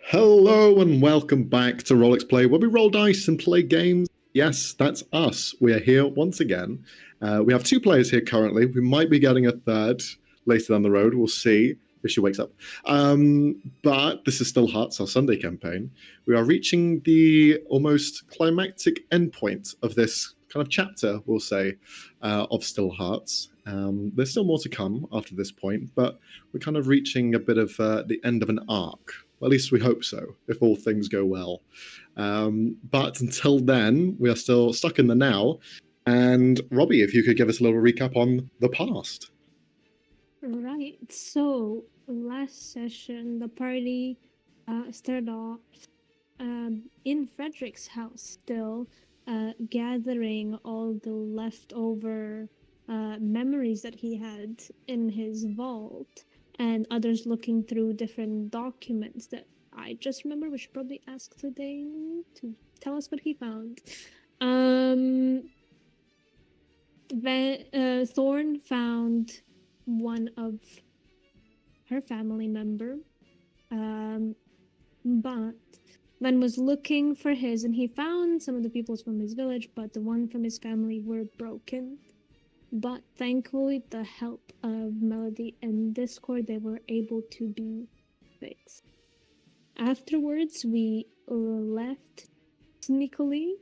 Hello and welcome back to Rolex Play, where we roll dice and play games. Yes, that's us. We are here once again. We have two players here currently. We might be getting a third later down the road. We'll see if she wakes up. But this is Still Hearts, our Sunday campaign. We are reaching the almost climactic endpoint of this kind of chapter, we'll say, of Still Hearts. There's still more to come after this point, but we're kind of reaching a bit of the end of an arc. At least we hope so, if all things go well. But until then, we are still stuck in the now. And Robbie, if you could give us a little recap on the past. Right. So last session, the party started off in Frederick's house, still gathering all the leftover memories that he had in his vault, and others looking through different documents that I just remember. We should probably ask today to tell us what he found. Thorn found one of her family member, but Ven was looking for his, and he found some of the peoples from his village, but the one from his family were broken. But thankfully, the help of Melody and Discord, they were able to be fixed. Afterwards, we left sneakily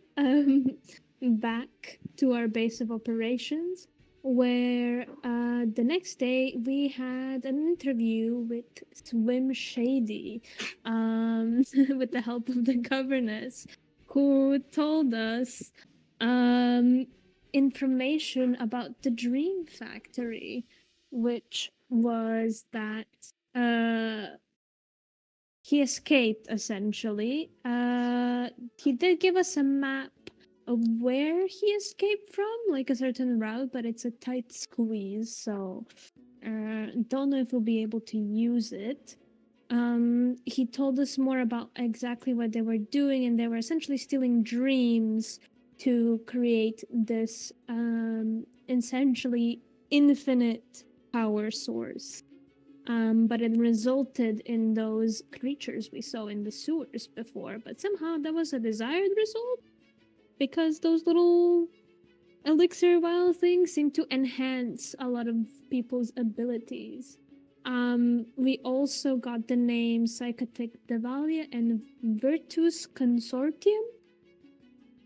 back to our base of operations, where the next day we had an interview with Swim Shady, with the help of the governess, who told us information about the Dream Factory, which was that he escaped, essentially. He did give us a map of where he escaped from, like a certain route, but it's a tight squeeze, so don't know if we'll be able to use it. He told us more about exactly what they were doing, and they were essentially stealing dreams to create this essentially infinite power source. But it resulted in those creatures we saw in the sewers before, but somehow that was a desired result, because those little elixir vial things seem to enhance a lot of people's abilities. We also got the name Psychotic Devalia and Virtus Consortium.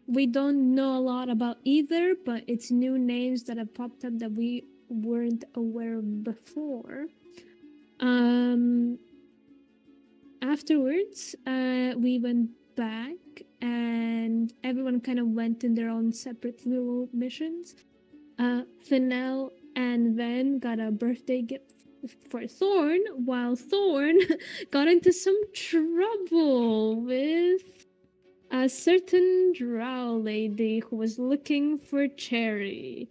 We don't know a lot about either, but it's new names that have popped up that we weren't aware of before. Afterwards, we went back, and everyone kind of went in their own separate little missions. Fennel and Ven got a birthday gift for Thorn, while Thorn got into some trouble with a certain drow lady who was looking for Cherry.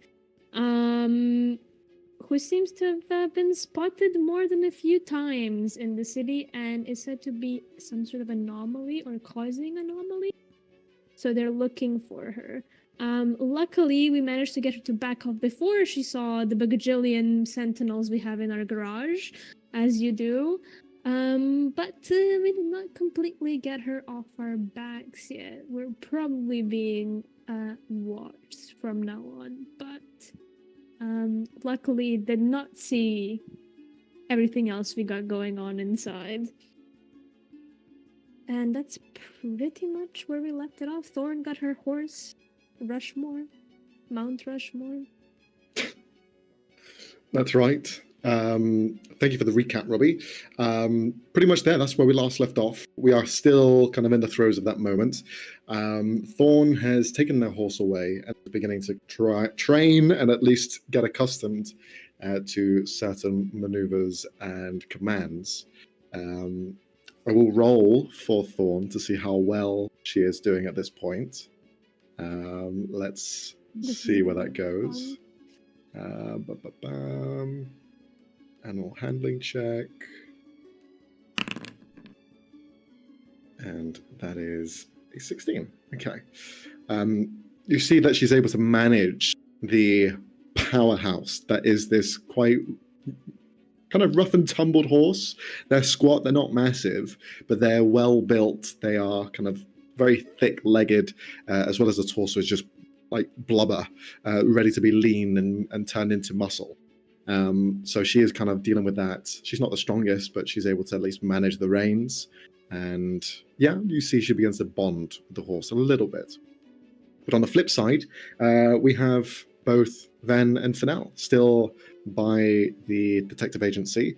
Who seems to have been spotted more than a few times in the city and is said to be some sort of anomaly or causing anomaly. So they're looking for her. Luckily, we managed to get her to back off before she saw the bagajillion sentinels we have in our garage, as you do. But we did not completely get her off our backs yet. We're probably being watched from now on, but luckily did not see everything else we got going on inside. And that's pretty much where we left it off. Thorn got her horse, Rushmore, Mount Rushmore. That's right. Thank you for the recap, Robbie. Pretty much there, that's where we last left off. We are still kind of in the throes of that moment. Thorn has taken their horse away and is beginning to train and at least get accustomed to certain maneuvers and commands. I will roll for Thorn to see how well she is doing at this point. Let's see where that goes. Animal handling check. And that is a 16. Okay. You see that she's able to manage the powerhouse that is this quite kind of rough and tumbled horse. They're squat, they're not massive, but they're well built. They are kind of very thick-legged, as well as the torso is just like blubber, ready to be lean and turned into muscle. So she is kind of dealing with that. She's not the strongest, but she's able to at least manage the reins. And yeah, you see she begins to bond with the horse a little bit. But on the flip side, we have both Ven and Fennell still by the detective agency,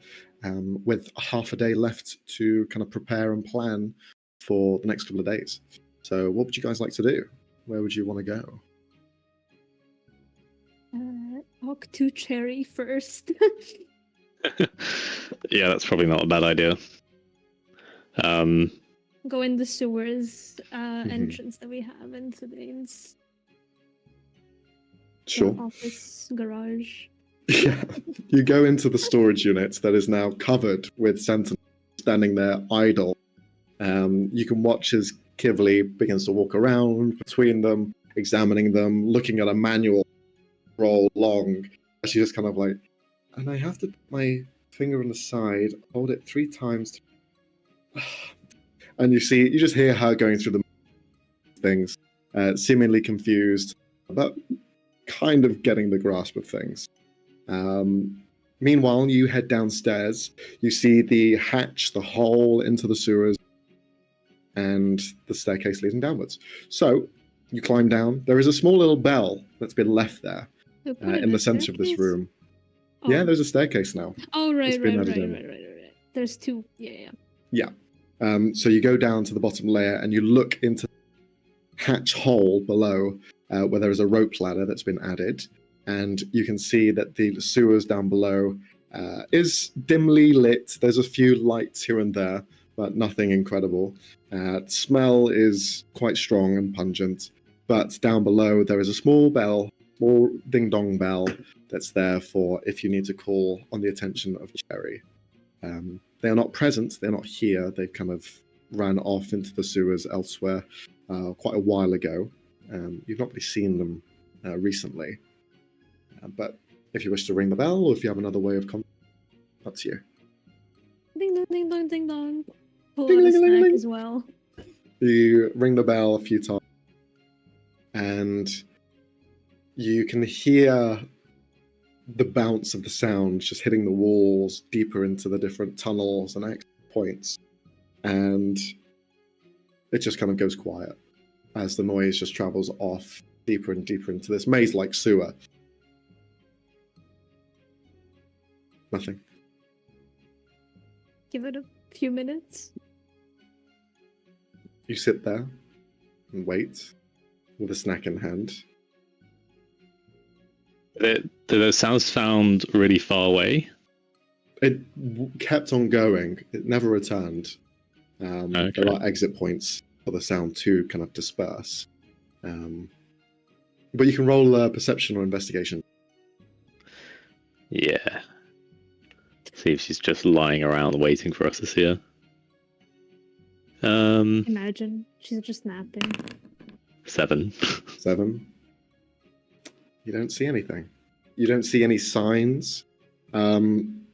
with half a day left to kind of prepare and plan for the next couple of days. So what would you guys like to do? Where would you want to go? Talk to Cherry first. Yeah, that's probably not a bad idea. Go in the sewers entrance that we have into the Sure. office garage. Yeah, you go into the storage unit that is now covered with sentinels standing there idle. You can watch as Kivli begins to walk around between them, examining them, looking at a manual roll long. She's just kind of like, and I have to put my finger on the side, hold it 3 times. And you just hear her going through the things, seemingly confused, but kind of getting the grasp of things. Meanwhile, you head downstairs. You see the hatch, the hole into the sewers, and the staircase leading downwards. So you climb down. There is a small little bell that's been left there in the center of this room. Oh. Yeah, there's a staircase now. Oh, right. There's 2. Yeah. So you go down to the bottom layer and you look into the hatch hole below, where there is a rope ladder that's been added. And you can see that the sewers down below is dimly lit. There's a few lights here and there, but nothing incredible. Smell is quite strong and pungent. But down below, there is a small ding-dong bell that's there for if you need to call on the attention of Cherry. They are not present. They're not here. They've kind of ran off into the sewers elsewhere quite a while ago. You've not really seen them recently. But if you wish to ring the bell, or if you have another way of contact, up to you. Ding dong, ding dong, ding dong. Pull out a snack as well. You ring the bell a few times, and you can hear the bounce of the sound just hitting the walls deeper into the different tunnels and exit points. And it just kind of goes quiet as the noise just travels off deeper and deeper into this maze-like sewer. Nothing. Give it a few minutes. You sit there and wait with a snack in hand. Do those sounds sound really far away? It kept on going. It never returned. Okay. There are exit points for the sound to kind of disperse. But you can roll a perception or investigation. Yeah. See if she's just lying around waiting for us to see her. Imagine she's just napping. 7. 7. You don't see anything. You don't see any signs. One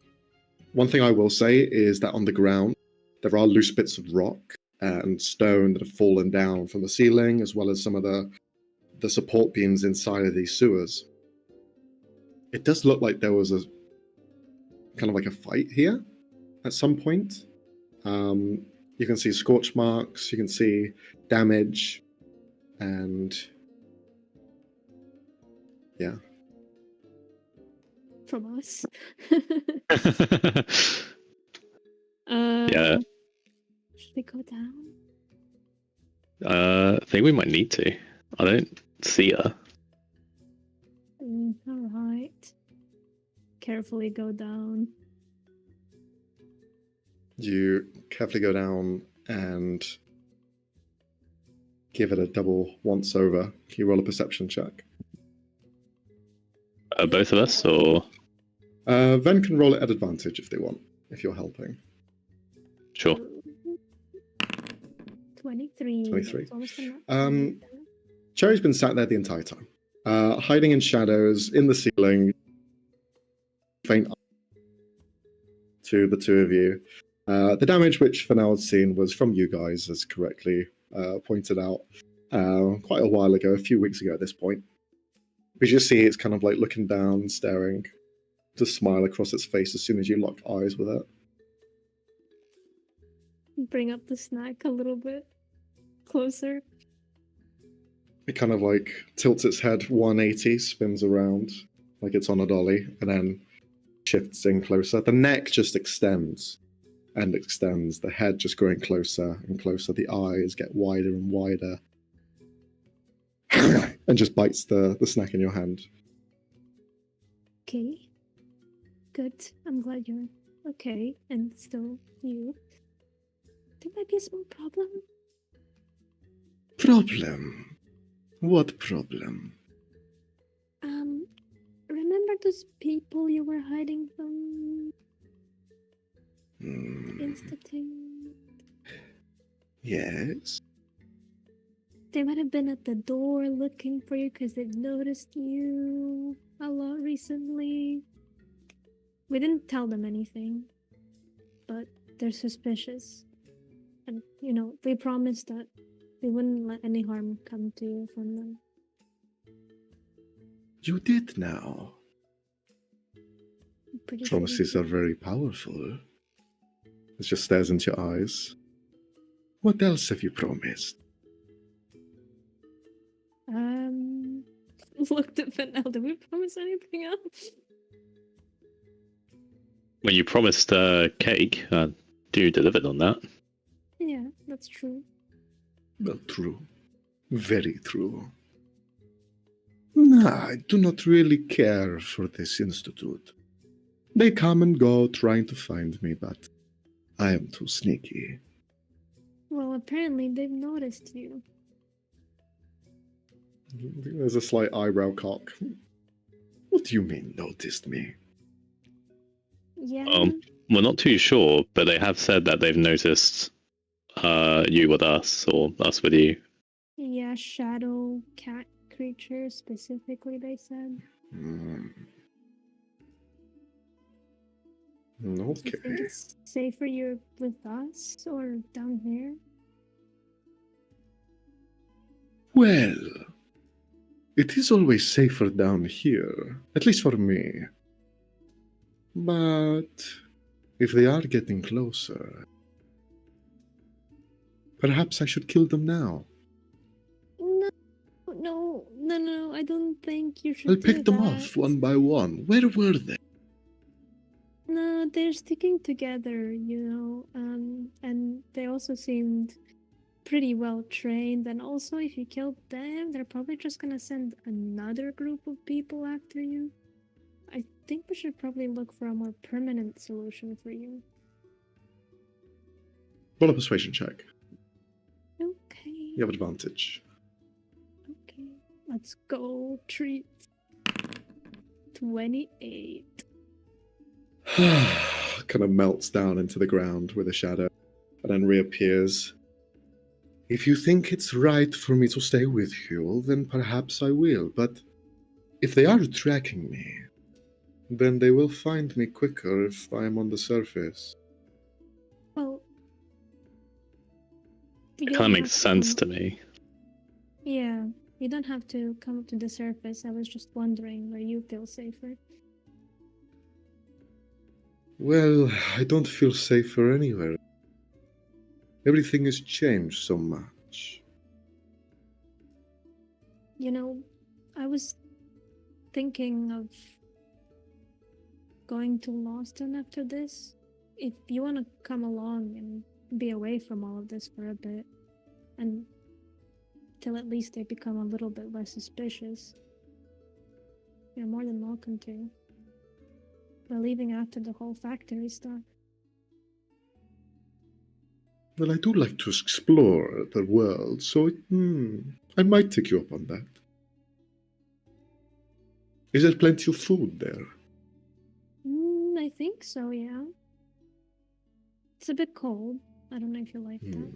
thing I will say is that on the ground, there are loose bits of rock and stone that have fallen down from the ceiling, as well as some of the support beams inside of these sewers. It does look like there was a kind of like a fight here at some point. You can see scorch marks, you can see damage, and yeah. From us. Yeah. Should we go down? I think we might need to. I don't see her. All right. Carefully go down. You carefully go down and give it a double once over. Can you roll a perception check? Both of us, or? Ven can roll it at advantage if they want, if you're helping. Sure. 23. 23. Cherry's been sat there the entire time, hiding in shadows, in the ceiling, faint. to the two of you. The damage which Fennell had seen was from you guys, as correctly pointed out quite a while ago, a few weeks ago at this point. But you just see it's kind of like looking down, staring, to smile across its face as soon as you lock eyes with it. Bring up the snack a little bit closer. It kind of like tilts its head 180, spins around like it's on a dolly, and then shifts in closer. The neck just extends and extends, the head just growing closer and closer. The eyes get wider and wider. And just bites the snack in your hand. Okay. Good. I'm glad you're okay and still you. There might be a small problem. Problem? What problem? Remember those people you were hiding from the Institute? Yes? They might have been at the door looking for you because they've noticed you a lot recently. We didn't tell them anything, but they're suspicious. And, we promised that we wouldn't let any harm come to you from them. You did now. I'm pretty sure we Promises did. are very powerful. It just stares into your eyes. What else have you promised? Looked at Fennell. Did we promise anything else? When you promised cake, you delivered on that. Yeah, that's true. Well, true. Very true. Nah, I do not really care for this institute. They come and go trying to find me, but I am too sneaky. Well, apparently they've noticed you. There's a slight eyebrow cock. What do you mean, noticed me? Yeah. We're not too sure, but they have said that they've noticed you with us, or us with you. Yeah, shadow cat creature specifically, they said. Do you think Okay. it's safer you're with us or down here? Well, it is always safer down here, at least for me. But if they are getting closer, perhaps I should kill them now. No, I don't think you should I'll do pick them that. off one by one. Where were they? No, they're sticking together, and they also seemed pretty well trained. And also, if you killed them, they're probably just gonna send another group of people after you. I think we should probably look for a more permanent solution for you. Roll a persuasion check. Okay. You have advantage. Okay. Let's go. Treat. 28. Kind of melts down into the ground with a shadow and then reappears. If you think it's right for me to stay with you, then perhaps I will. But if they are tracking me, then they will find me quicker if I am on the surface. Well, It kind of makes sense to me. Yeah, you don't have to come up to the surface. I was just wondering where you feel safer. Well, I don't feel safer anywhere. Everything has changed so much. I was thinking of going to Lawston after this. If you want to come along and be away from all of this for a bit, and till at least they become a little bit less suspicious, you're more than welcome to. We're leaving after the whole factory stuff. Well, I do like to explore the world, so I might take you up on that. Is there plenty of food there? I think so, yeah. It's a bit cold. I don't know if you like that.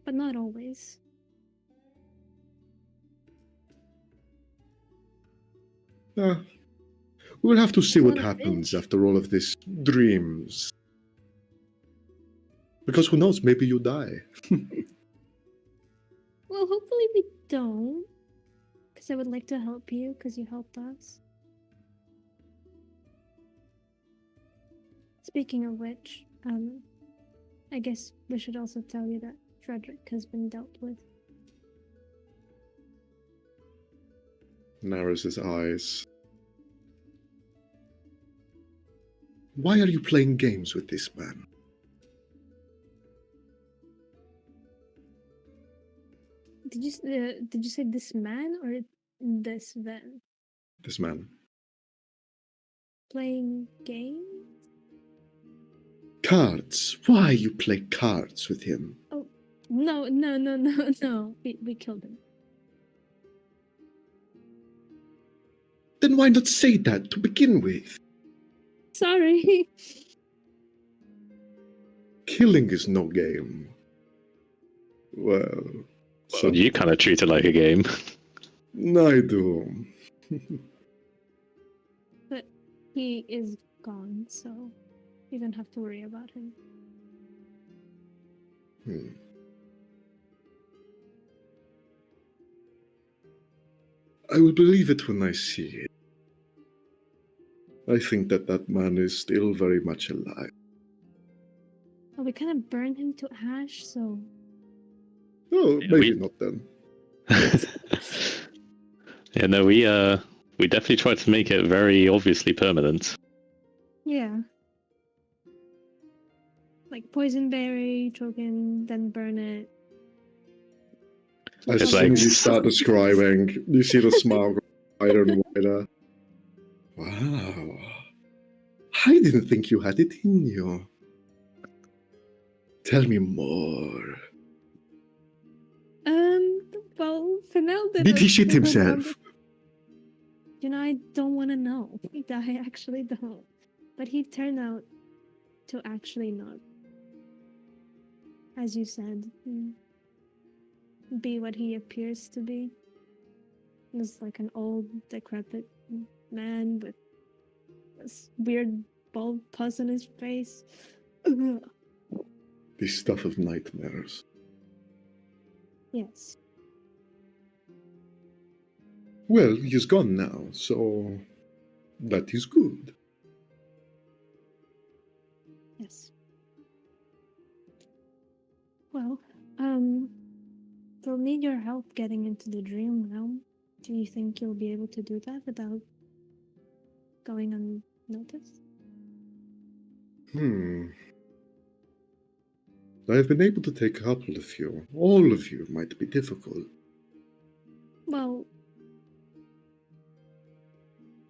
But not always. We'll have to see It's what not a happens bitch. after all of these dreams. Because who knows, maybe you die. Well, hopefully we don't. Because I would like to help you, because you helped us. Speaking of which, I guess we should also tell you that Frederick has been dealt with. Narrows his eyes. Why are you playing games with this man? Did you say this man or this then? This man. Playing games? Cards. Why you play cards with him? Oh, no. We killed him. Then why not say that to begin with? Sorry. Killing is no game. Well, So you kind of treat it like a game. I do. But he is gone, so you don't have to worry about him. I will believe it when I see it. I think that that man is still very much alive. Oh, we kind of burned him to ash, so Oh, Yeah, maybe not then. Yeah, no, we definitely tried to make it very obviously permanent. yeah. Like poison berry, chokin, then burn it. As It's soon like- as you start describing, you see the smile go wider and wider. Wow. I didn't think you had it in you. Tell me more. Well, Fennel Did he shit himself? You know, I don't want to know. I actually don't. But he turned out to actually not, as you said, be what he appears to be. He's like an old, decrepit man with this weird bald pus on his face. The stuff of nightmares. Yes. Well, he's gone now, so that is good. Yes. Well, we'll need your help getting into the dream realm. Do you think you'll be able to do that without going unnoticed? I've been able to take a couple of you. All of you might be difficult. Well,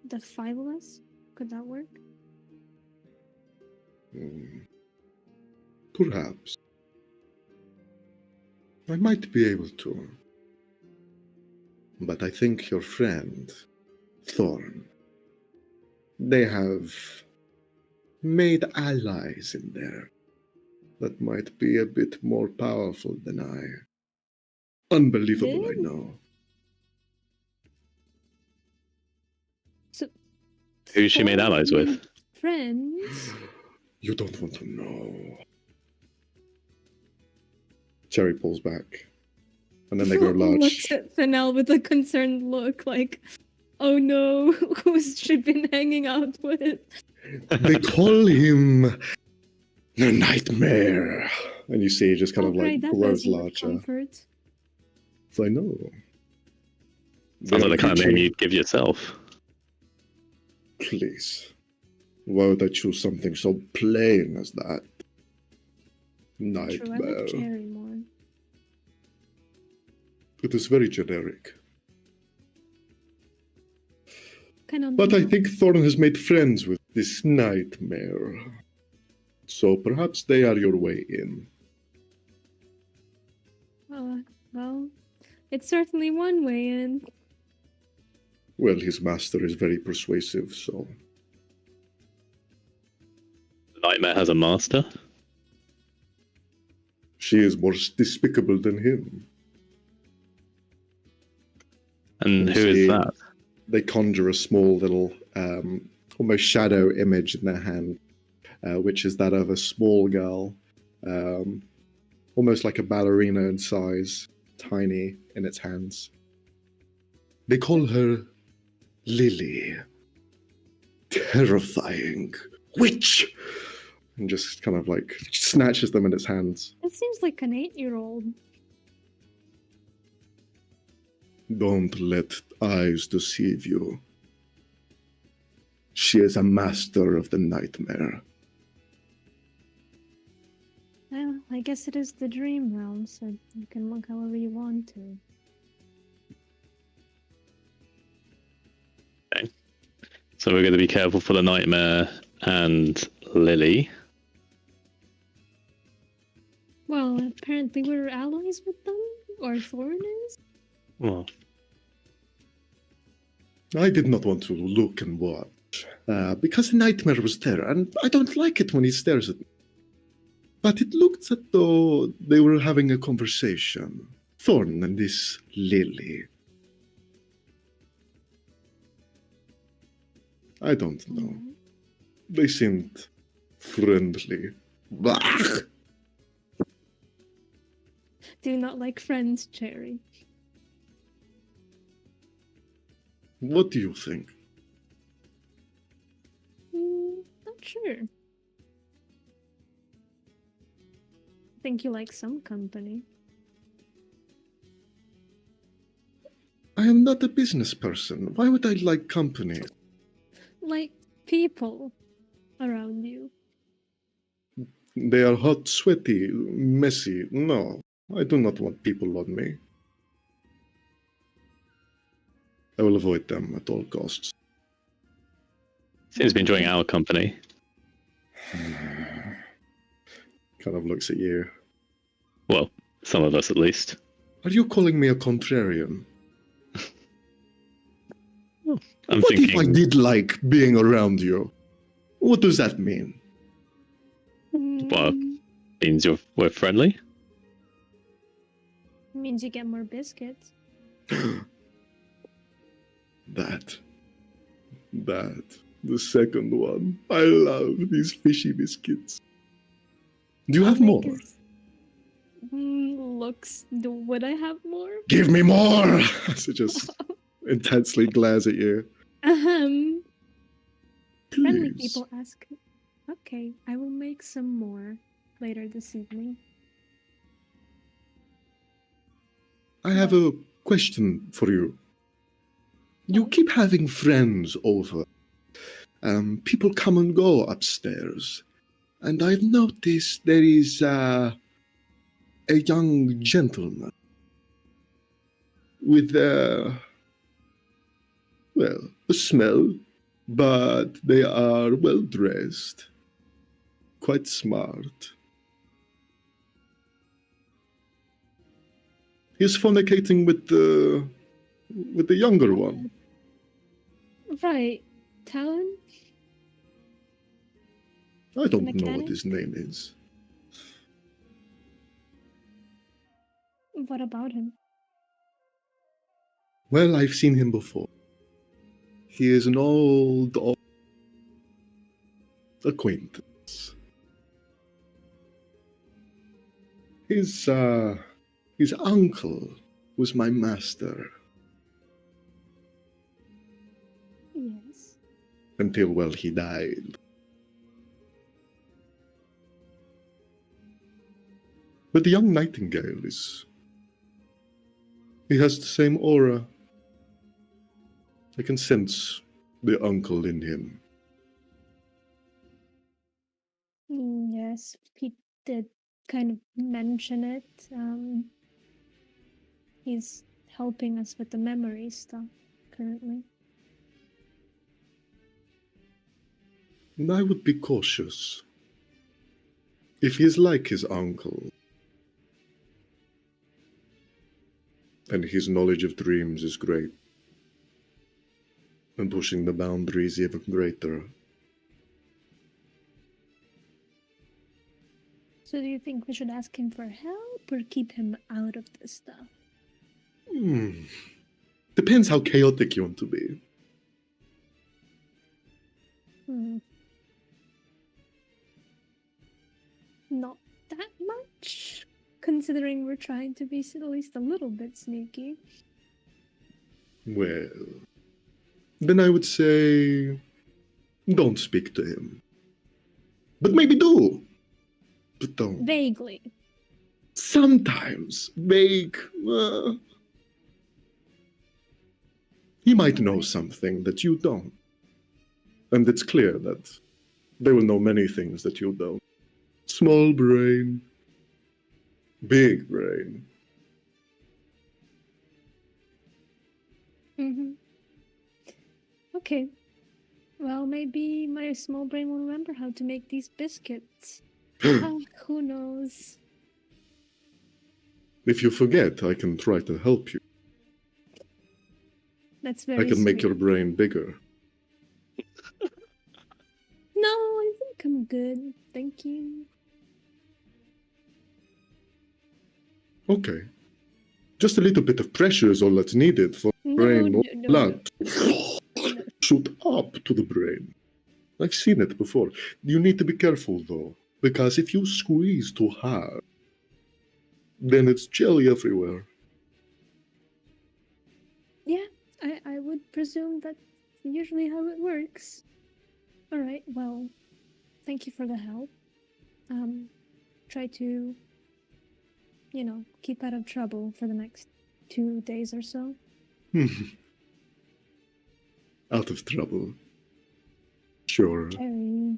the 5 of us? Could that work? Perhaps. I might be able to. But I think your friend, Thorn, they have made allies in there that might be a bit more powerful than I. Unbelievable, I Really? know. So, Who she made Thorn allies with? made Friends? You don't want to know. Cherry pulls back. And then they go large. Looks at Fennel with a concerned look, like, oh no, who's she been hanging out with? They call him the Nightmare. And you see it just kind of Okay, like that grows does look larger. comfort. So I know. Sounds like the kind of name reaching- you'd give yourself. Please. Why would I choose something so plain as that? True, I Nightmare. like Cherry more. It is very generic. Kind of. But I think Thorn has made friends with this Nightmare. So perhaps they are your way in. Well, it's certainly one way in. Well, his master is very persuasive, so Nightmare has a master. she is more despicable than him. And You who is see- that? They conjure a small little almost shadow image in their hand, which is that of a small girl, almost like a ballerina in size, tiny in its hands. They call her Lily. Terrifying witch! And just kind of like snatches them in its hands. It seems like an 8-year-old. Don't let eyes deceive you. She is a master of the nightmare. Well, I guess it is the dream realm, so you can look however you want to. Okay. So we're going to be careful for the nightmare and Lily. Well, apparently we're allies with them, or foreigners. Well, I did not want to look and watch, because the nightmare was there, and I don't like it when he stares at me. But it looked as though they were having a conversation. Thorn and this Lily. I don't know. They seemed friendly. Bah! Do you not like friends, Cherry? What do you think? Not sure. I think you like some company. I am not a business person. Why would I like company? Like people around you. They are hot, sweaty, messy. No, I do not want people on me. I will avoid them at all costs. seems to be enjoying our company. Kind of looks at you. Well, some of us at least. Are you calling me a contrarian? I'm What thinking. if I did like being around you? What does that mean? Well, means we're friendly. Means you get more biscuits. That. The second one. I love these fishy biscuits. Do you have more? Would I have more? Give me more! So just intensely glares at you. Friendly Please. people ask. Okay, I will make some more later this evening. I have a question for you. You keep having friends over. People come and go upstairs. And I've noticed there is a young gentleman with a smell, but they are well dressed, quite smart. He's fornicating with the younger one. Right, Talon? I don't know Mechanic? what his name is. What about him? Well, I've seen him before. He is an old acquaintance. His uncle was my master Yes. until, well, he died. But the young nightingale he has the same aura. I can sense the uncle in him. Yes, he did kind of mention it. He's helping us with the memory stuff currently. And I would be cautious. If he is like his uncle, and his knowledge of dreams is great, and pushing the boundaries even greater. So do you think we should ask him for help or keep him out of this stuff? Depends how chaotic you want to be. not that much, considering we're trying to be at least a little bit sneaky. Well, then I would say don't speak to him. But maybe do. But don't. Vaguely. Sometimes vague. He might know Alright. something that you don't. And it's clear that they will know many things that you don't. Small brain. Big brain. Mm-hmm. Okay. Well, maybe my small brain will remember how to make these biscuits. Who knows? If you forget, I can try to help you. That's very I can make sweet. your brain bigger. No, I think I'm good. Thank you. Okay. Just a little bit of pressure is all that's needed for brain No, blood. no. Shoot up to the brain. I've seen it before. You need to be careful though, because if you squeeze too hard, then it's jelly everywhere. Yeah, I would presume that's usually how it works. Alright, well, thank you for the help. Try to, keep out of trouble for the next 2 days or so. Out of trouble. Sure. Jerry,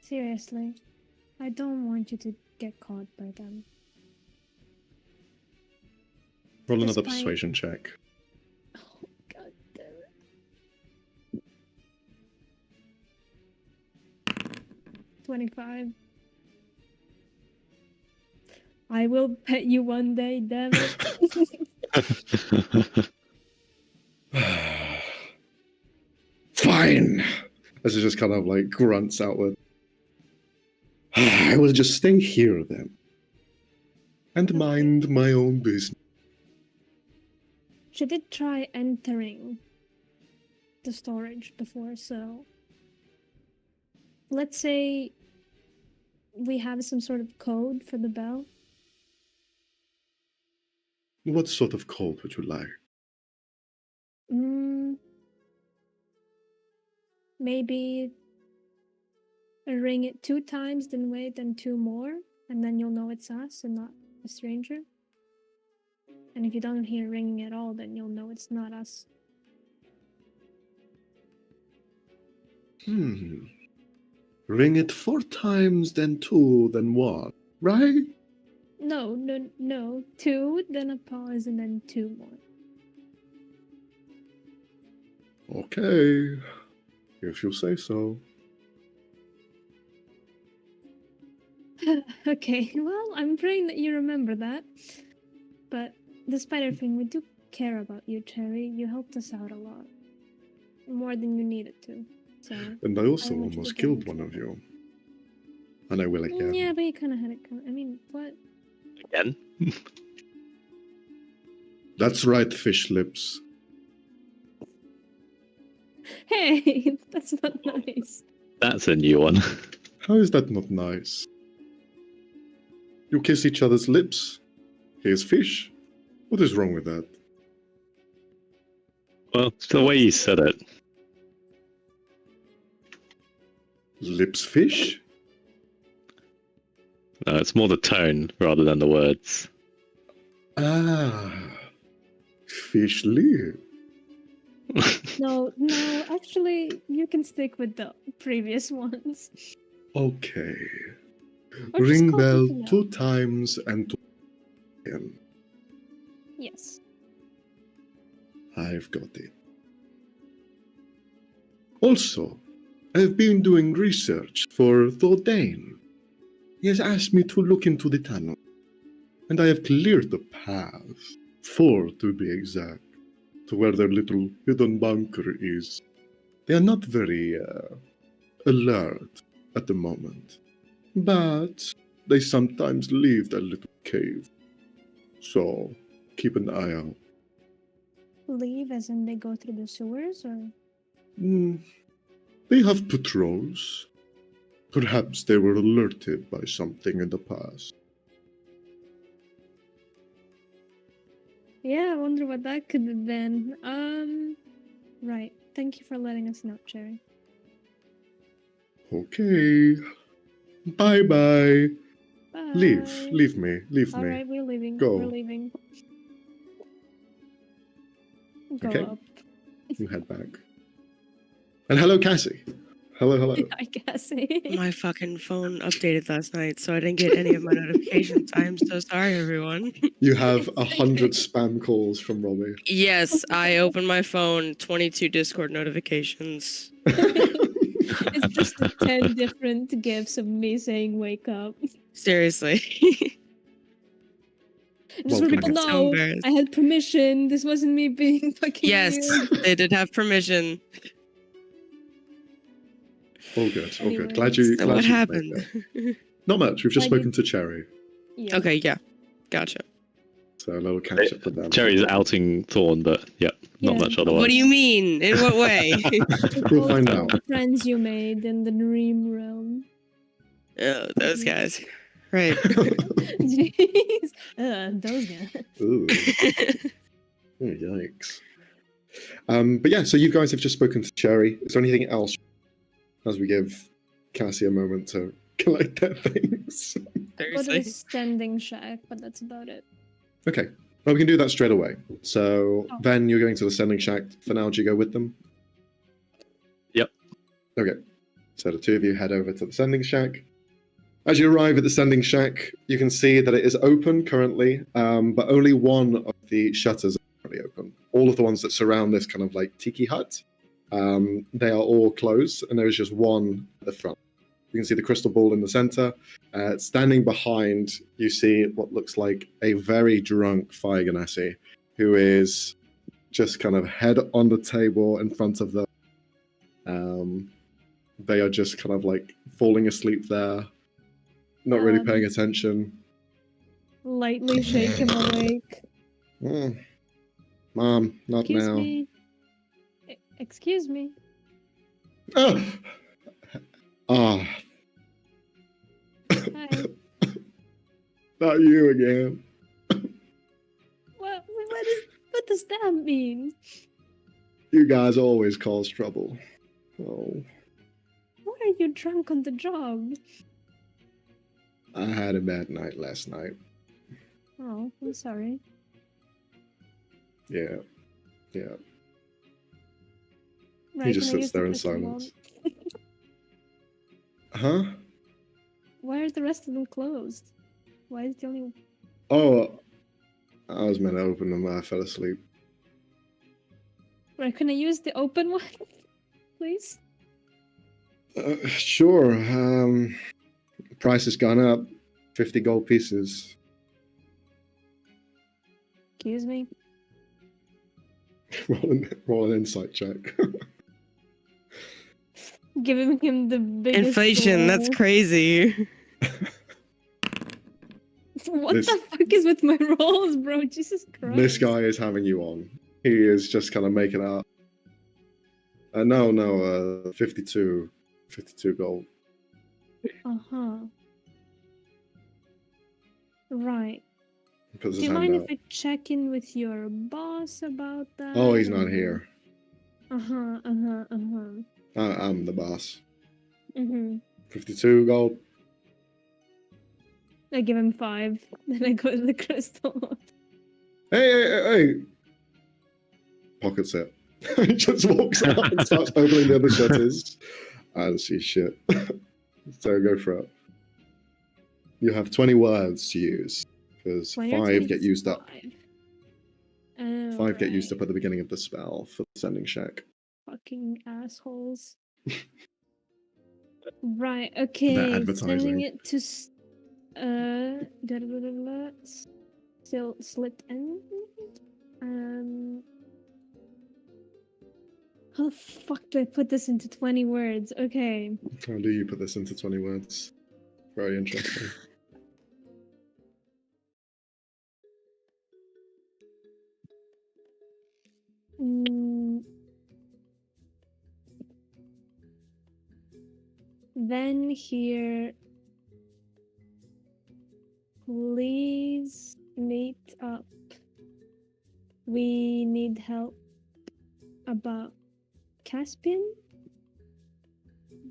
seriously, I don't want you to get caught by them. Roll another Despite- persuasion check. Oh, god damn it. 25. I will pet you one day, damn it. Fine. As it just kind of like grunts outward. I will just stay here then. And mind my own business. She did try entering the storage before, so let's say we have some sort of code for the bell. What sort of code would you like? Maybe ring it 2 times, then wait, and 2 more, and then you'll know it's us and not a stranger. And if you don't hear ringing at all, then you'll know it's not us. Ring it 4 times, then 2, then 1, right? No. 2, then a pause, and then 2 more. Okay. If you say so. Okay, well, I'm praying that you remember that. But despite everything, we do care about you, Cherry. You helped us out a lot. More than you needed to. So. And I also I want you to almost get killed into one it. of you. And I will again. Yeah, but you kind of had it coming. I mean, what? Again? That's right, fish lips. Hey, that's not nice. That's a new one. How is that not nice? You kiss each other's lips. Here's fish. What is wrong with that? Well, it's the way you said it. Lips fish? No, it's more the tone rather than the words. Ah. Fish lip. No, actually, you can stick with the previous ones. Okay. Or just Ring call bell something 2 else. times and 2 again. Yes. I've got it. Also, I've been doing research for Thordain. He has asked me to look into the tunnel, and I have cleared the path, 4 to be exact, to where their little hidden bunker is. They are not very alert at the moment, but they sometimes leave their little cave. So keep an eye out. Leave as in they go through the sewers, or? They have patrols. Perhaps they were alerted by something in the past. Yeah, I wonder what that could have been. Right. Thank you for letting us know, Cherry. Okay. Bye-bye. Bye. Leave me. All right, we're leaving. Go. We're leaving. Go Okay. up. You head back. And hello, Cassie. Hello. I guess. My fucking phone updated last night, so I didn't get any of my notifications. I'm so sorry, everyone. You have 100 spam calls from Robbie. Yes, I opened my phone, 22 Discord notifications. It's just 10 different gifs of me saying "wake up." Seriously. Just so Welcome. people I'm so know, embarrassed. I had permission. This wasn't me being fucking Yes, weird. they did have permission. All good. Anyways. Glad you. So glad what you happened? made it. Not much. We've just Glad you- spoken to Cherry, Yeah. Okay, yeah. Gotcha. so a little catch up with them. Cherry's outing Thorn, but yeah, not Yeah. much otherwise. What do you mean? In what way? We'll find Also, out. the friends you made in the dream realm. Oh, those guys. Right. Jeez. Those guys. Ooh. Oh, yikes. But yeah, so you guys have just spoken to Cherry. Is there anything else as we give Cassie a moment to collect their things? Go to the Seriously. standing shack, but that's about it. Okay. Well, we can do that straight away. So, Oh. Ven, you're going to the sending shack. For now, do you go with them? Yep. Okay. So the two of you head over to the sending shack. As you arrive at the sending shack, you can see that it is open currently, but only one of the shutters are currently open. All of the ones that surround this kind of like tiki hut, they are all closed, and there is just one at the front. You can see the crystal ball in the center. Standing behind, you see what looks like a very drunk Fire Ganassi, who is just kind of head on the table in front of them. They are just kind of like falling asleep there, not really paying attention. Lightly shake him awake. Mm. Mom, not Excuse now. me. Excuse me. Ah! Ah, Hi. not you again. What does that mean? You guys always cause trouble. Oh, Why are you drunk on the job? I had a bad night last night. Oh, I'm sorry. Yeah. Right, He just can I sits use the there in crystal ball? silence. Huh? Why are the rest of them closed? Why is the only... Oh, I was meant to open them, but I fell asleep. Right, can I use the open one? Please? Sure. Price has gone up. 50 gold pieces. Excuse me? Roll an insight check. Giving him the biggest... Inflation, that's roll. crazy. What This- the fuck is with my rolls, bro? Jesus Christ. This guy is having you on. He is just kind of making up. No, 52 gold. Uh-huh. Right. He puts Do his you hand mind out. if I check in with your boss about that? Oh, he's not or- here. Uh-huh. I'm the boss. Mm-hmm. 52 gold. I give him 5. Then I go to the crystal. Hey! Pockets it. He just walks out and starts opening the other shutters. I don't see shit. So go for it. You have 20 words to use, because 20 or 5 get used up. 25? 5 get used up Alright. at the beginning of the spell for the sending shack. Fucking assholes. Right, okay. advertising. Sending it to still slit end. How the fuck do I put this into 20 words? Okay. How do you put this into 20 words? Very interesting. then hear, please meet up. We need help about Caspian.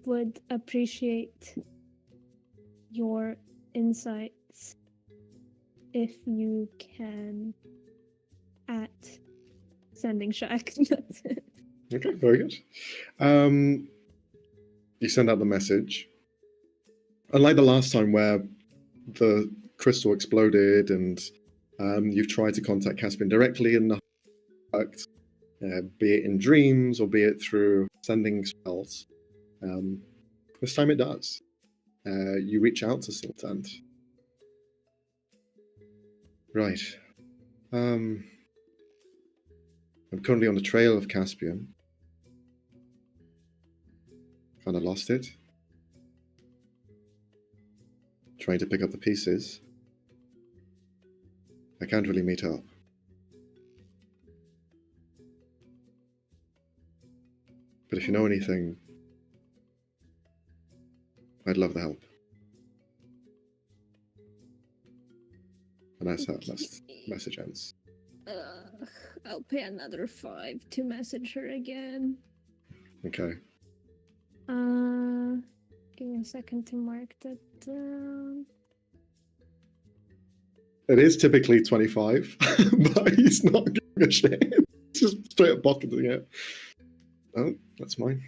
Would appreciate your insights if you can at sending shack. That's it. Okay, very good. You send out the message. Unlike the last time where the crystal exploded and you've tried to contact Caspian directly and nothing worked, be it in dreams or be it through sending spells, this time it does. You reach out to Sultan. Right. I'm currently on the trail of Caspian. Kind of lost it. Trying to pick up the pieces. I can't really meet up. But if you know anything, I'd love the help. And that's how that message ends. I'll pay another 5 to message her again. Okay. Give me a second to mark that down. It is typically 25, but he's not giving a shit. He's just straight up pocketing it. Oh, that's mine.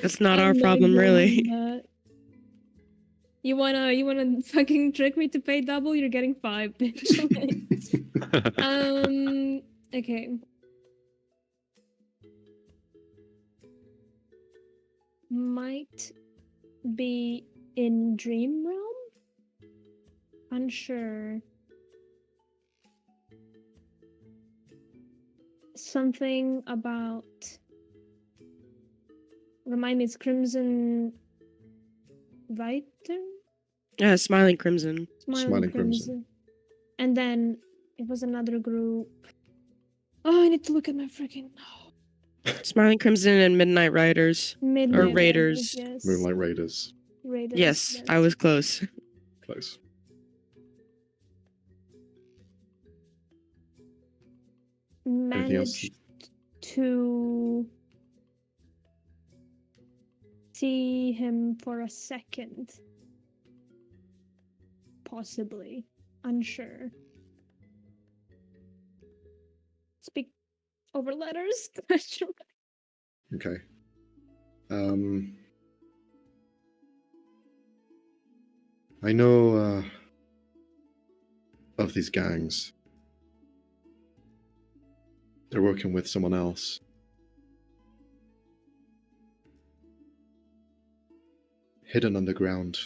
That's not I'm our problem, giving really. that. You wanna fucking trick me to pay double? You're getting 5, bitch. Okay. Might be in Dream Realm? Unsure. Something about... Remind me, it's Crimson... Viter? Yeah, Smiling Crimson. Smiling Crimson. And then it was another group. Oh, I need to look at my freaking... Smiling Crimson and Midnight Riders. Midnight Raiders. Yes. Moonlight Raiders. Raiders. Yes, I was close. Close. Anything else? Managed to see him for a second. Possibly. Unsure. Speak over letters? Okay. I know of these gangs. They're working with someone else. Hidden underground.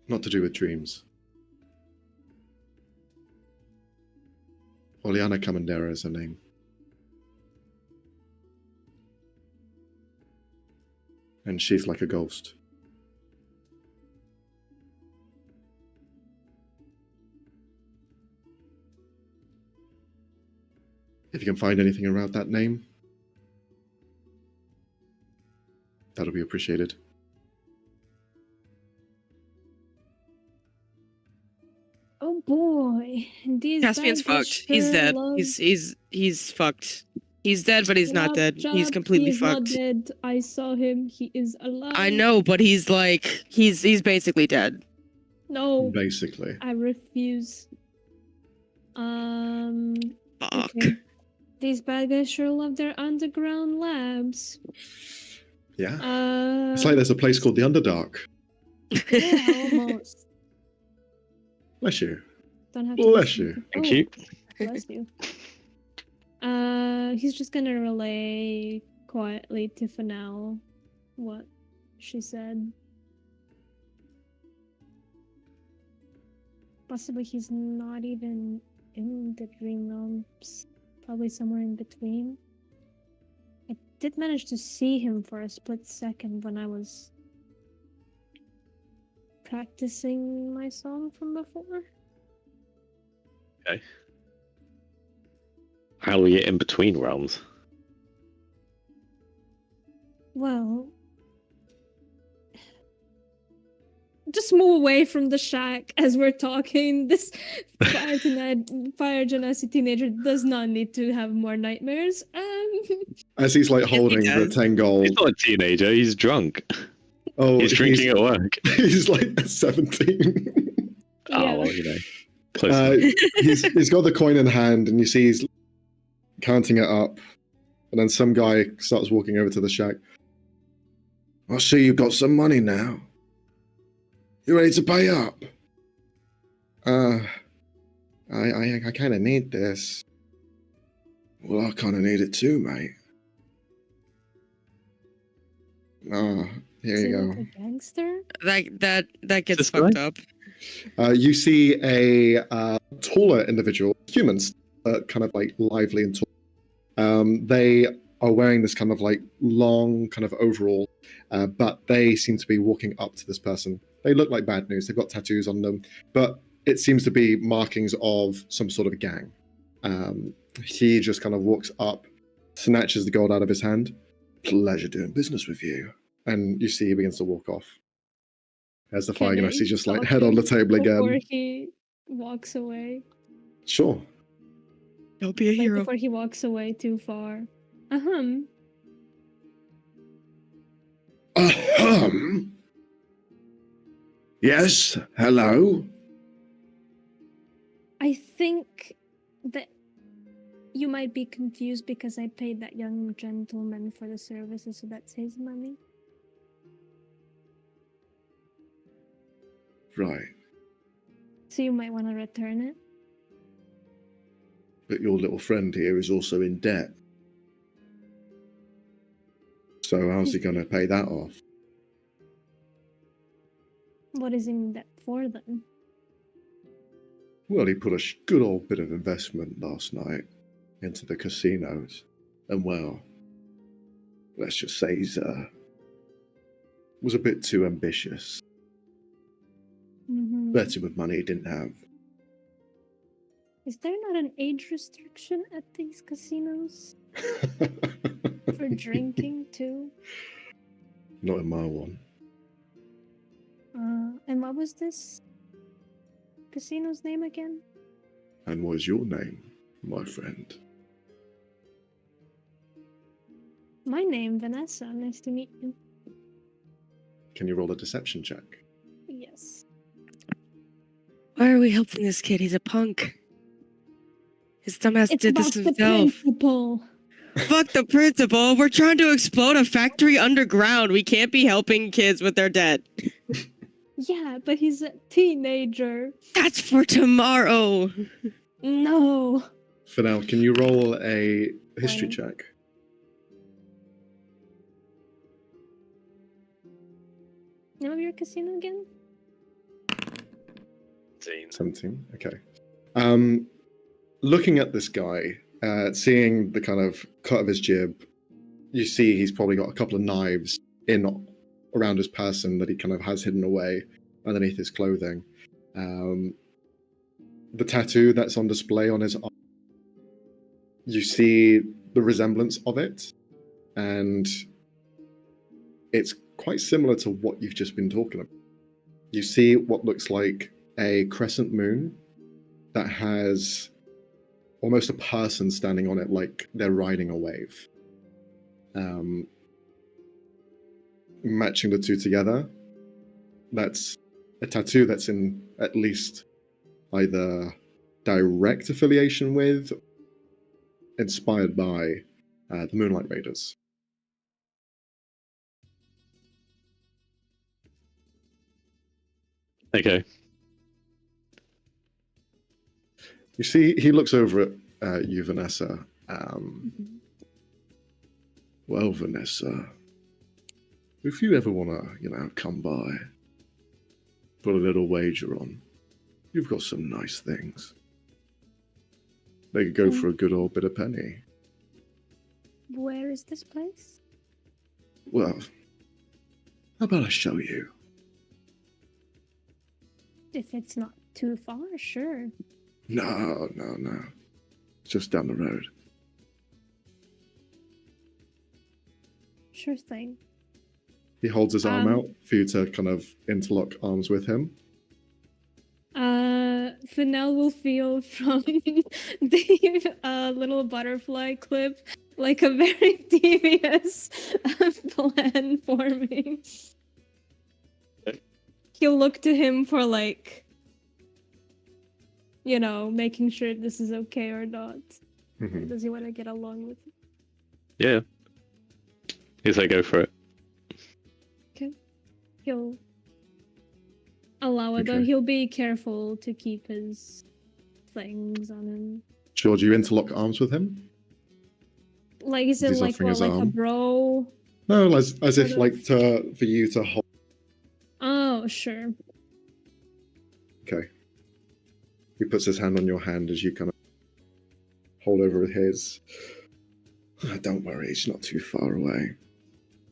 Not to do with dreams. Oleana Kamandera is her name. And she's like a ghost. If you can find anything around that name, that'll be appreciated. Oh boy. These Caspian's bad guys fucked. He's sure dead. love- He's fucked. He's dead, but he's not dead. He's Chop, completely he's fucked. Not dead. I saw him. He is alive. I know, but he's like he's basically dead. No, Basically. I refuse. Fuck. Okay. These bad guys sure love their underground labs. Yeah. It's like there's a place called the Underdark. Yeah, almost. Bless you. Don't have to Bless listen you. to- Thank Oh, you. Bless you. He's just gonna relay quietly to Fanel what she said. Possibly he's not even in the dream realms. Probably somewhere in between. I did manage to see him for a split second when I was practicing my song from before. Okay. How do we get in between realms? Well, just move away from the shack as we're talking. This fire genasi teenager does not need to have more nightmares. As he's like Yes, he holding the does. 10 gold. He's not a teenager. He's drunk. Oh, He's drinking at work. he's like 17. Yeah. Oh, well, you know. Close Uh, enough. he's got the coin in hand, and you see he's counting it up. And then some guy starts walking over to the shack. I see you've got some money now. You ready to pay up? I kind of need this. Well, I kind of need it too, mate. Here Is you he go. like a gangster? That gets This fucked guy? up. You see a taller individual, humans, kind of like lively and tall. They are wearing this kind of like long kind of overall, but they seem to be walking up to this person. They look like bad news. They've got tattoos on them, but it seems to be markings of some sort of gang. He just kind of walks up, snatches the gold out of his hand. Pleasure doing business with you. And you see he begins to walk off. As the fire Can I genasi just like stop head on him the table before again. he walks away. Sure. Don't be a Like hero. before he walks away too far. Ahem. Yes, hello. I think that you might be confused because I paid that young gentleman for the services, so that's his money. Right, So you might want to return it. but your little friend here is also in debt. So how's he going to pay that off? What is in that for then? Well, he put a good old bit of investment last night into the casinos. And well, let's just say he's was a bit too ambitious. Mhm. Betting with money he didn't have. Is there not an age restriction at these casinos for drinking too? Not in my one. And what was this casino's name again? And what is your name, my friend? My name, Vanessa. Nice to meet you. Can you roll a deception check? Yes. Why are we helping this kid? He's a punk. His dumbass It's did about this the himself. principle. Fuck the principal. We're trying to explode a factory underground. We can't be helping kids with their debt. Yeah, but he's a teenager. That's for tomorrow. No. For now, can you roll a history 20. check? Name of your casino again? 17. Okay. Looking at this guy, seeing the kind of cut of his jib, you see he's probably got a couple of knives in around his person that he kind of has hidden away underneath his clothing. The tattoo that's on display on his arm, you see the resemblance of it, and it's quite similar to what you've just been talking about. You see what looks like a crescent moon that has almost a person standing on it like they're riding a wave. Matching the two together, that's a tattoo that's in at least either direct affiliation with, inspired by the Moonlight Raiders. Okay. You see, he looks over at you, Vanessa. Well, Vanessa, if you ever want to, come by, put a little wager on, you've got some nice things. They could go for a good old bit of penny. Where is this place? Well, how about I show you? If it's not too far, sure. No. It's just down the road. Sure thing. He holds his arm Um, out for you to kind of interlock arms with him. Fennel will feel from the little butterfly clip like a very devious plan forming. He'll look to him for like, making sure this is okay or not. Mhm. Does he want to get along with it? Yeah. He's like, go for it. He'll allow it, though Okay. he'll be careful to keep his things on him. George, you interlock arms with him? Like, is it He's like offering what, his like a arm. bro? No, as if Sort of. like for you to hold. Oh, sure. Okay. He puts his hand on your hand as you kind of hold over his. Don't worry, it's not too far away.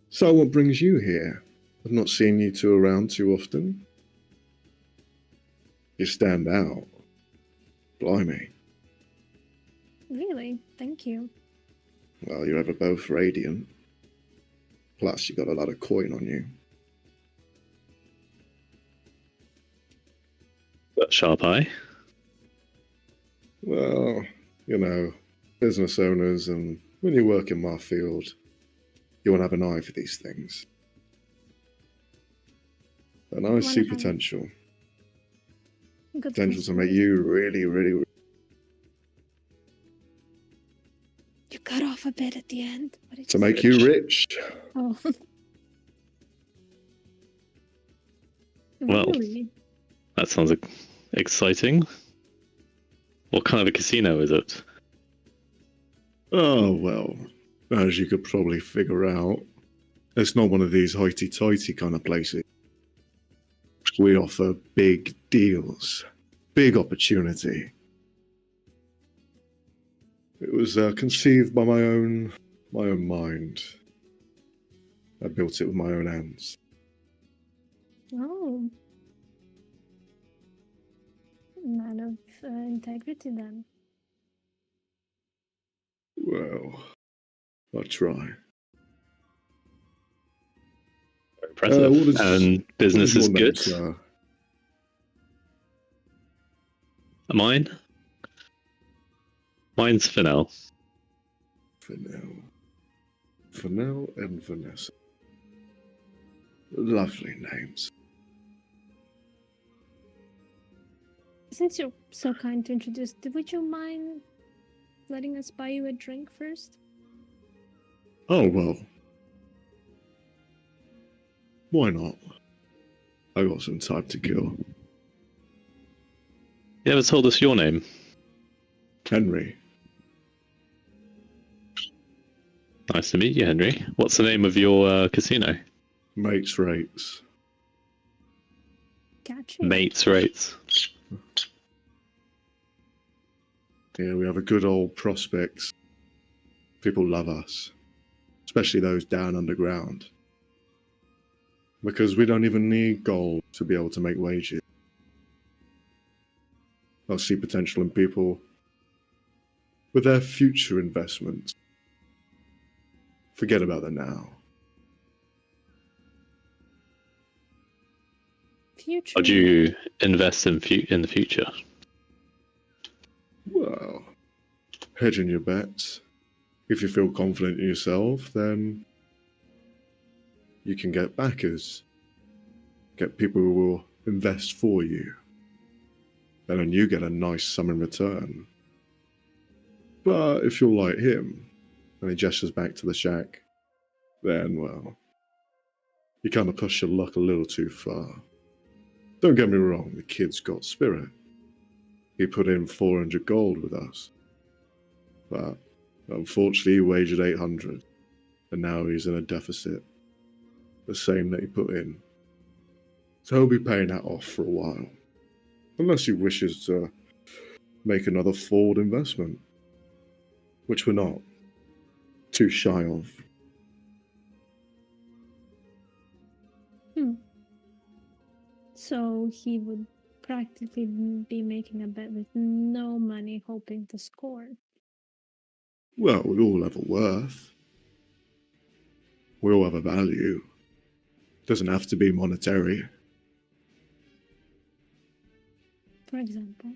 So what brings you here? I've not seen you two around too often. You stand out. Blimey. Really? Thank you. Well, you're ever both radiant. Plus, you got a lot of coin on you. Got sharp eye. Well, business owners, and when you work in my field, you want to have an eye for these things. And I see potential. Good Potential to make you really, really. You cut off a bit at the end. What did To make you rich. Oh. Well. Really? That sounds exciting. What kind of a casino is it? Oh, well, as you could probably figure out, it's not one of these hoity-toity kind of places. We offer big deals, big opportunity. It was conceived by my own mind. I built it with my own hands. Oh. Man of integrity, then. Well, I try. Impressive. What is- And business What is your name, good. sir? Mine? Mine's Fennel. Fennel and Vanessa. Lovely names. Since you're so kind to introduce, would you mind letting us buy you a drink first? Oh, well. Why not? I got some time to kill. You never told us your name. Henry. Nice to meet you, Henry. What's the name of your casino? Mates rates. Gotcha. Mates Rates. Yeah, we have a good old prospects. People love us. Especially those down underground. Because we don't even need gold to be able to make wages. I see potential in people with their future investments. Forget about the now. Future. How do you invest in the future? Well, hedging your bets. If you feel confident in yourself, then you can get backers. Get people who will invest for you. And then you get a nice sum in return. But if you're like him, and he gestures back to the shack, then, well, you kind of push your luck a little too far. Don't get me wrong, the kid's got spirit. He put in 400 gold with us. But unfortunately, he wagered 800. And now he's in a deficit. The same that he put in. So he'll be paying that off for a while. Unless he wishes to make another forward investment. Which we're not too shy of. So he would practically be making a bet with no money, hoping to score. Well, we all have a worth. We all have a value. Doesn't have to be monetary. For example.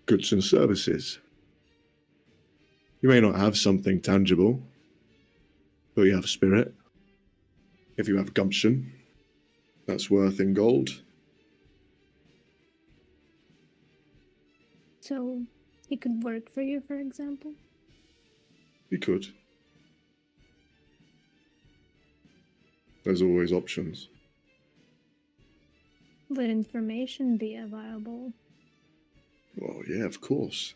Goods and services. You may not have something tangible, but you have spirit. If you have gumption, that's worth in gold. So he could work for you, for example? You could. There's always options. Would information be viable? Well, yeah, of course.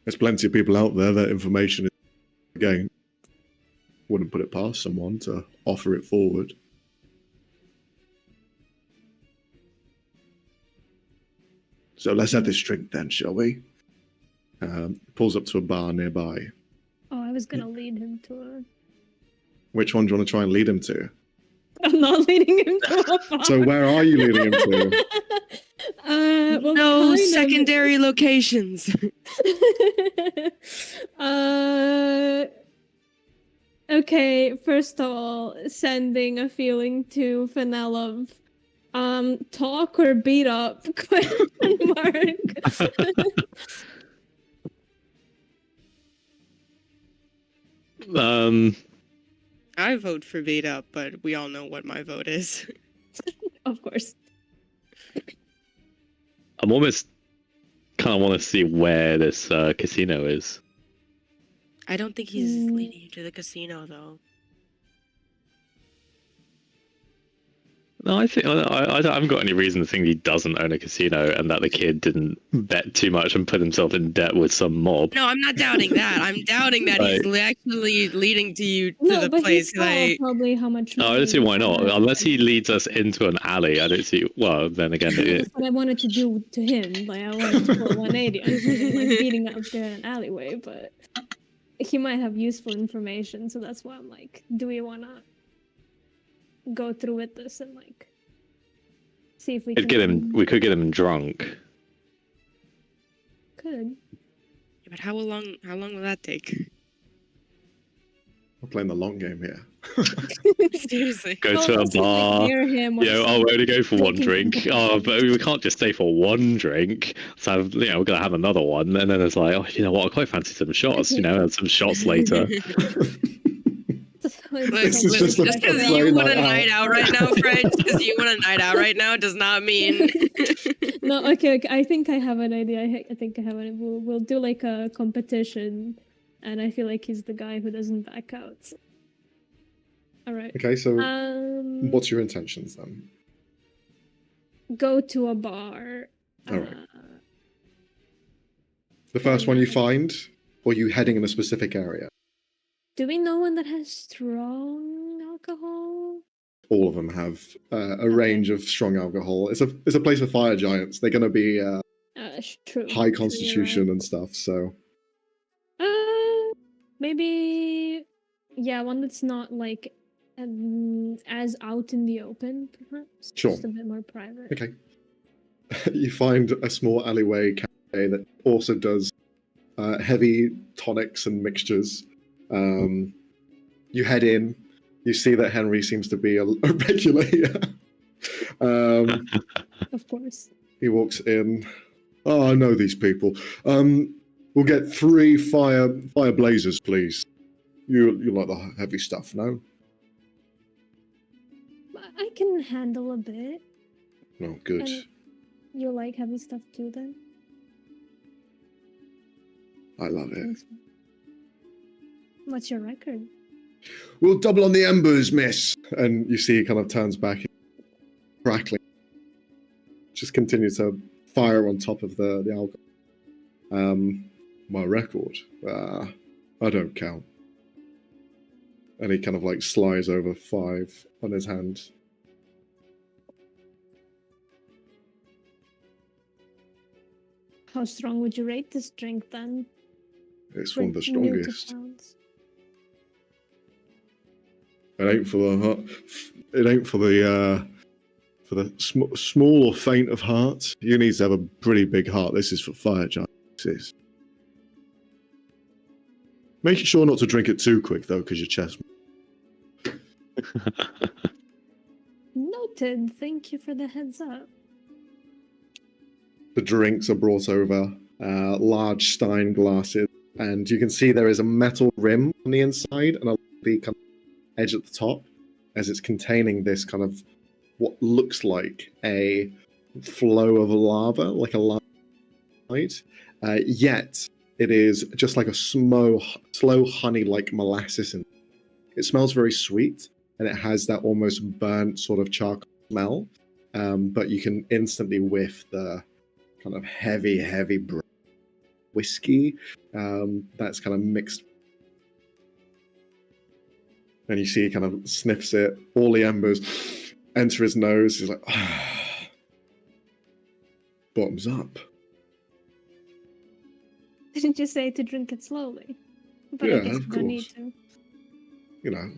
There's plenty of people out there that information is again. Wouldn't put it past someone to offer it forward. So let's have this drink then, shall we? Pulls up to a bar nearby. Oh, I was gonna lead him to a... Which one do you want to try and lead him to? I'm not leading him to a bar. So where are you leading him to? Well, No kind of. secondary locations. Okay, first of all, sending a feeling to Fenelov. Talk or beat up? Question mark. I vote for beat up, but we all know what my vote is. Of course. I'm almost kind of want to see where this casino is. I don't think he's leading you to the casino, though. No, I think I haven't got any reason to think he doesn't own a casino and that the kid didn't bet too much and put himself in debt with some mob. No, I'm not doubting that. I'm doubting that he's actually leading to you to No, the but place. he saw probably how much. No, I don't see why not. Unless he leads us into an alley, I don't see. Well, then again, That's what I wanted to do to him. Like I wanted to pull 180 on him, like beating up there in an alleyway, but he might have useful information, so that's why I'm like, do we wanna go through with this and like see if we could can get him. We could get him drunk. Could. Yeah, but how long will that take? We're playing the long game here. Seriously. Go to a Let's, like, bar. near him or You know, something. we only go for one Drinking drink. alcohol. Oh, but we can't just stay for one drink. So, we're gonna have another one, and then it's like, oh, you know what? I quite fancy some shots. And some shots later. This is just a because Friday you want a night night out right now, Fred. Because you want a night out right now does not mean. No, okay. I think I have an idea. I think I have an. We'll do like a competition, and I feel like he's the guy who doesn't back out. So. All right. Okay, so What's what's your intentions then? Go to a bar. All right. The first one you find, or you heading in a specific area? Do we know one that has strong alcohol? All of them have a range of strong alcohol. It's a place for fire giants. They're going to be True. high True, constitution you're and stuff. So right. Maybe, yeah, one that's not like as out in the open, perhaps. Sure. Just a bit more private. okay, you find a small alleyway cafe that also does heavy tonics and mixtures. You head in. You see that Henry seems to be a regular here. Of course. He walks in. Oh, I know these people. We'll get 3 fire blazers, please. You like the heavy stuff, no? I can handle a bit. No, good. And you like heavy stuff too, then? I love it. Thanks. What's your record? We'll double on the embers, miss. And you see he kind of turns back, crackling. Just continue to fire on top of the alcohol. My record? I don't count. And he kind of like slides over 5 on his hand. How strong would you rate this drink then? It's one of the For new to strongest. pounds. It ain't for the heart. It ain't for the small or faint of heart. You need to have a pretty big heart. This is for fire giants. Make sure not to drink it too quick though, because your chest. Noted. Thank you for the heads up. The drinks are brought over, large stein glasses, and you can see there is a metal rim on the inside and a kind of edge at the top, as it's containing this kind of what looks like a flow of lava, like a lava light. Yet it is just like a slow honey-like molasses. It smells very sweet, and it has that almost burnt sort of charcoal smell. But you can instantly whiff the kind of heavy whiskey that's kind of mixed. And you see he kind of sniffs it. All the embers enter his nose. He's like, bottoms up. Didn't you say to drink it slowly? But Yeah, I guess of you don't need course. to. You know,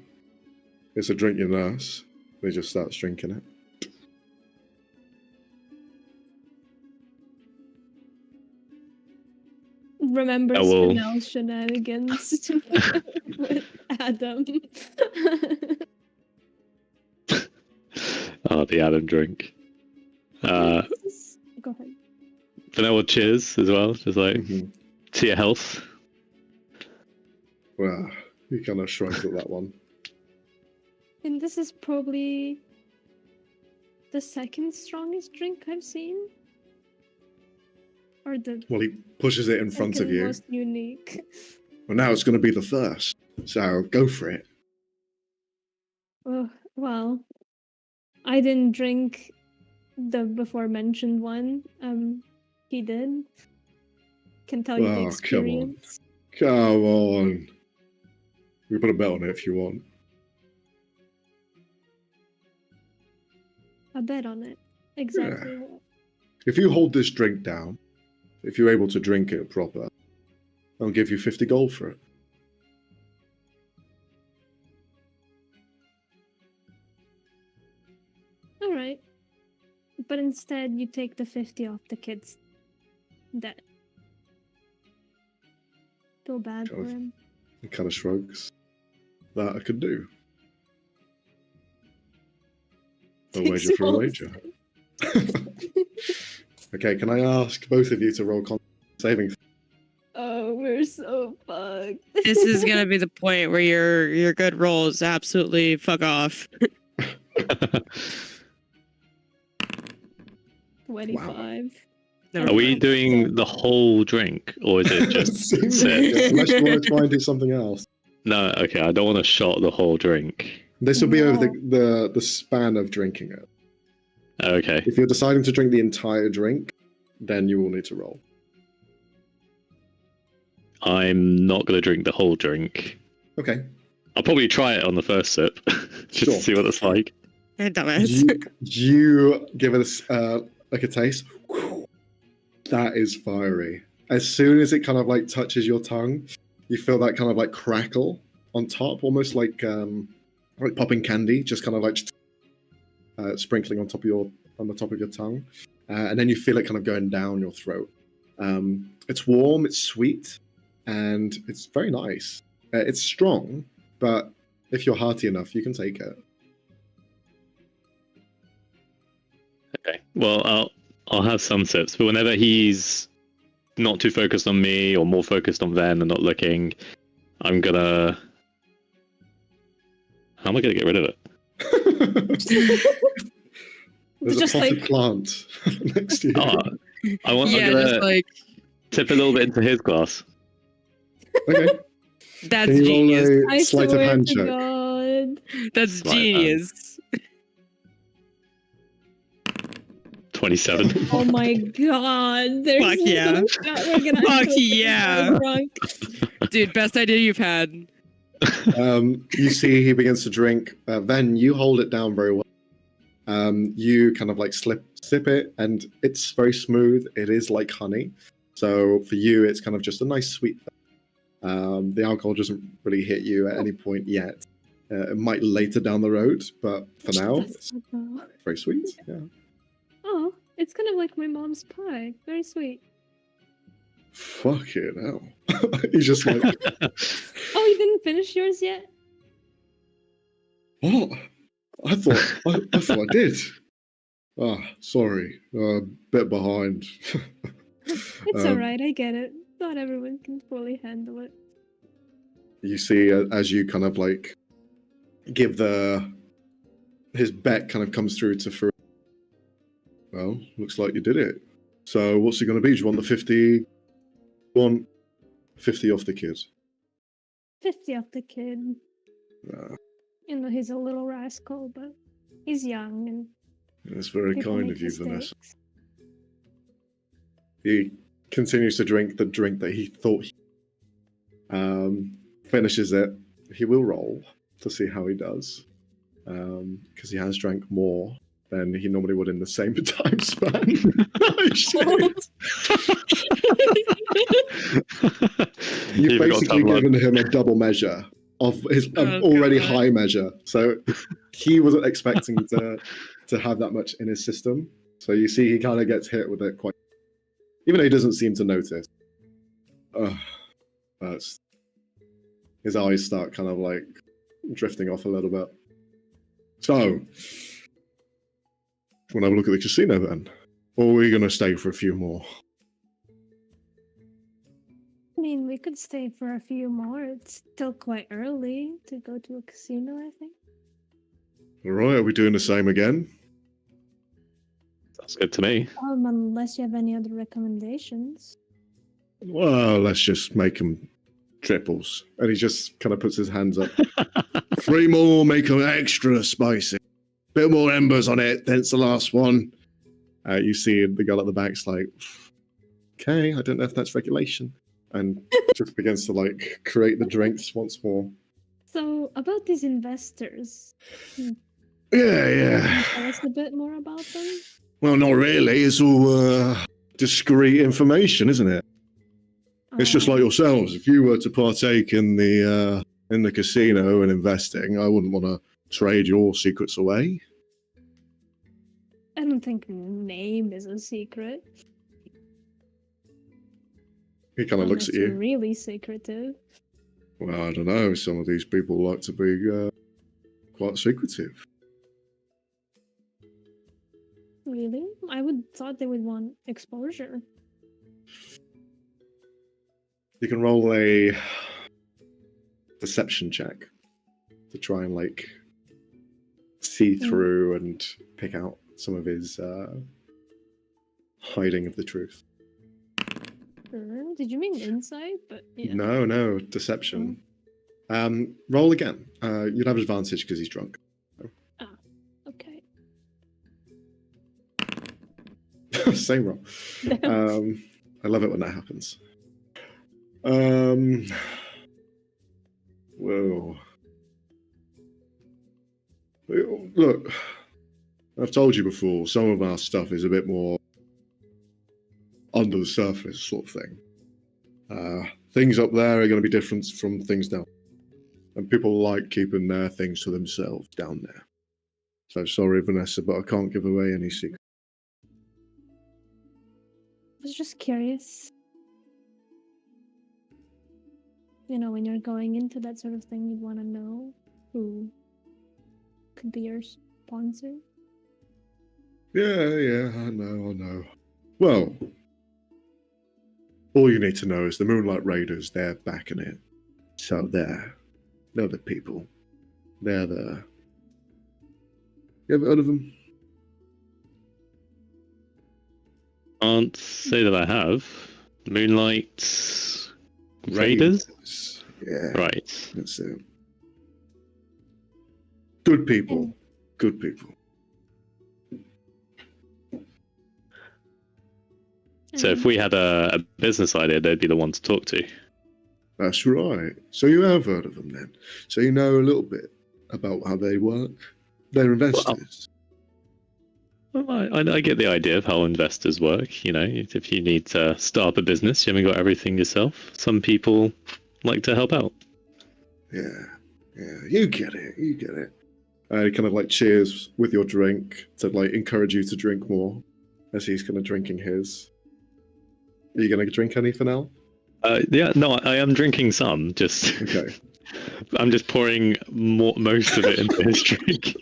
it's a drink you nurse. They just start drinking it. Remember I will- Spinell's shenanigans with Adam. Oh, the Adam drink. Go ahead. Vanilla cheers as well, just like Mhm. to your health. Well, he kind of shrugs at that one. And this is probably the second strongest drink I've seen. Or the Well, he pushes it in front of second you. most unique. Well, now it's going to be the first. So go for it. Oh, well, I didn't drink the before mentioned one. He did. Can tell you the Oh, come on. experience. Come on. We put a bet on it if you want. A bet on it. Exactly. What? If you hold this drink down, if you're able to drink it proper, I'll give you 50 gold for it. All right. But instead, you take the 50 off the kid's debt. Feel bad Kind for of. him. He kind of shrugs. That I could do. A Takes wager for a all- wager. Okay, can I ask both of you to roll con saving? Oh, we're so fucked. This is gonna be the point where your good rolls absolutely fuck off. 25. Never Are we mind. doing the whole drink, or is it just Seems set? like it, unless you want to try and do something else. No, okay, I don't want to shot the whole drink. This will be over No. the span of drinking it. Okay, If you're deciding to drink the entire drink, then you will need to roll. I'm not going to drink the whole drink. Okay. I'll probably try it on the first sip, just Sure. to see what it's like. Dumbass. You give it like a taste. Whew. That is fiery. As soon as it kind of like touches your tongue, you feel that kind of like crackle on top, almost like popping candy, just kind of like sprinkling on the top of your tongue, and then you feel it kind of going down your throat. It's warm, it's sweet, and it's very nice. It's strong, but if you're hearty enough, you can take it. Okay, well, I'll have some sips, but whenever he's not too focused on me or more focused on Ven and not looking, I'm gonna. How am I gonna get rid of it? There's Just a potted like- plant next to you. Oh, I'm Yeah, gonna just like tip a little bit into his glass. Okay. that's Can you roll genius. I a sleight of swear hand to check? God. That's Sleight of hand. genius. 27. Oh my God. There's Fuck yeah. no shot we're gonna Fuck actually get yeah. drunk. Dude, best idea you've had. You see he begins to drink. Then you hold it down very well. You kind of like sip it, and it's very smooth. It is like honey. So for you, it's kind of just a nice sweet thing. The alcohol doesn't really hit you at any point yet. It might later down the road, but for now, it's very sweet. Yeah. Oh, it's kind of like my mom's pie. Very sweet. Fuck it hell. He's just like, Oh, you didn't finish yours yet? What? I thought I did. Ah, sorry. Bit behind. It's alright, I get it. Not everyone can fully handle it. You see, as you kind of like give his bet kind of comes through to Farouk. Well, looks like you did it. So what's it going to be? Do you want the 50? You want 50 off the kid? 50 off the kid. Nah, You know, he's a little rascal, but he's young and that's very people kind make of you, Vanessa. mistakes. He continues to drink the drink that he thought finishes it. He will roll to see how he does, because he has drank more than he normally would in the same time span. Oh, shit. You've basically given him a double measure of his already high measure. So he wasn't expecting to have that much in his system. So you see he kind of gets hit with it quite, even though he doesn't seem to notice. That's his eyes start kind of like drifting off a little bit. So, want to have a look at the casino then? Or are we going to stay for a few more? I mean, we could stay for a few more. It's still quite early to go to a casino, I think. All right, are we doing the same again? Sounds good to me. Unless you have any other recommendations. Well, let's just make them triples. And he just kind of puts his hands up. 3 more, make them extra spicy. Bit more embers on it, then it's the last one. You see the girl at the back's like, okay, I don't know if that's regulation. And just begins to like create the drinks once more. So, about these investors. Yeah. Can you tell us a bit more about them? Well, not really. It's all discreet information, isn't it? It's just like yourselves. If you were to partake in the casino and investing, I wouldn't want to trade your secrets away. I don't think name is a secret. He kind of looks at Unless you're you. really secretive. Well, I don't know. Some of these people like to be quite secretive. Really? I would thought they would want exposure. You can roll a deception check to try and like see through and pick out some of his hiding of the truth. Did you mean insight? But yeah. No, deception. Roll again. You'd have advantage because he's drunk. Okay. Same roll. I love it when that happens. Whoa. Look, I've told you before, some of our stuff is a bit more under the surface sort of thing. Things up there are going to be different from things down. And people like keeping their things to themselves down there. So sorry, Vanessa, but I can't give away any secrets. I was just curious. You know, when you're going into that sort of thing, you'd want to know who could be your sponsor. Yeah, I know. Well, all you need to know is the Moonlight Raiders, they're backing it. So they're the people. They're the... You ever heard of them? Can't say that I have. Moonlight Raiders? Yeah. Right. That's it. Good people. Good people. So if we had a business idea, they'd be the one to talk to. That's right. So you have heard of them then. So you know a little bit about how they work. They're investors. Well, I get the idea of how investors work. You know, if you need to start up a business, you haven't got everything yourself. Some people like to help out. Yeah, you get it. He kind of like cheers with your drink to like encourage you to drink more as he's kind of drinking his. Are you going to drink anything else? Yeah, no, I am drinking some. Just okay. I'm just pouring most of it into his drink.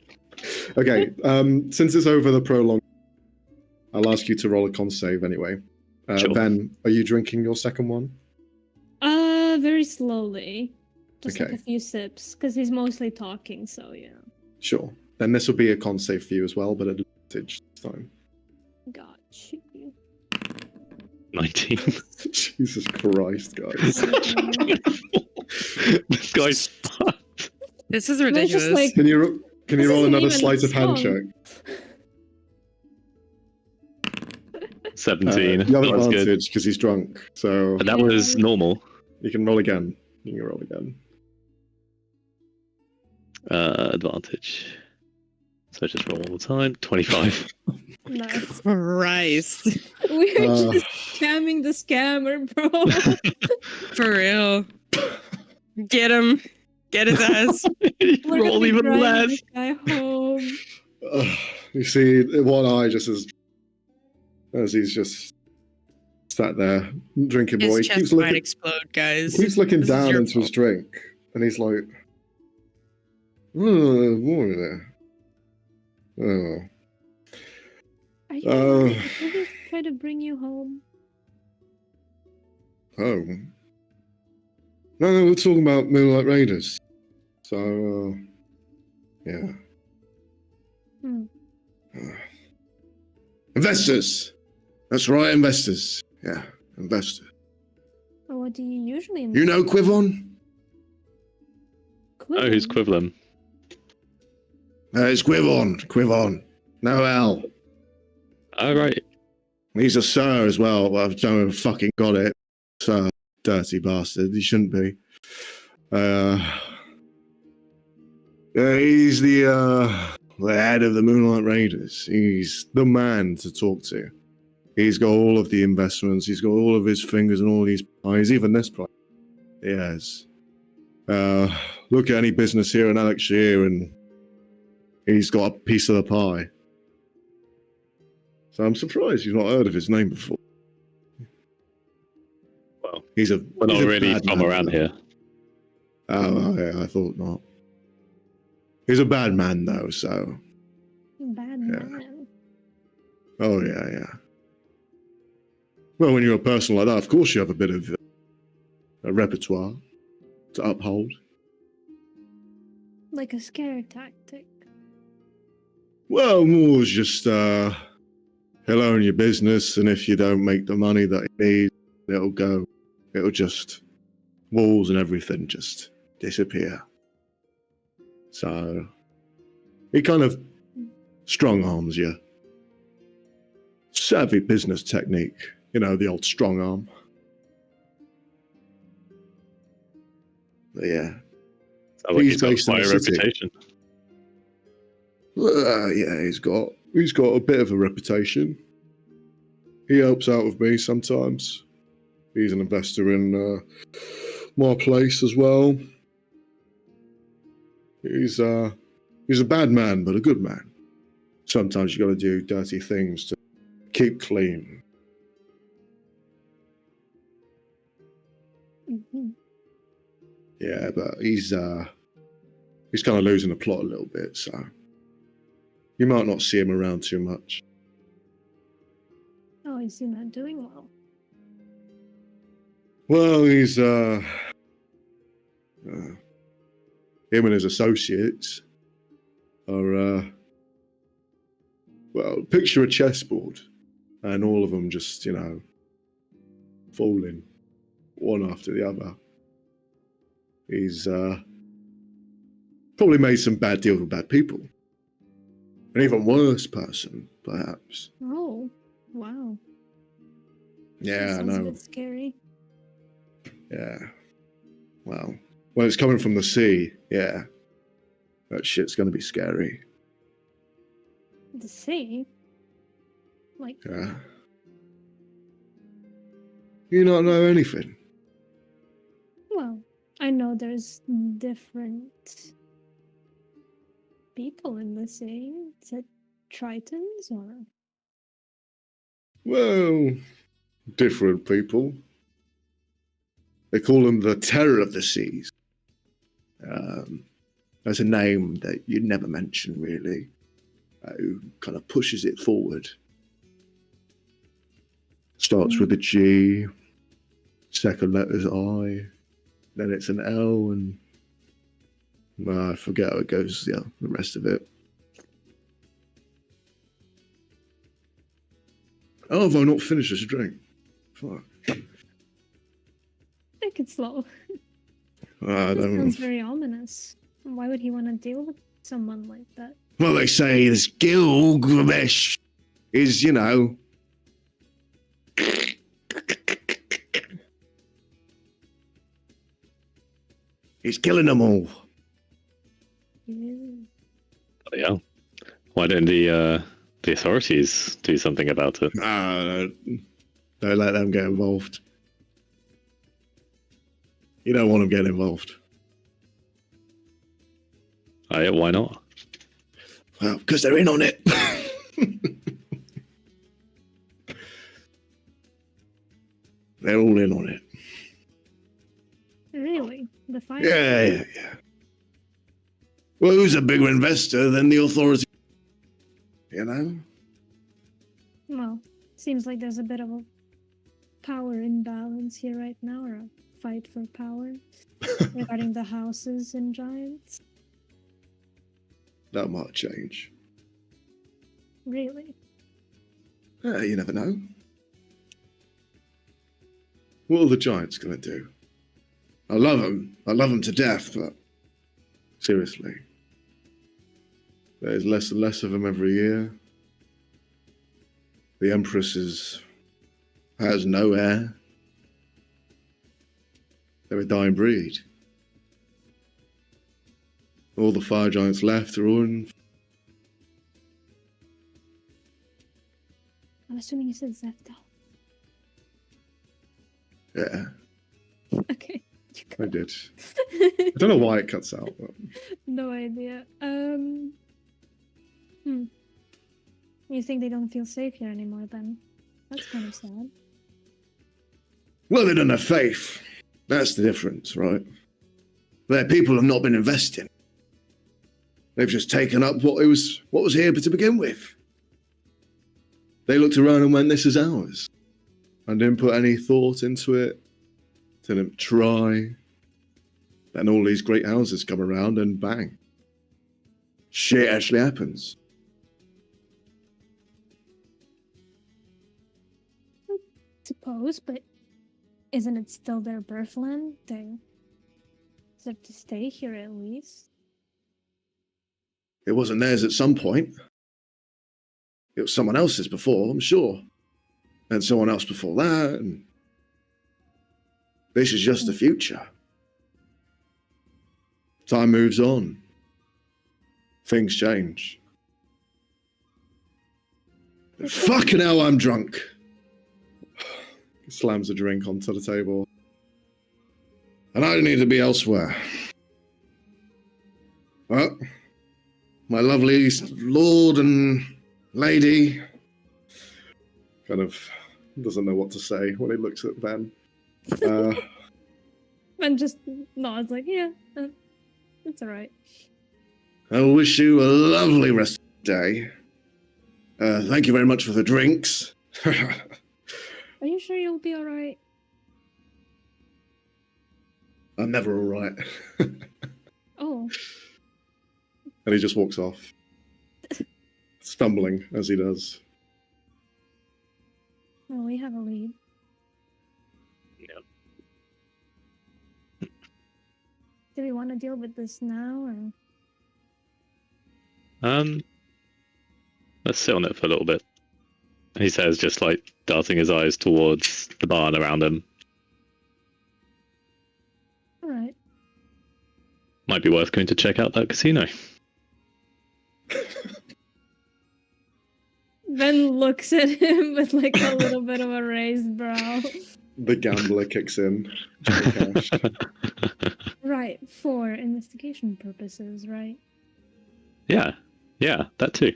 Okay, since it's over the prolonged, I'll ask you to roll a con save anyway. Sure. Ben, are you drinking your second one? Very slowly. Just like Okay. a few sips, because he's mostly talking, so yeah. Sure. Then this will be a con save for you as well, but at advantage this time. Got you. 19. Jesus Christ, guys. This guy's fucked. This is We're just ridiculous. like- Can you This roll isn't another even sleight of hand strong. check? 17. You have That was good. advantage because he's drunk, so But that was normal. you can roll again. You can roll again. Advantage. So just roll all the time. 25. Nice. Christ. We're Uh. just scamming the scammer, bro. For real. Get him. Get his ass. We're roll gonna be even driving less. this guy home. You see one eye just as he's just sat there drinking more. His He keeps chest might looking, explode, guys. keeps looking This is down your into his fault. drink, and he's like, "Oh, more there." Oh. Are you Uh. alright? Did we try to bring you home? Oh. No, we're talking about Moonlight Raiders. So, yeah. Hmm. Investors! That's right, investors. Yeah, investors. Or what do you usually You know Quivon? Oh, who's Quivlin? It's Quivon. No L. Oh, right. He's a sir as well. Well, I don't fucking got it. Sir, dirty bastard. He shouldn't be. He's the head of the Moonlight Raiders. He's the man to talk to. He's got all of the investments. He's got all of his fingers and all these pies. Even this prize. He has. Look at any business here in Elixir and he's got a piece of the pie. So I'm surprised you've not heard of his name before. Well, He's a we're not he's a really bad from man. around here. Oh, yeah, I thought not. He's a bad man, though, so... Bad Yeah. man. Oh, yeah. Well, when you're a person like that, of course you have a bit of a repertoire to uphold. Like a scare tactic. Well, more just, he'll own your business, and if you don't make the money that he needs, it'll just... walls and everything just disappear. So... he kind of strong arms you. Savvy business technique. You know, the old strong arm. But yeah. Sounds like He's he's got based in quite a the city. reputation. Yeah, he's got a bit of a reputation. He helps out with me sometimes. He's an investor in my place as well. He's a bad man, but a good man. Sometimes you got to do dirty things to keep clean. Mm-hmm. Yeah, but he's kind of losing the plot a little bit, so you might not see him around too much. Oh, is he not doing well? Well, he's him and his associates are well, picture a chessboard and all of them just, falling one after the other. He's probably made some bad deals with bad people. An even worse person, perhaps. Oh, wow. Yeah, I Sounds a know. bit scary. Yeah. Well, when it's coming from the sea, yeah. That shit's gonna be scary. The sea? Like, Yeah. You not know anything? well, I know there's different people in the sea. Is it Tritons or? Well, different people. They call them the terror of the seas. There's a name that you never mention, really, who kind of pushes it forward. Starts with a G, second letter's I, then it's an L, and I forget how it goes, the rest of it. Oh, have I not finished this drink? Fuck. Take it slow. I That don't. sounds very ominous. Why would he want to deal with someone like that? Well, they say this Gilgamesh is, you know. He's killing them all. Yeah. Yeah. Why don't the authorities do something about it? Don't let them get involved. You don't want them getting involved. Oh, yeah, why not? Well, because they're in on it. They're all in on it. Really? The fire? Yeah. Well, who's a bigger investor than the authority? You know? Well, seems like there's a bit of a power imbalance here right now, or a fight for power regarding the houses and giants. That might change. Really? You never know. What are the giants going to do? I love them. I love them to death, but seriously. There's less and less of them every year. The Empress has no heir. They're a dying breed. All the fire giants left are all in. I'm assuming you said Zefto. Yeah, Okay. I did. I don't know why it cuts out, but No idea. You think they don't feel safe here anymore then? That's kind of sad. Well, they don't have faith. That's the difference, right? Their people have not been investing. They've just taken up what was here to begin with. They looked around and went, "This is ours," and didn't put any thought into it. Didn't try. Then all these great houses come around and bang. Shit actually happens. Suppose, but isn't it still their birthland? They deserve to stay here at least. It wasn't theirs at some point. It was someone else's before, I'm sure. And someone else before that, and this is just the future. Time moves on. Things change. Fucking hell, I'm drunk. slams a drink onto the table. And I need to be elsewhere. Well, my lovely lord and lady Kind of doesn't know what to say when he looks at Ben. And just nods like, yeah, it's alright. I wish you a lovely rest of the day. Thank you very much for the drinks. Are you sure you'll be alright? I'm never all right. Oh, And he just walks off, stumbling as he does. well, we have a lead. Do we want to deal with this now, or? Let's sit on it for a little bit. He says, just like darting his eyes towards the barn around him. Alright. Might be worth going to check out that casino. Ben looks at him with like a little bit of a raised brow. The gambler kicks in. Cash. Right, for investigation purposes, right? Yeah, that too.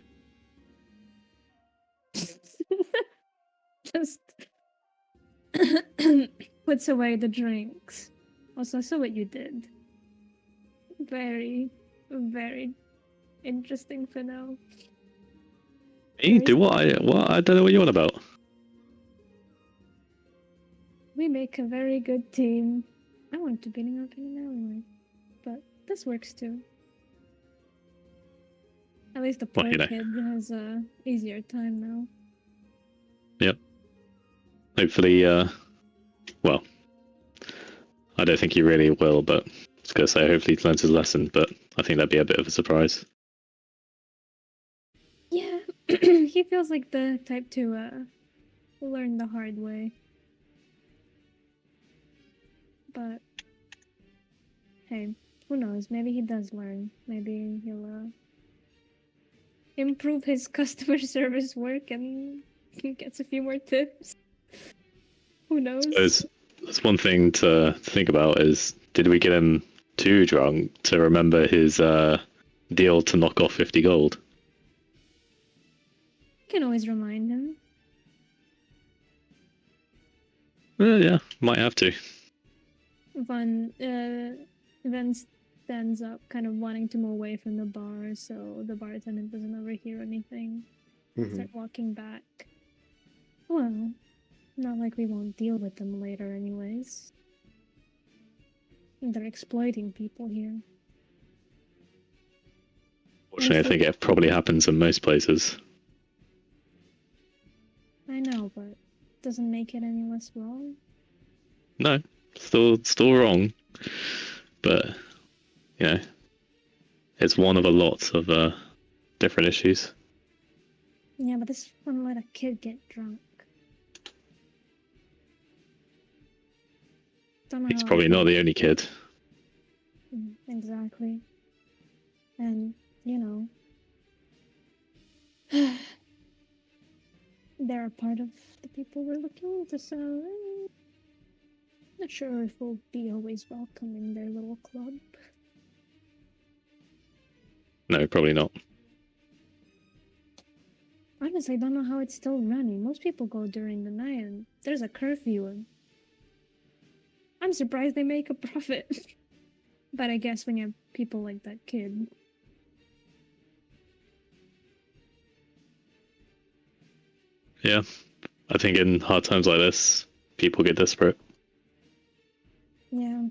Just puts away the drinks. Also, I saw what you did. very, very interesting to know. Me? Do what? I don't know what you're on about. We make a very good team. I want to be in our team anyway, but this works too. At least the Well, poor you know. kid has a easier time now. Hopefully, well, I don't think he really will, but I was going to say hopefully he learns his lesson, but I think that'd be a bit of a surprise. Yeah, he feels like the type to learn the hard way. But hey, who knows? Maybe he does learn. Maybe he'll improve his customer service work and he gets a few more tips. Who knows? There's one thing to think about is, did we get him too drunk to remember his deal to knock off 50 gold? Can always remind him. Yeah, might have to. Van stands up, kind of wanting to move away from the bar so the bartender doesn't overhear anything. Start walking back. Well, not like we won't deal with them later anyways. They're exploiting people here. Fortunately, I think it probably happens in most places. I know, but doesn't make it any less wrong. No, still wrong, but you know, it's one of a lot of different issues. Yeah, but this wouldn't let a kid get drunk. Don't know He's how probably not the only kid. Exactly. And, you know, they're a part of the people we're looking into, so not sure if we'll be always welcome in their little club. No, probably not. Honestly, I don't know how it's still running. Most people go during the night, and there's a curfew. And I'm surprised they make a profit. But I guess when you have people like that kid. Yeah, I think in hard times like this, people get desperate. Yeah.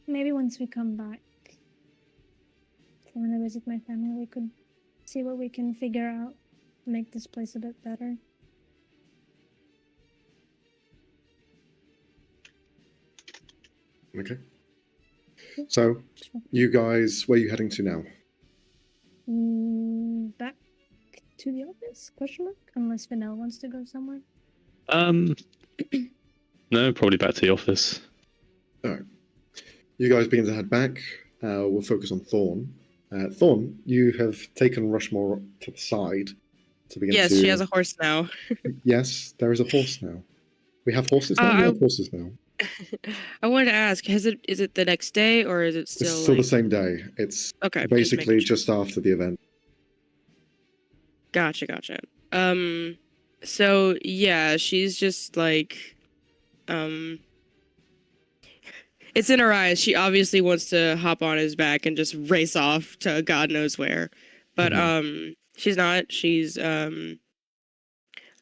Maybe once we come back, if I want to visit my family, we could see what we can figure out, make this place a bit better. Okay. So, you guys, where are you heading to now? Back to the office? Question mark? Unless Vanilla wants to go somewhere. No, probably back to the office. Alright. You guys begin to head back. We'll focus on Thorn. Thorn, you have taken Rushmore to the side to begin Yes, to... she has a horse now. Yes, there is a horse now. We have horses now? We have horses now. I wanted to ask, is it the next day or is it still? It's still the same day. It's okay, basically just after the event. Gotcha. So yeah, she's just like, it's in her eyes. She obviously wants to hop on his back and just race off to God knows where, but she's not. She's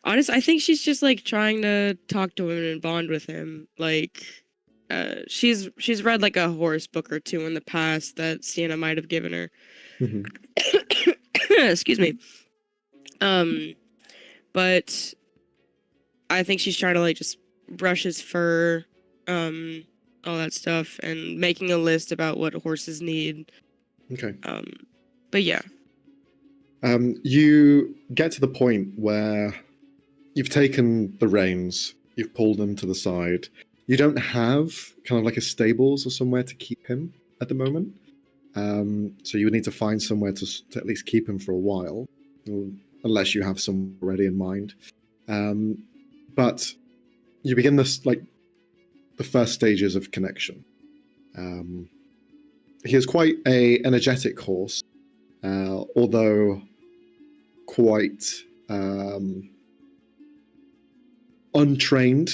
honest, I think she's just like trying to talk to him and bond with him. Like, she's read like a horse book or two in the past that Sienna might have given her. Excuse me. But I think she's trying to like just brush his fur, all that stuff, and making a list about what horses need. Okay. But yeah. You get to the point where you've taken the reins, you've pulled them to the side. You don't have kind of like a stables or somewhere to keep him at the moment. So you would need to find somewhere to at least keep him for a while, unless you have some already in mind. But you begin this, like, the first stages of connection. He is quite a energetic horse, although quite untrained.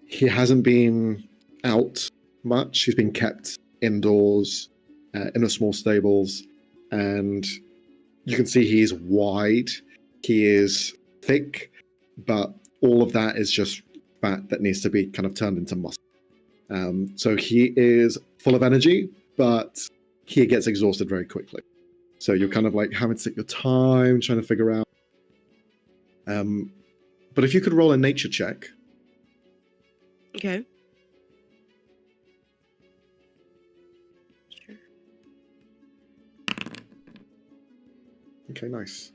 He hasn't been out much. He's been kept indoors in a small stables, and you can see he is wide, he is thick, but all of that is just fat that needs to be kind of turned into muscle. So he is full of energy, but he gets exhausted very quickly. So you're kind of like having to take your time trying to figure out. But if you could roll a nature check. Okay. Sure. Okay, nice.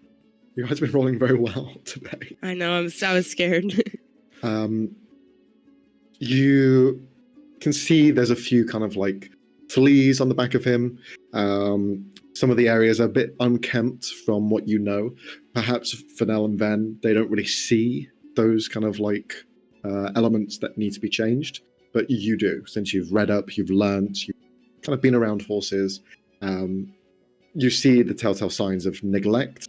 You guys have been rolling very well today. I know. I was scared. You can see there's a few kind of like fleas on the back of him. Some of the areas are a bit unkempt from what you know. Perhaps Fennel and Ven, they don't really see those kind of like elements that need to be changed, but you do. Since you've read up, you've learned, you've kind of been around horses. You see the telltale signs of neglect.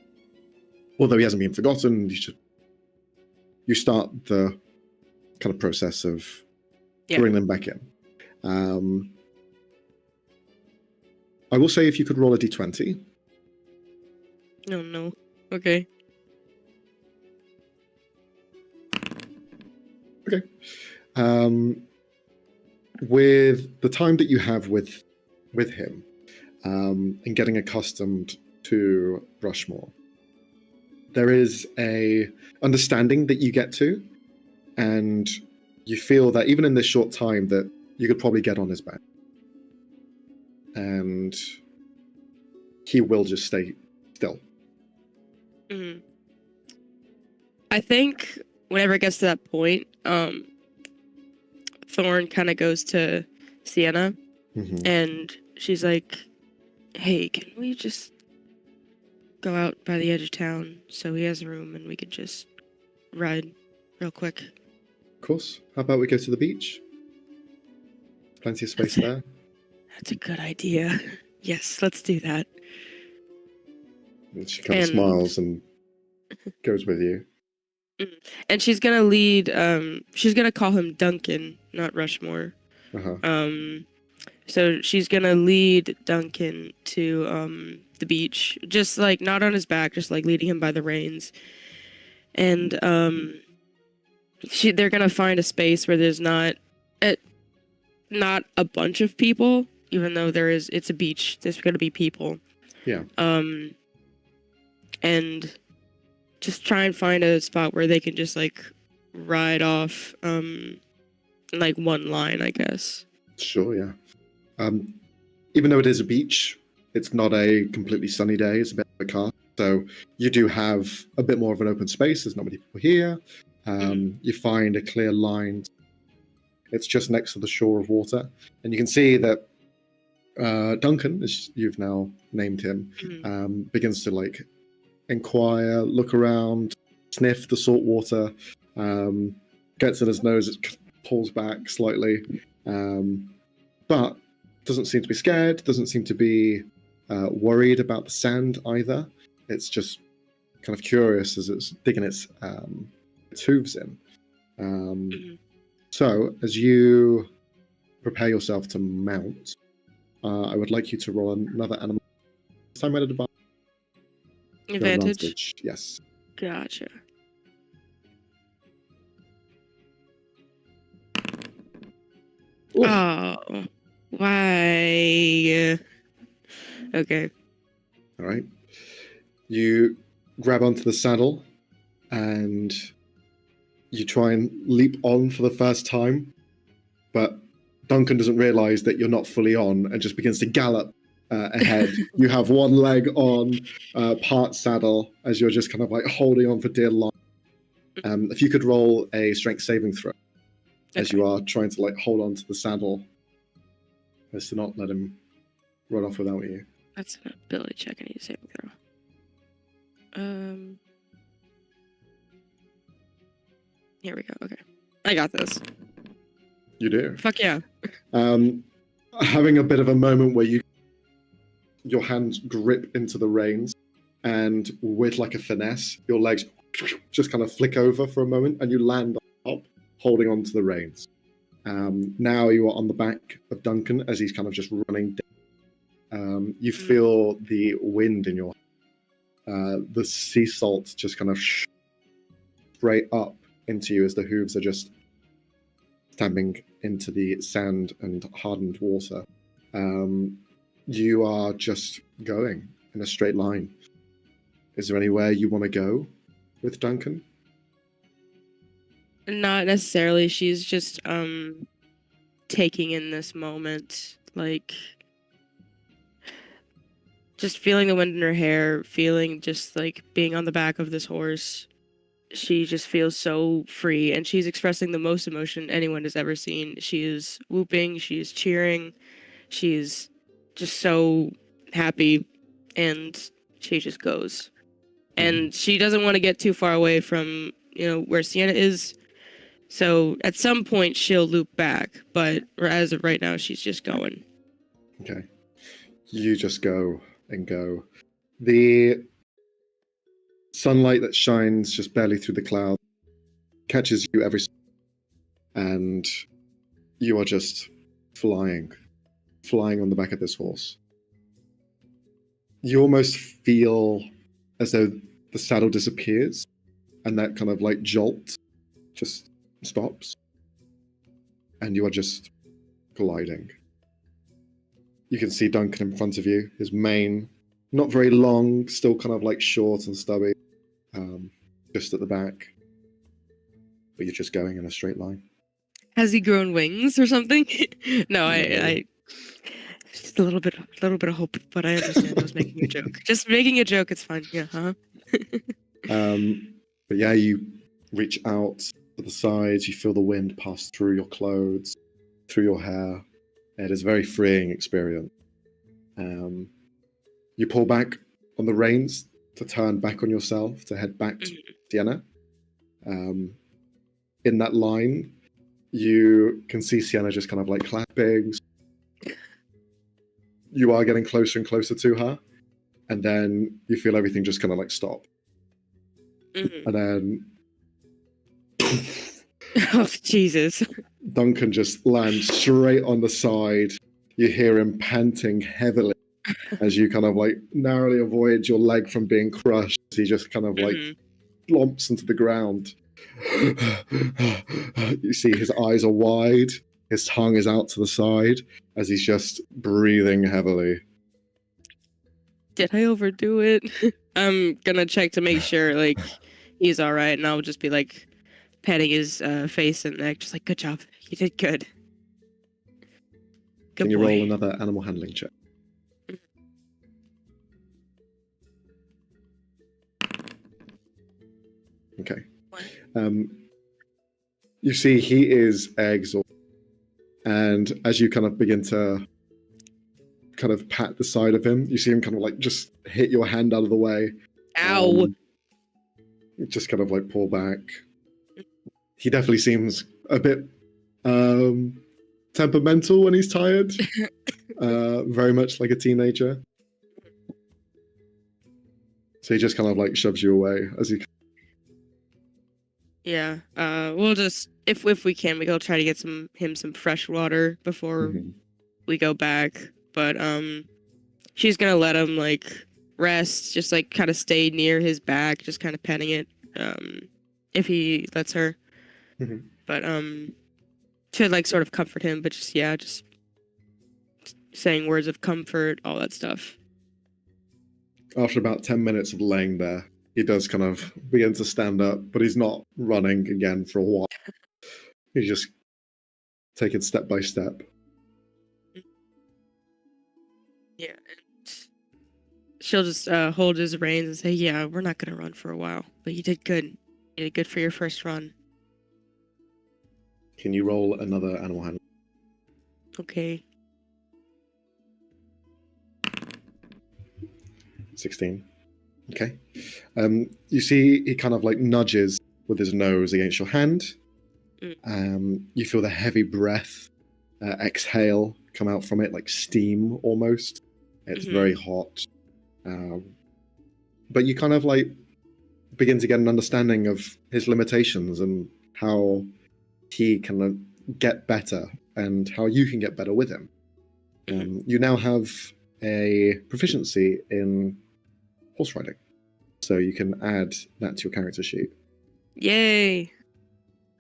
Although he hasn't been forgotten, you start the kind of process of bringing them back in. I will say if you could roll a d20. Oh no. Okay. Okay. With the time that you have with him, and getting accustomed to Rushmore, there is a understanding that you get to, and you feel that even in this short time that you could probably get on his back. And he will just stay still. Mm-hmm. I think whenever it gets to that point, Thorn kind of goes to Sienna, and she's like, "Hey, can we just go out by the edge of town so he has room and we could just ride real quick?" Of course. How about we go to the beach? Plenty of space there. That's a good idea. Yes, let's do that. And she kind of smiles and goes with you. And she's gonna lead. She's gonna call him Duncan, not Rushmore. So she's gonna lead Duncan to the beach, just like not on his back, just like leading him by the reins. And they're gonna find a space where there's not a bunch of people, even though it's a beach. There's gonna be people. Yeah. And just try and find a spot where they can just like ride off in like one line, I guess. Sure, yeah. Even though it is a beach, it's not a completely sunny day. It's a bit of a car. So you do have a bit more of an open space. There's not many people here. You find a clear line. It's just next to the shore of water. And you can see that Duncan, as you've now named him, begins to like inquire, look around, sniff the salt water, gets in his nose, it pulls back slightly, but doesn't seem to be scared, doesn't seem to be worried about the sand either. It's just kind of curious as it's digging its hooves in. So as you prepare yourself to mount, I would like you to roll another animal. This time at advantage. Yes. Gotcha. Ooh. Oh, why? Okay. All right. You grab onto the saddle and you try and leap on for the first time, but Duncan doesn't realize that you're not fully on and just begins to gallop ahead. You have one leg on, part saddle, as you're just kind of like holding on for dear life. If you could roll a strength saving throw, as you are trying to like hold on to the saddle, as to not let him run off without you. That's an ability check. I need to saving throw. Here we go. Okay, I got this. You do. Fuck yeah. Having a bit of a moment where your hands grip into the reins, and with like a finesse, your legs just kind of flick over for a moment, and you land on top, holding onto the reins. Now you are on the back of Duncan as he's kind of just running down. You feel the wind in your the sea salt just kind of straight up into you as the hooves are just stamping into the sand and hardened water. You are just going in a straight line. Is there anywhere you want to go with Duncan? Not necessarily. She's just taking in this moment, like just feeling the wind in her hair, feeling just like being on the back of this horse. She just feels so free, and she's expressing the most emotion anyone has ever seen. She is whooping, she is cheering, she's just so happy, and she just goes. And she doesn't want to get too far away from, where Sienna is. So at some point she'll loop back, but as of right now, she's just going. Okay. You just go and go. The sunlight that shines just barely through the clouds catches you every and you are just flying on the back of this horse. You almost feel as though the saddle disappears and that kind of like jolt just stops and you are just gliding. You can see Duncan in front of you, his mane not very long, still kind of like short and stubby, just at the back, but you're just going in a straight line. Has he grown wings or something? No, I just a little bit of hope, but I understand. I was making a joke. Just making a joke. It's fine. Yeah. But yeah, you reach out to the sides. You feel the wind pass through your clothes, through your hair. It is a very freeing experience. You pull back on the reins to turn back on yourself to head back to Sienna. In that line, you can see Sienna just kind of like clapping. You are getting closer and closer to her, and then you feel everything just kind of like stop. And then oh, Jesus. Duncan just lands straight on the side. You hear him panting heavily as you kind of like narrowly avoid your leg from being crushed. He just kind of like plumps into the ground. You see his eyes are wide. His tongue is out to the side as he's just breathing heavily. Did I overdo it? I'm gonna check to make sure like he's all right, and I'll just be like patting his face and neck, just like, good job, you did good. Can you roll another animal handling check? Okay. You see he is exhausted, and as you kind of begin to kind of pat the side of him, you see him kind of like just hit your hand out of the way. Ow! Just kind of like pull back. He definitely seems a bit temperamental when he's tired. Very much like a teenager. So he just kind of like shoves you away as he. Yeah. We'll just if we can, we'll try to get him some fresh water before we go back. But she's gonna let him like rest, just like kind of stay near his back, just kind of petting it, if he lets her. But to like sort of comfort him, but just saying words of comfort, all that stuff. After about 10 minutes of laying there, he does kind of begin to stand up, but he's not running again for a while. He's just taking step by step. Yeah, and she'll just hold his reins and say, yeah, we're not going to run for a while, but you did good. You did good for your first run. Can you roll another animal handling? Okay. 16. Okay. You see he kind of like nudges with his nose against your hand. You feel the heavy breath exhale come out from it, like steam almost. It's very hot. But you kind of like begin to get an understanding of his limitations and how he can get better and how you can get better with him. You now have a proficiency in horse riding, so you can add that to your character sheet. Yay!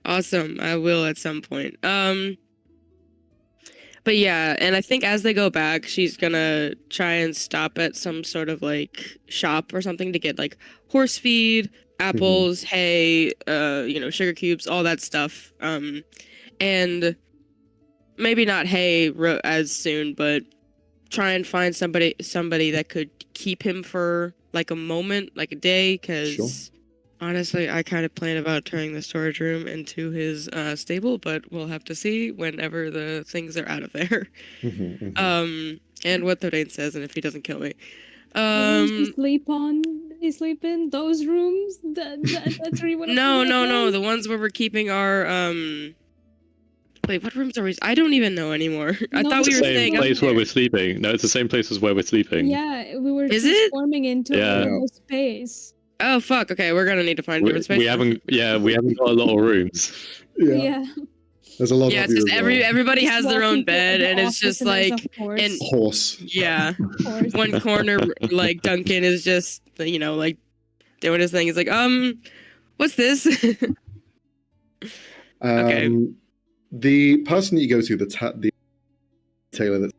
Awesome. I will at some point. But yeah, and I think as they go back, she's gonna try and stop at some sort of like shop or something to get like horse feed, apples, hay, sugar cubes, all that stuff. And maybe not hay as soon, but try and find somebody that could keep him for like a moment, like a day, because honestly, I kind of plan about turning the storage room into his stable, but we'll have to see whenever the things are out of there. And what Thordain says, and if he doesn't kill me. The rooms you sleep in those rooms. That's really what. No. The ones where we're keeping our Wait, what rooms are we? I don't even know anymore. I No, thought we It's were the staying same up place where there. we're sleeping. No, it's the same place as where we're sleeping. Yeah, we were Is it? transforming into Yeah. a little space. Oh fuck! Okay, we're gonna need to find a different space. We haven't got a lot of rooms. Yeah. There's a lot Yeah, of it's you just as well. everybody Just has their walking own to bed, the and it's office just and there's like a horse. and Horse. yeah, Horse. one corner like Duncan is just like doing his thing. He's like, what's this? Okay. The person that you go to, the tailor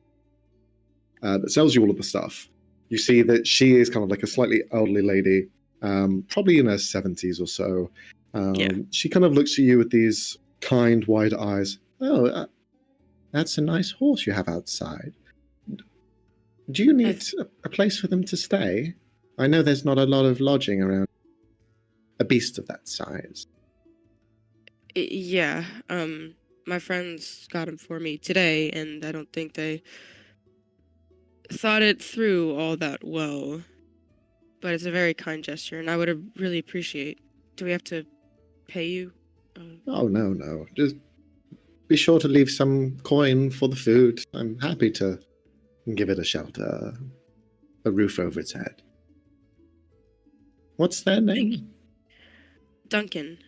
that sells you all of the stuff, you see that she is kind of like a slightly elderly lady, probably in her 70s or so. She kind of looks at you with these kind, wide eyes. Oh, that's a nice horse you have outside. Do you need a place for them to stay? I know there's not a lot of lodging around a beast of that size. Yeah. My friends got him for me today, and I don't think they thought it through all that well. But it's a very kind gesture, and I would really appreciate. Do we have to pay you? Oh, no. Just be sure to leave some coin for the food. I'm happy to give it a shelter, a roof over its head. What's their name? Duncan.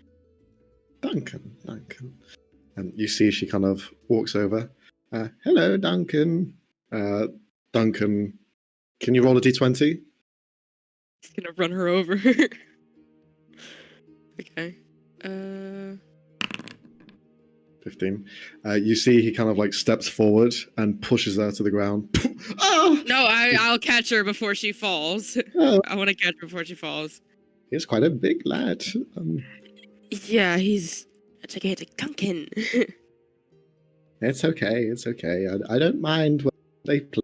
Duncan. And you see she kind of walks over. Hello, Duncan. Duncan, can you roll a d20? He's gonna run her over. Okay. 15. You see he kind of like steps forward and pushes her to the ground. Ah! No, I'll catch her before she falls. Oh, I want to catch her before she falls. he's quite a big lad. Yeah, he's a gigantic Duncan. It's okay. I don't mind when they play.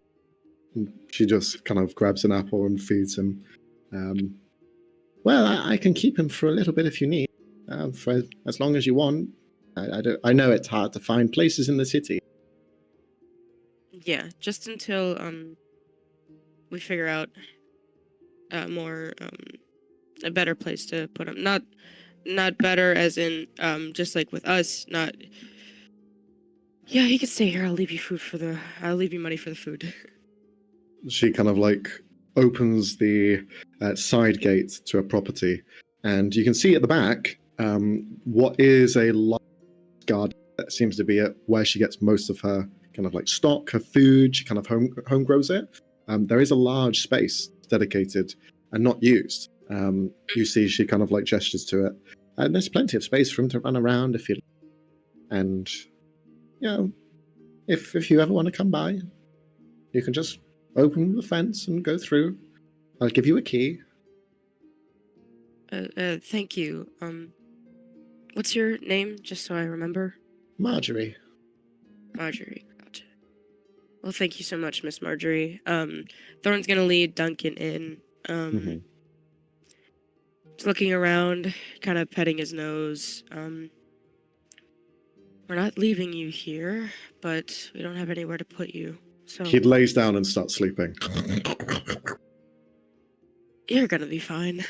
And she just kind of grabs an apple and feeds him. Well, I can keep him for a little bit if you need. For as long as you want. I know it's hard to find places in the city. Yeah, just until we figure out a better place to put him. Not better as in just like with us, not. Yeah, he can stay here. I'll leave you money for the food. She kind of like opens the side gate to a property, and you can see at the back what is a large garden that seems to be where she gets most of her kind of like stock, her food. She kind of home grows it. There is a large space dedicated and not used. You see she kind of like gestures to it, and there's plenty of space for him to run around if you like. And if you ever want to come by, you can just open the fence and go through. I'll give you a key. Thank you. What's your name, just so I remember? Marjorie. Marjorie. Gotcha. Well, thank you so much, Miss Marjorie. Thorn's gonna lead Duncan in. Just looking around, kind of petting his nose. We're not leaving you here, but we don't have anywhere to put you. So He lays down and starts sleeping. you're gonna be fine.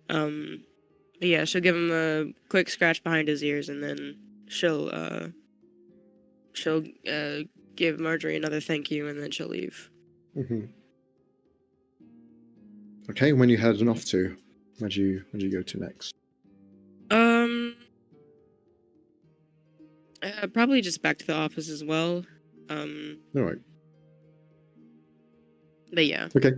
But yeah, she'll give him a quick scratch behind his ears, and then she'll give Marjorie another thank you, and then she'll leave. Okay, when you heading off to? Where'd you go to next? Probably just back to the office as well. All right. But yeah. Okay.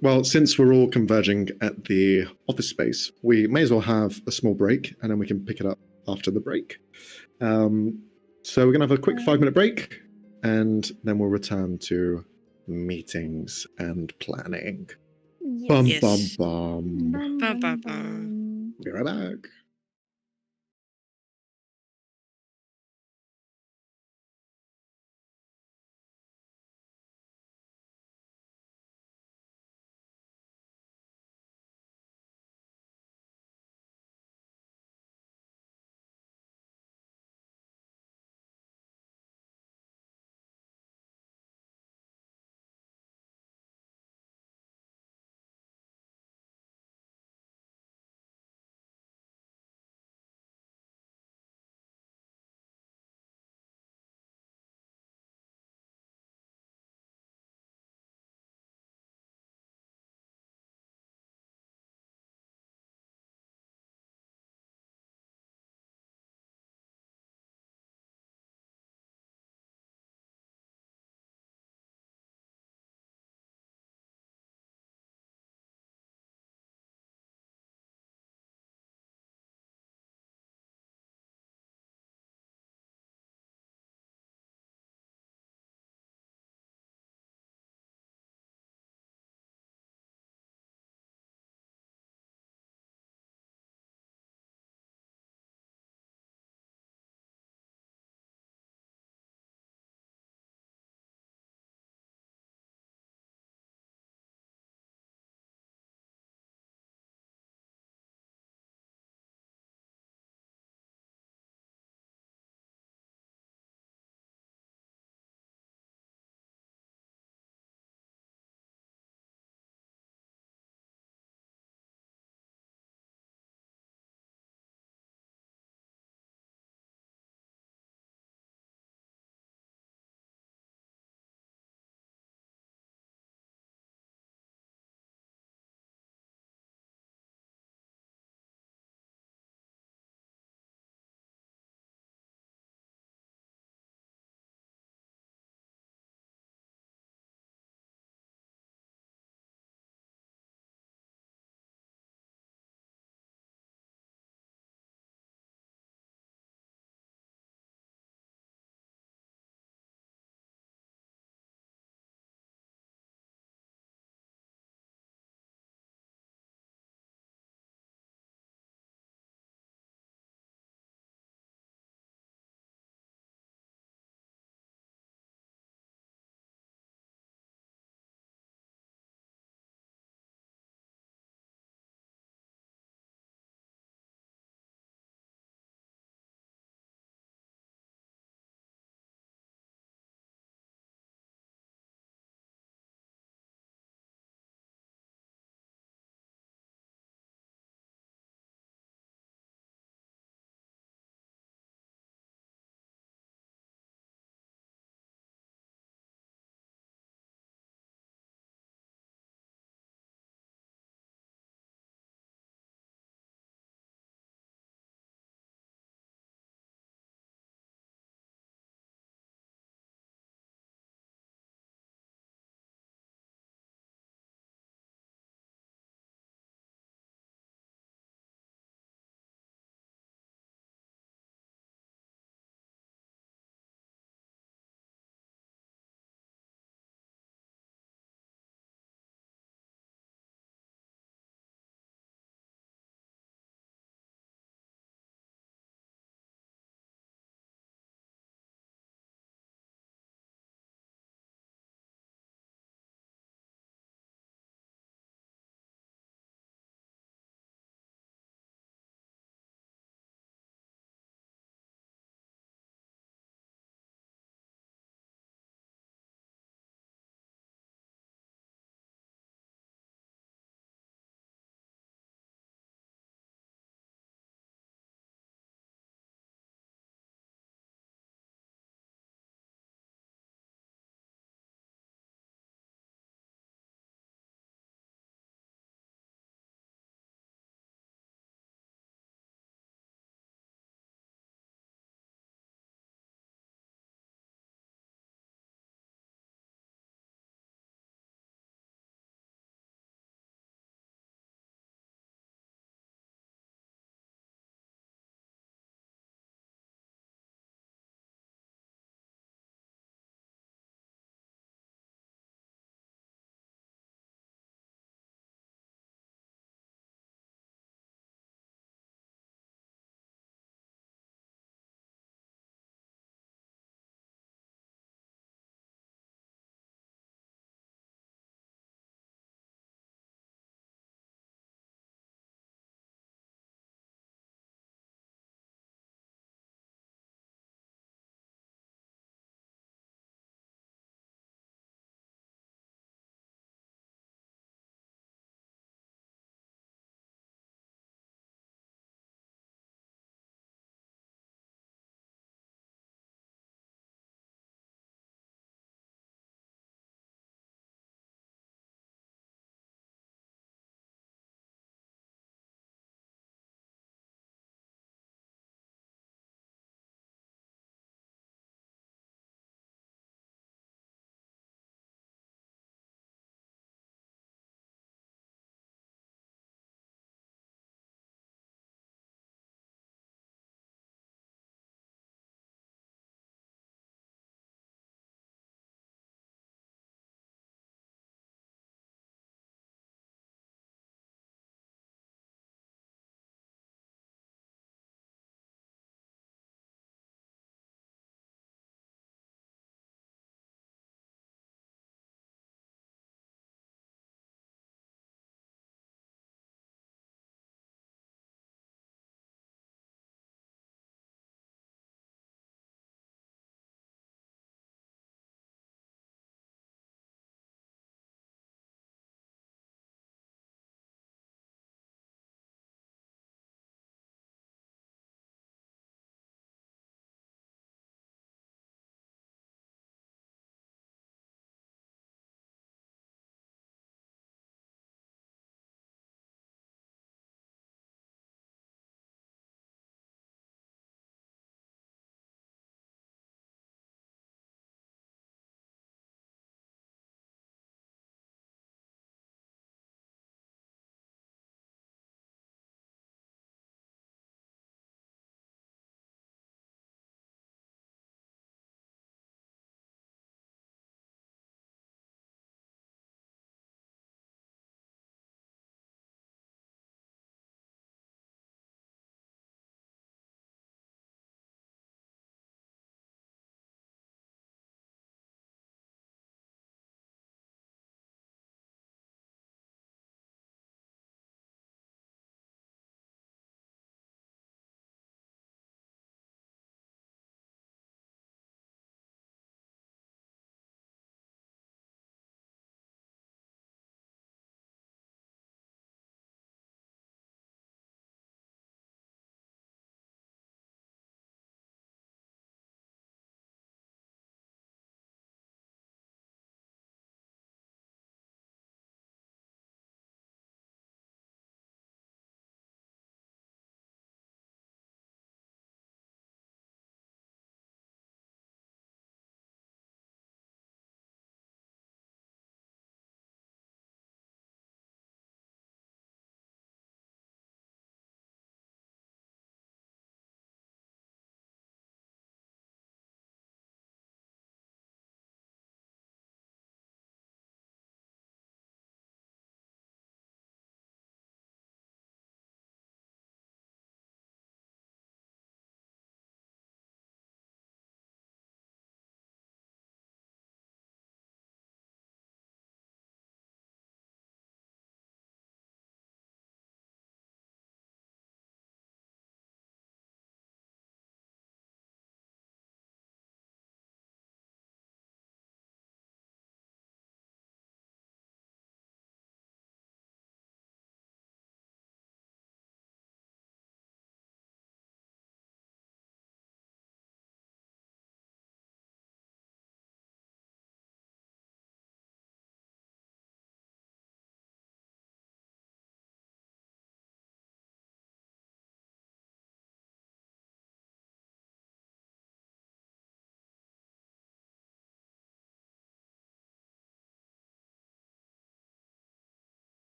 Well, since we're all converging at the office space, we may as well have a small break, and then we can pick it up after the break. So we're going to have a quick 5-minute break, and then we'll return to meetings and planning. Bum, Yes. bum, Yes. bum. Bum, Bum, bum, bum, bum. bum. Be right back.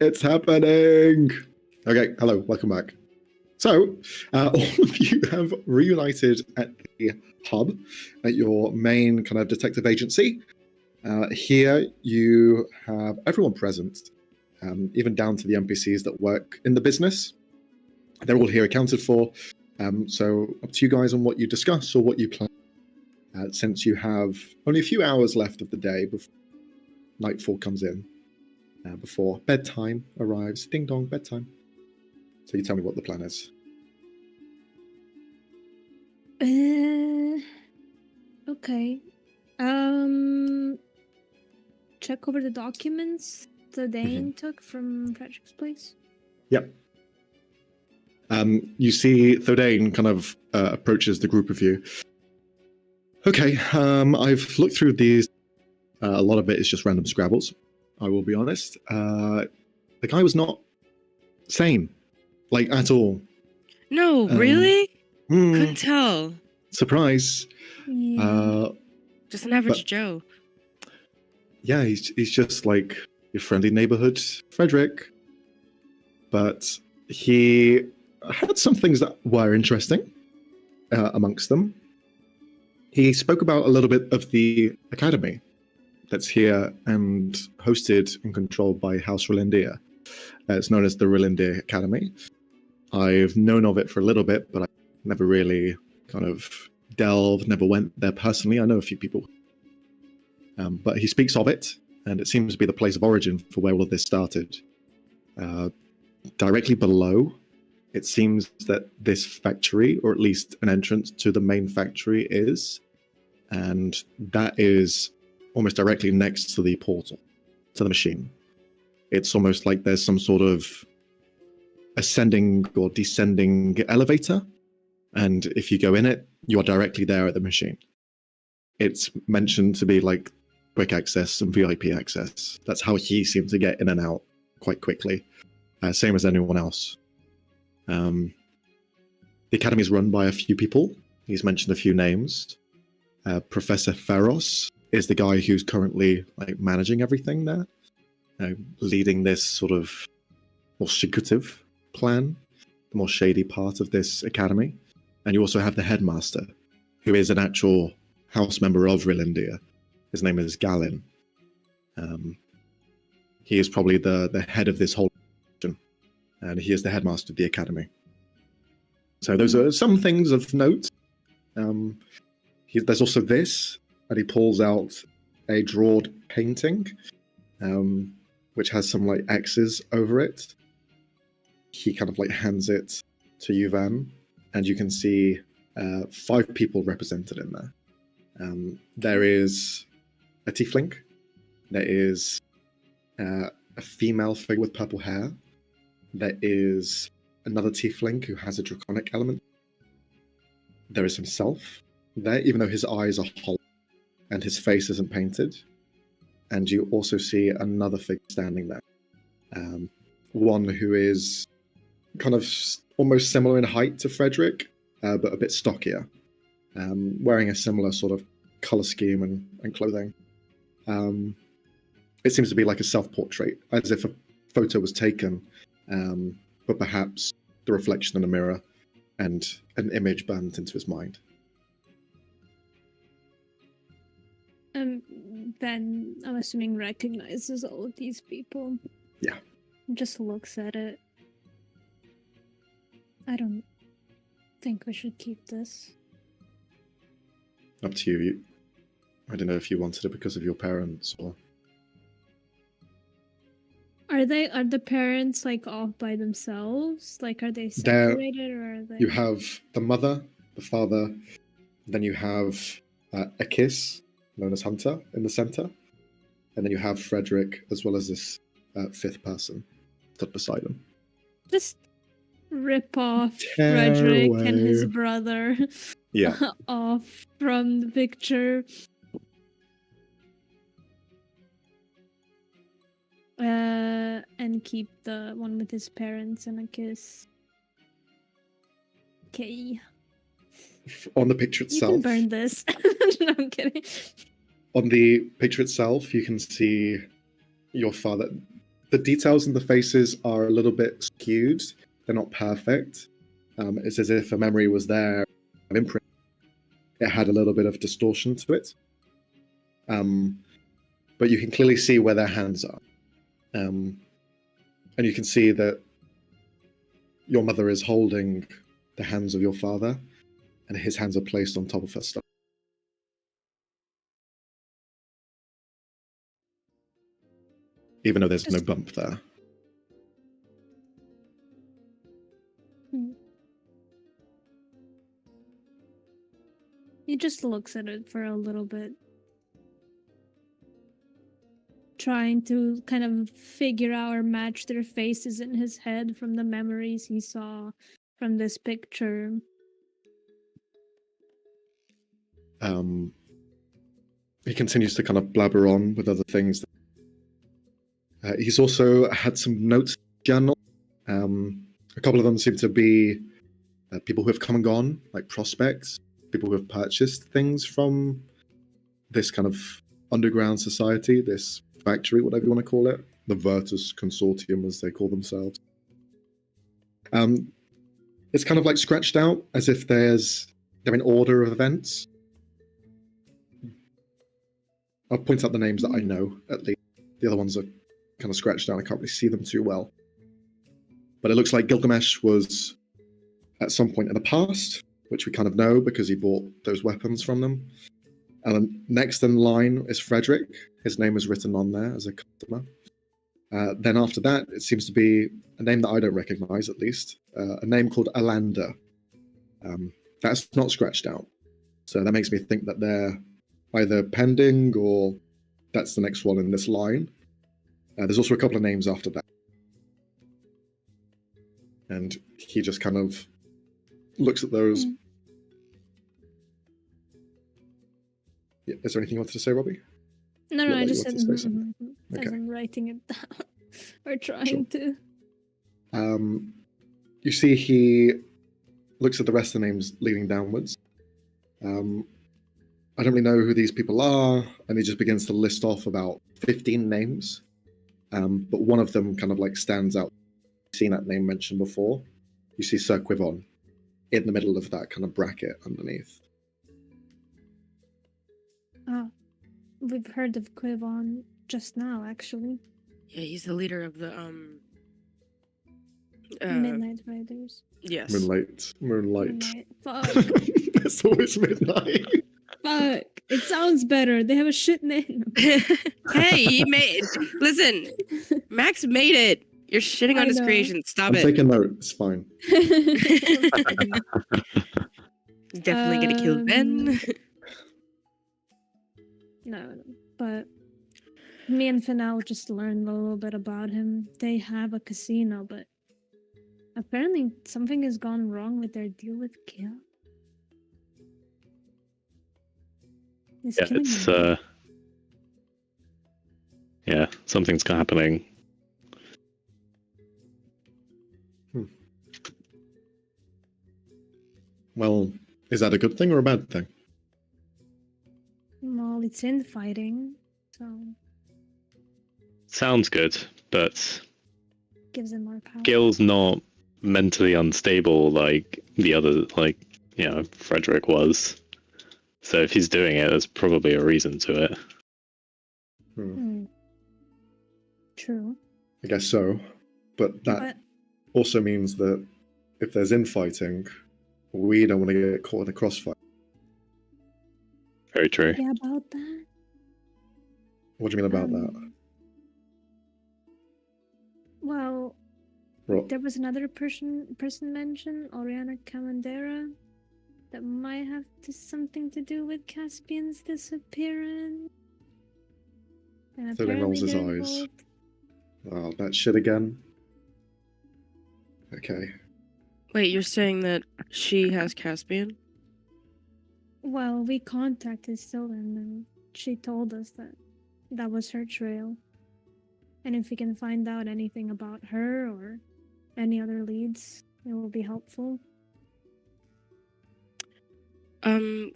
It's happening. Okay, hello, welcome back. So, all of you have reunited at the hub, at your main kind of detective agency. Here, you have everyone present, even down to the NPCs that work in the business. They're all here accounted for. So, up to you guys on what you discuss or what you plan. Since you have only a few hours left of the day before nightfall comes in, before bedtime arrives. Ding dong, bedtime. So you tell me what the plan is. Okay. Check over the documents the Dane took from Frederick's place. Yep. You see Thordain kind of approaches the group of you. Okay, I've looked through these. A lot of it is just random scrabbles, I will be honest. The guy was not sane, like, at all. No, really? Couldn't tell. Surprise. Yeah. Just an average but- Joe. Yeah, he's just like your friendly neighborhood Frederick. But he had some things that were interesting amongst them. He spoke about a little bit of the academy that's here and hosted and controlled by House Relindia. It's known as the Relindia Academy. I've known of it for a little bit, but I never really kind of delved, never went there personally. I know a few people. But he speaks of it, and it seems to be the place of origin for where all of this started. Directly below, it seems that this factory, or at least an entrance to the main factory, is. And that is almost directly next to the portal, to the machine. It's almost like there's some sort of ascending or descending elevator. And if you go in it, you are directly there at the machine. It's mentioned to be like quick access and VIP access. That's how he seemed to get in and out quite quickly. Same as anyone else. The academy is run by a few people. He's mentioned a few names. Professor Ferros is the guy who's currently like managing everything there, leading this sort of more secretive plan, the more shady part of this academy. And you also have the headmaster, who is an actual house member of Relindia. His name is Gallin. He is probably the head of this whole region, and he is the headmaster of the academy. So those are some things of note. There's also this, and he pulls out a drawed painting, which has some like X's over it. He kind of like hands it to you, Van, and you can see 5 people represented in there. There is a tiefling. There is a female figure with purple hair. There is another tiefling who has a draconic element. There is himself there, even though his eyes are hollow and his face isn't painted. And you also see another figure standing there. One who is kind of almost similar in height to Frederick, but a bit stockier, wearing a similar sort of color scheme and clothing. It seems to be like a self-portrait, as if a photo was taken, but perhaps the reflection in a mirror and an image burnt into his mind. Ben, I'm assuming, recognizes all of these people. Yeah. Just looks at it. I don't think we should keep this. Up to you. I don't know if you wanted it because of your parents or... Are the parents like off by themselves? Like, are they separated or are they? You have the mother, the father, then you have a kiss, known as Hunter, in the center, and then you have Frederick, as well as this 5th person stood beside him. Just rip off Tear Frederick and his away. brother Yeah. off from the picture. And keep the one with his parents and a kiss. Okay. On the picture You itself, can burn this. No, I'm kidding. on the picture itself, you can see your father. the details in the faces are a little bit skewed. They're not perfect. It's as if a memory was there, an imprint. It had a little bit of distortion to it. But you can clearly see where their hands are. And you can see that your mother is holding the hands of your father, and his hands are placed on top of her stomach. Even though there's no bump there. He just looks at it for a little bit, trying to kind of figure out or match their faces in his head from the memories he saw from this picture. He continues to kind of blabber on with other things. He's also had some notes in his journal. A couple of them seem to be people who have come and gone, like prospects, people who have purchased things from this kind of underground society, this factory, whatever you want to call it, the Virtus Consortium, as they call themselves. It's kind of like scratched out, as if they're in order of events. I'll point out the names that I know, at least. The other ones are kind of scratched out. I can't really see them too well. But it looks like Gilgamesh was at some point in the past, which we kind of know because he bought those weapons from them. And then next in line is Frederick. His name is written on there as a customer. Then after that, it seems to be a name that I don't recognize, at least. A name called Alander. That's not scratched out. So that makes me think that they're either pending or that's the next one in this line. There's also a couple of names after that. And he just kind of looks at those. Yeah, is there anything you wanted to say, Robbie? No, I just said as okay. I'm writing it down or trying to. You see he looks at the rest of the names leading downwards. I don't really know who these people are, and he just begins to list off about 15 names. But one of them kind of like stands out. You've seen that name mentioned before. You see Sir Quivon in the middle of that kind of bracket underneath. Oh, we've heard of Quivon just now, actually. Yeah, he's the leader of the Midnight Riders. Yes. Moonlight. Fuck. It's always midnight. Fuck. It sounds better. They have a shit name. Hey, he made. Listen, Max made it. You're shitting on his creation. Stop I'm it. taking note. It's fine. He's definitely gonna kill Ben. No, but me and Finale just learned a little bit about him. They have a casino, but apparently something has gone wrong with their deal with Gil. Yeah, it's yeah, something's happening. Well, is that a good thing or a bad thing? Well, it's infighting, so Sounds good, but gives him more power. Gil's not mentally unstable like the other, like, you know, Frederick was. So if he's doing it, there's probably a reason to it. True. I guess so. But that also means that if there's infighting, we don't want to get caught in a crossfire. Very true. Yeah, about that. What do you mean about that? Well, What? there was another person mentioned, Oriana Camandera, that might have something to do with Caspian's disappearance. And So he rolls his they're eyes. involved. Oh, that shit again. Okay. Wait, you're saying that she has Caspian? Well, we contacted Sylvan and she told us that that was her trail. And if we can find out anything about her or any other leads, it will be helpful.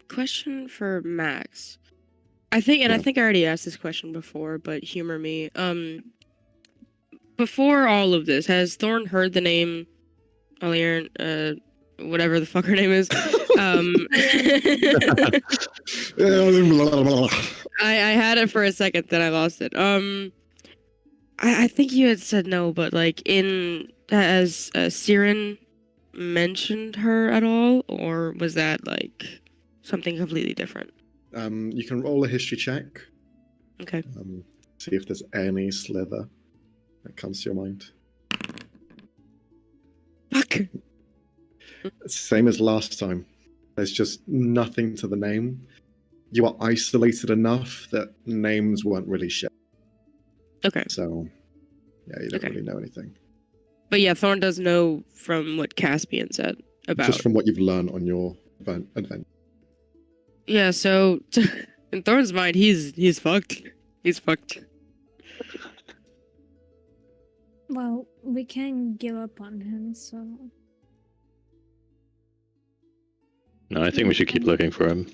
Question for Max. I think I already asked this question before, but humor me. before all of this, has Thorn heard the name Aliern, whatever the fuck her name is? I had it for a second, then I lost it. I think you had said no, but like has Siren mentioned her at all, or was that like something completely different? You can roll a history check. Okay. See if there's any slither that comes to your mind. Fuck. Same as last time. There's just nothing to the name. You are isolated enough that names weren't really shared. Okay. So, yeah, you don't really know anything. But yeah, Thorn does know from what Caspian said about. Just from what you've learned on your adventure. Yeah, so in Thorn's mind, he's fucked. He's fucked. Well, we can't give up on him, so... No, I think we should keep looking for him.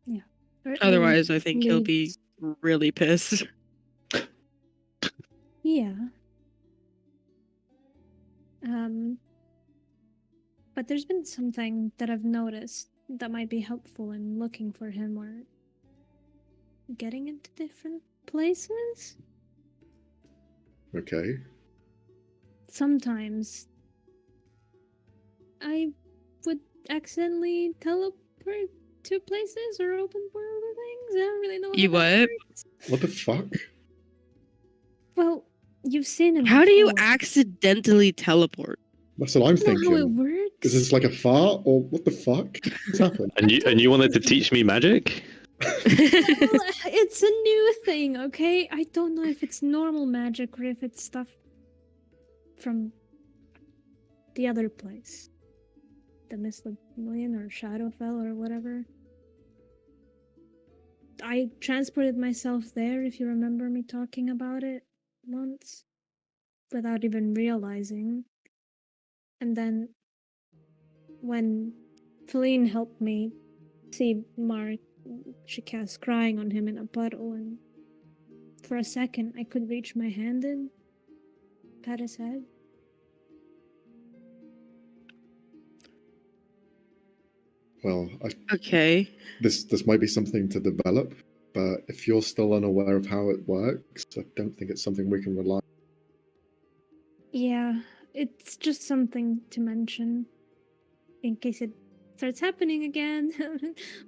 Yeah. Otherwise, I think he'll be really pissed. Yeah. But there's been something that I've noticed that might be helpful in looking for him or getting into different places. Okay. Sometimes I would accidentally teleport to places or open world or things. I don't really know. You what? What the fuck? Well, you've seen him. How do you before. accidentally teleport? That's what I'm I don't know how it thinking. works. Is this like a fart or what the fuck? What's happened? And you wanted to teach me magic? Well, it's a new thing, okay? I don't know if it's normal magic or if it's stuff from the other place. The Million or Shadowfell or whatever. I transported myself there, if you remember me talking about it once, without even realizing. And then when Feline helped me see Mark, she cast crying on him in a puddle, and for a second I could reach my hand in, pat his head. Well, Okay. this might be something to develop, but if you're still unaware of how it works, I don't think it's something we can rely on. Yeah, it's just something to mention in case it starts happening again.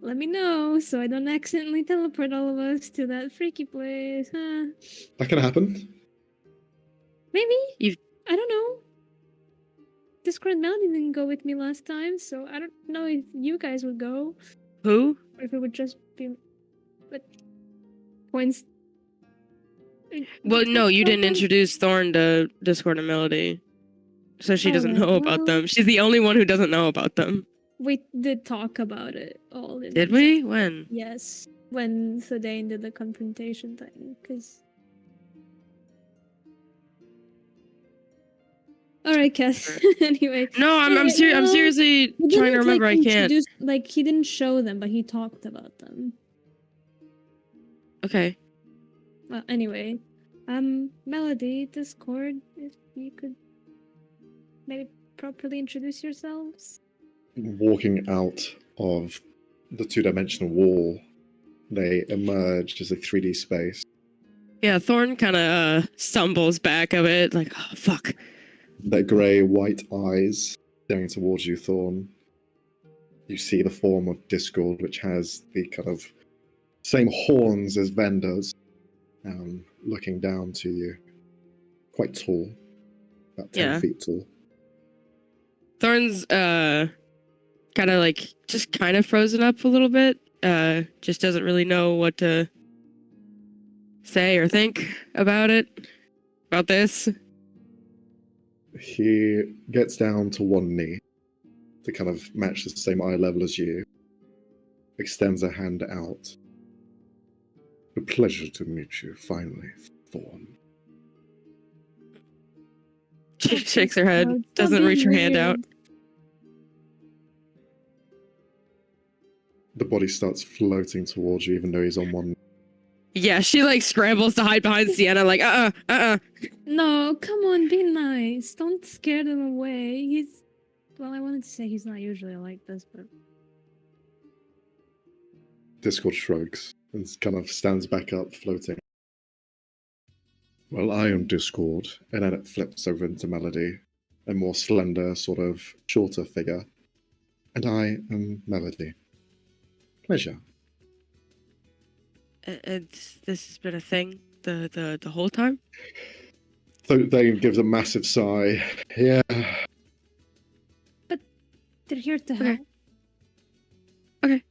Let me know so I don't accidentally teleport all of us to that freaky place. That can happen. Maybe. I don't know. Discord Melody didn't go with me last time, so I don't know if you guys would go. Who? Or if it would just be... But... Points... Well, no, you didn't introduce Thorn to Discord and Melody. So she doesn't Alright, know about them. She's the only one who doesn't know about them. We did talk about it all. Did we? When? Yes. When Thadane did the confrontation thing, because... Alright, Cass. Anyway. No, I'm seriously He trying to didn't, remember. like, I can't. Like, he didn't show them, but he talked about them. Okay. Well, anyway. Melody, Discord, if you could maybe properly introduce yourselves. Walking out of the two-dimensional wall, they emerge as a 3D space. Yeah, Thorn kind of stumbles back a bit, like, oh, fuck. Their grey, white eyes staring towards you, Thorn. You see the form of Discord, which has the kind of same horns as Venda's, looking down to you. Quite tall. About 10 feet tall. Thorn's kind of like just kind of frozen up a little bit. Just doesn't really know what to say or think about this. He gets down to one knee to kind of match the same eye level as you. Extends a hand out. A pleasure to meet you, finally, Thorn. She shakes her head, Stop doesn't being reach her hand weird. out. The body starts floating towards you, even though he's on one knee. Yeah, she like scrambles to hide behind Sienna, like No, come on, be nice. Don't scare them away. Well, I wanted to say he's not usually like this, but Discord shrugs and kind of stands back up, floating. Well, I am Discord, and then it flips over into Melody, a more slender, sort of shorter figure. And I am Melody. Pleasure. this has been a thing the whole time. So they gives a massive sigh. Yeah. they're here to Okay. help.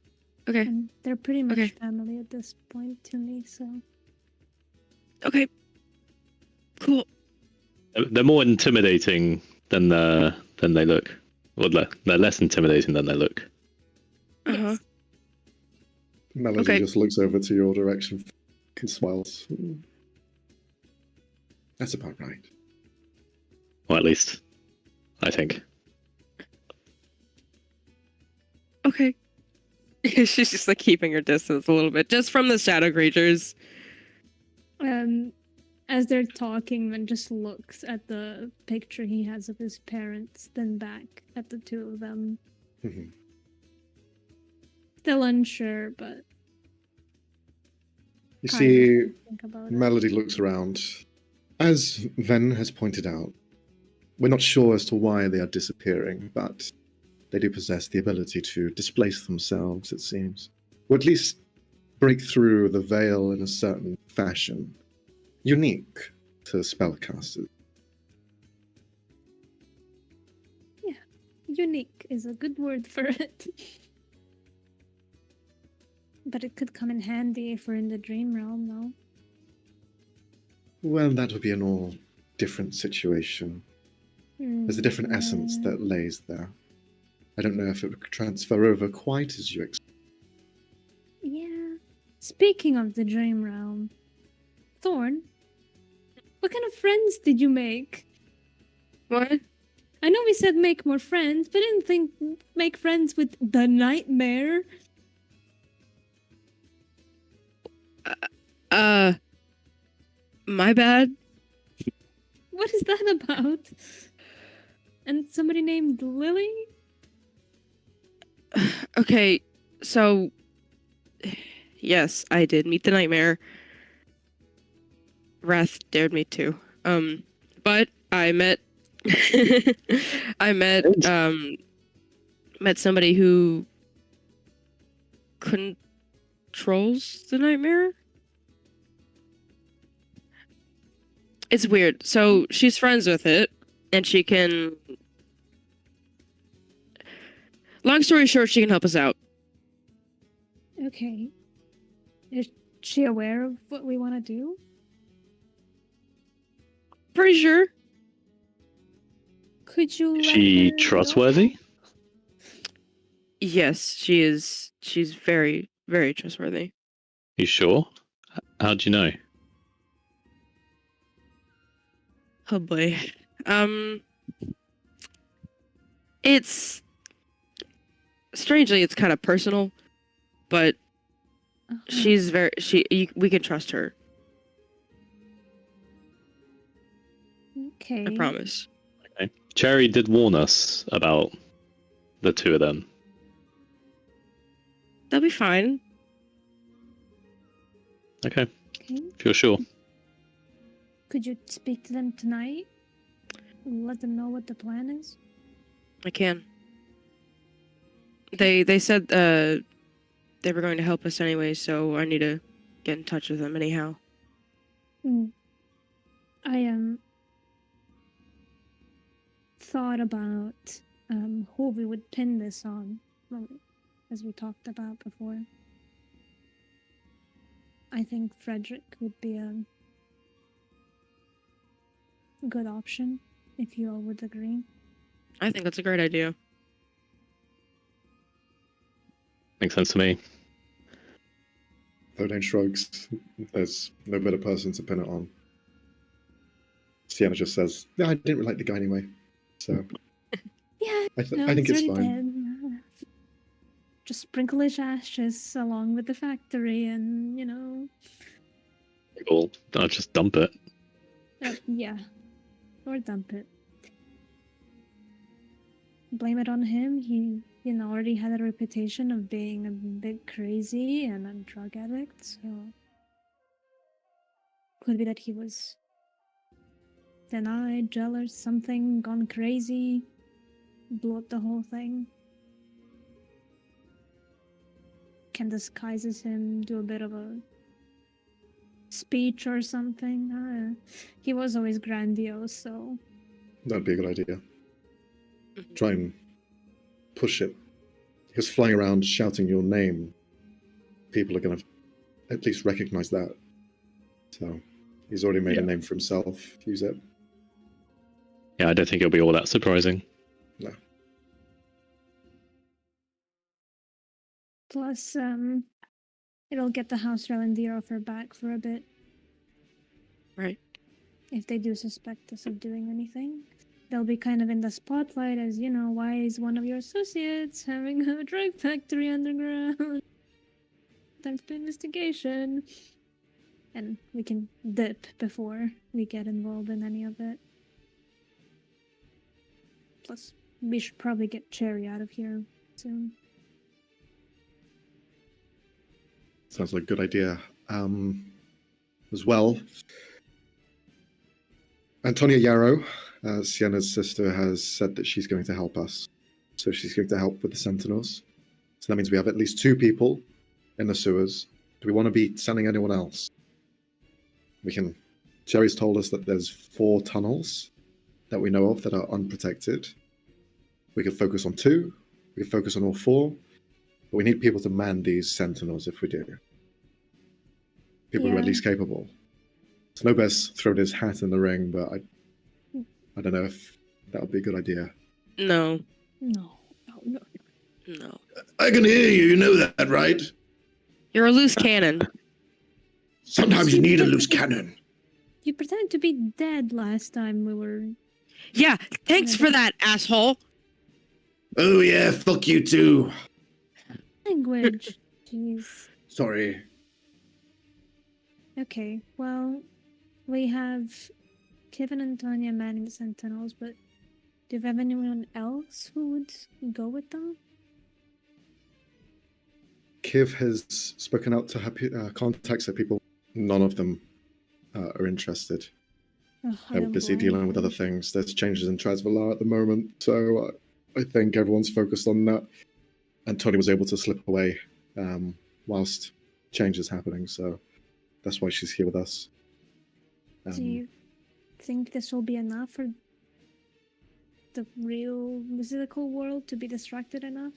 Okay, And they're pretty much Okay. family at this point to me, so. okay, cool. They're more intimidating than they look. Well, they're less intimidating than they look. Uh-huh. Melody Okay. just looks over to your direction and smiles. That's about right. Or at least, I think. Okay. She's just like keeping her distance a little bit, just from the shadow creatures. As they're talking, then just looks at the picture he has of his parents, then back at the two of them. Mhm. Still unsure, but You kind see, of think about it. Melody looks around. As Ven has pointed out, we're not sure as to why they are disappearing, but they do possess the ability to displace themselves, it seems. Or at least break through the veil in a certain fashion, unique to spellcasters. Unique is a good word for it. But it could come in handy if we're in the dream realm, though. Well, that would be an all different situation. There's a different essence that lays there. I don't know if it would transfer over quite as you expect. Yeah. Speaking of the dream realm, Thorn, what kind of friends did you make? What? I know we said make more friends, but I didn't think make friends with the nightmare. My bad. What is that about? And somebody named Lily? Okay, so yes, I did meet the nightmare. Wrath dared me to. But I met I met somebody who controls the nightmare. It's weird. So she's friends with it, and she can. Long story short, she can help us out. Okay. Is she aware of what we want to do? Pretty sure. Could you Is let she her know? trustworthy? Yes, she is. She's very, very trustworthy. You sure? How'd you know? Oh boy. It's strangely, it's kind of personal, but Uh-huh. she's very. We can trust her. Okay. I promise. Okay. Cherry did warn us about the two of them. That'll be fine. Okay, Okay. if you're sure. Could you speak to them tonight? Let them know what the plan is? I can. They said they were going to help us anyway, so I need to get in touch with them anyhow. I thought about who we would pin this on, as we talked about before. I think Frederick would be a good option, if you all would agree. I think that's a great idea. Makes sense to me. Odin shrugs. There's no better person to pin it on. Sienna just says, "Yeah, I didn't really like the guy anyway." So Yeah, I think he's it's already fine. dead. Just sprinkle his ashes along with the factory and, Cool. I'll just dump it. Yeah. Or dump it. Blame it on him. He, already had a reputation of being a bit crazy and a drug addict, so could be that he was denied, jealous, something, gone crazy, blew up the whole thing. Can disguise as him, do a bit of a speech or something. He was always grandiose, so That'd be a good idea. Try and push it. Because flying around shouting your name, people are going to at least recognize that. So he's already made a name for himself. Use it. Yeah, I don't think it'll be all that surprising. No. plus, it'll get the house Relendir off her back for a bit. Right. If they do suspect us of doing anything, they'll be kind of in the spotlight as, why is one of your associates having a drug factory underground? Time to do investigation. And we can dip before we get involved in any of it. Plus, we should probably get Cherry out of here soon. Sounds like a good idea. As well, Antonia Yarrow, Sienna's sister, has said that she's going to help us. So she's going to help with the Sentinels. So that means we have at least 2 people in the sewers. Do we want to be sending anyone else? Cherry's told us that there's 4 tunnels that we know of that are unprotected. We could focus on 2. We could focus on all 4. But we need people to man these Sentinels if we do. People who are at least capable. Snowbear's thrown his hat in the ring, but I don't know if that would be a good idea. No. No. I can hear you. You know that, right? You're a loose cannon. Sometimes you need a loose cannon. You pretended to be dead last time we were... Yeah, thanks for that, asshole. Oh yeah, fuck you too. Language. Jeez. Sorry. Okay, well, we have Kevin and Tanya manning the Sentinels, but do you have anyone else who would go with them? Kiv has spoken out to her contacts at people. None of them are interested. They're busy dealing with other things. There's changes in Trasvalar at the moment, so I think everyone's focused on that. And Tony was able to slip away whilst change is happening, so that's why she's here with us. Do you think this will be enough for the real physical world to be distracted enough?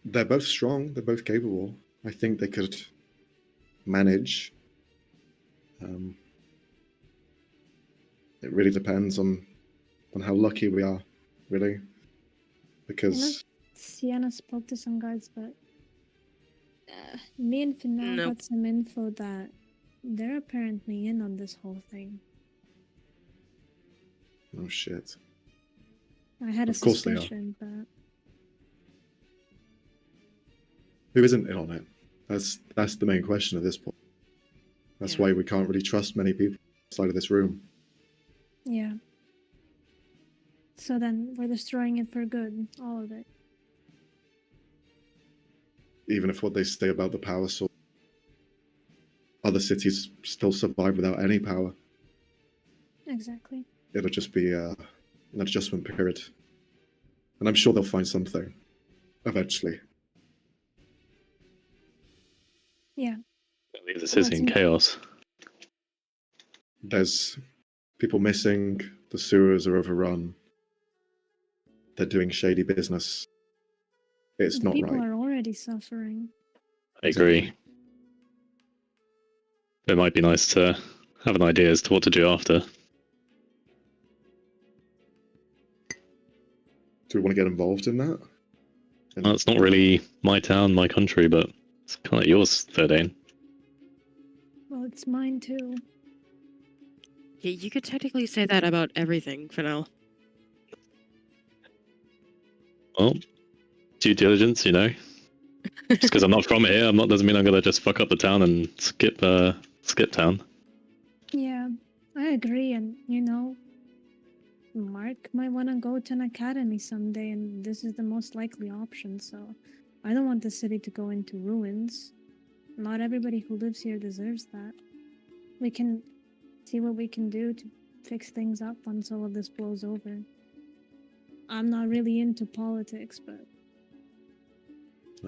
They're both strong. They're both capable. I think they could manage. It really depends on how lucky we are, really. Because Sienna spoke to some guards, but me and Finale got some info that they're apparently in on this whole thing. oh shit. I had a Of course they are. suspicion, but Who isn't in on it? That's the main question at this point. That's why we can't really trust many people outside of this room. yeah. So then we're destroying it for good, all of it. Even if what they say about the power source, other cities still survive without any power. Exactly. It'll just be an adjustment period. And I'm sure they'll find something eventually. Yeah. I believe this is in chaos. There's people missing, the sewers are overrun. They're doing shady business. It's The not people right. are already suffering. I agree. It might be nice to have an idea as to what to do after. Do we want to get involved in that? Well, it's not really my town, my country, but it's kind of yours, Verdane. Well, it's mine too. Yeah, you could technically say that about everything, Finale. Well, due diligence, you know. Just because I'm not from here, doesn't mean I'm gonna just fuck up the town and skip town. Yeah, I agree. And, you know, Mark might want to go to an academy someday, and this is the most likely option, so I don't want the city to go into ruins. Not everybody who lives here deserves that. We can see what we can do to fix things up once all of this blows over. I'm not really into politics, but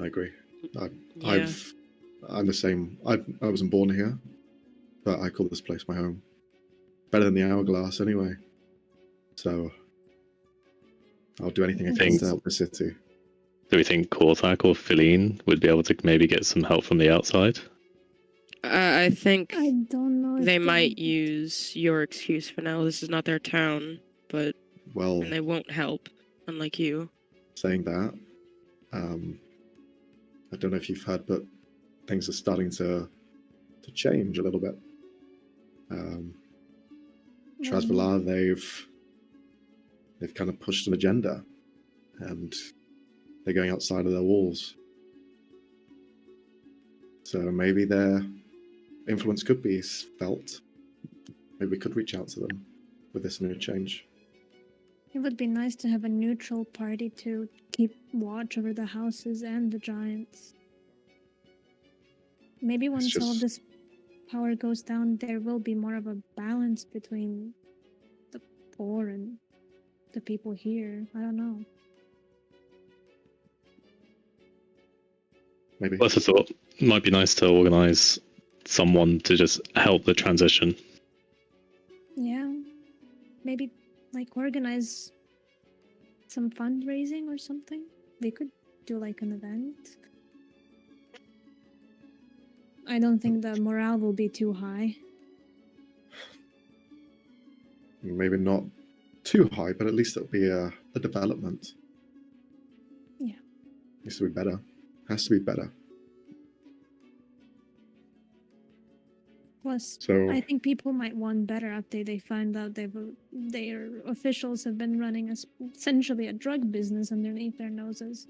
I agree. Yeah. I'm the same. I wasn't born here, but I call this place my home. Better than the Hourglass, anyway. So I'll do anything I can to help the city. Do we think Korthak or Feline would be able to maybe get some help from the outside? I think I don't know if they might use your excuse for now. This is not their town, but Well, and they won't help, unlike you. saying that, I don't know if you've heard, but things are starting to change a little bit. Trasvalar, they've kind of pushed an agenda, and they're going outside of their walls. So maybe their influence could be felt. Maybe we could reach out to them with this new change. It would be nice to have a neutral party to keep watch over the houses and the giants. Maybe once all of this power goes down, there will be more of a balance between the poor and the people here. I don't know. Maybe. That's a thought. It might be nice to organize someone to just help the transition. Yeah. Maybe like organize some fundraising or something. They could do like an event. I don't think the morale will be too high. Maybe not too high, but at least it'll be a development. Yeah. Needs to be better. Has to be better. Plus, So I think people might want better after they find out their officials have been running essentially a drug business underneath their noses.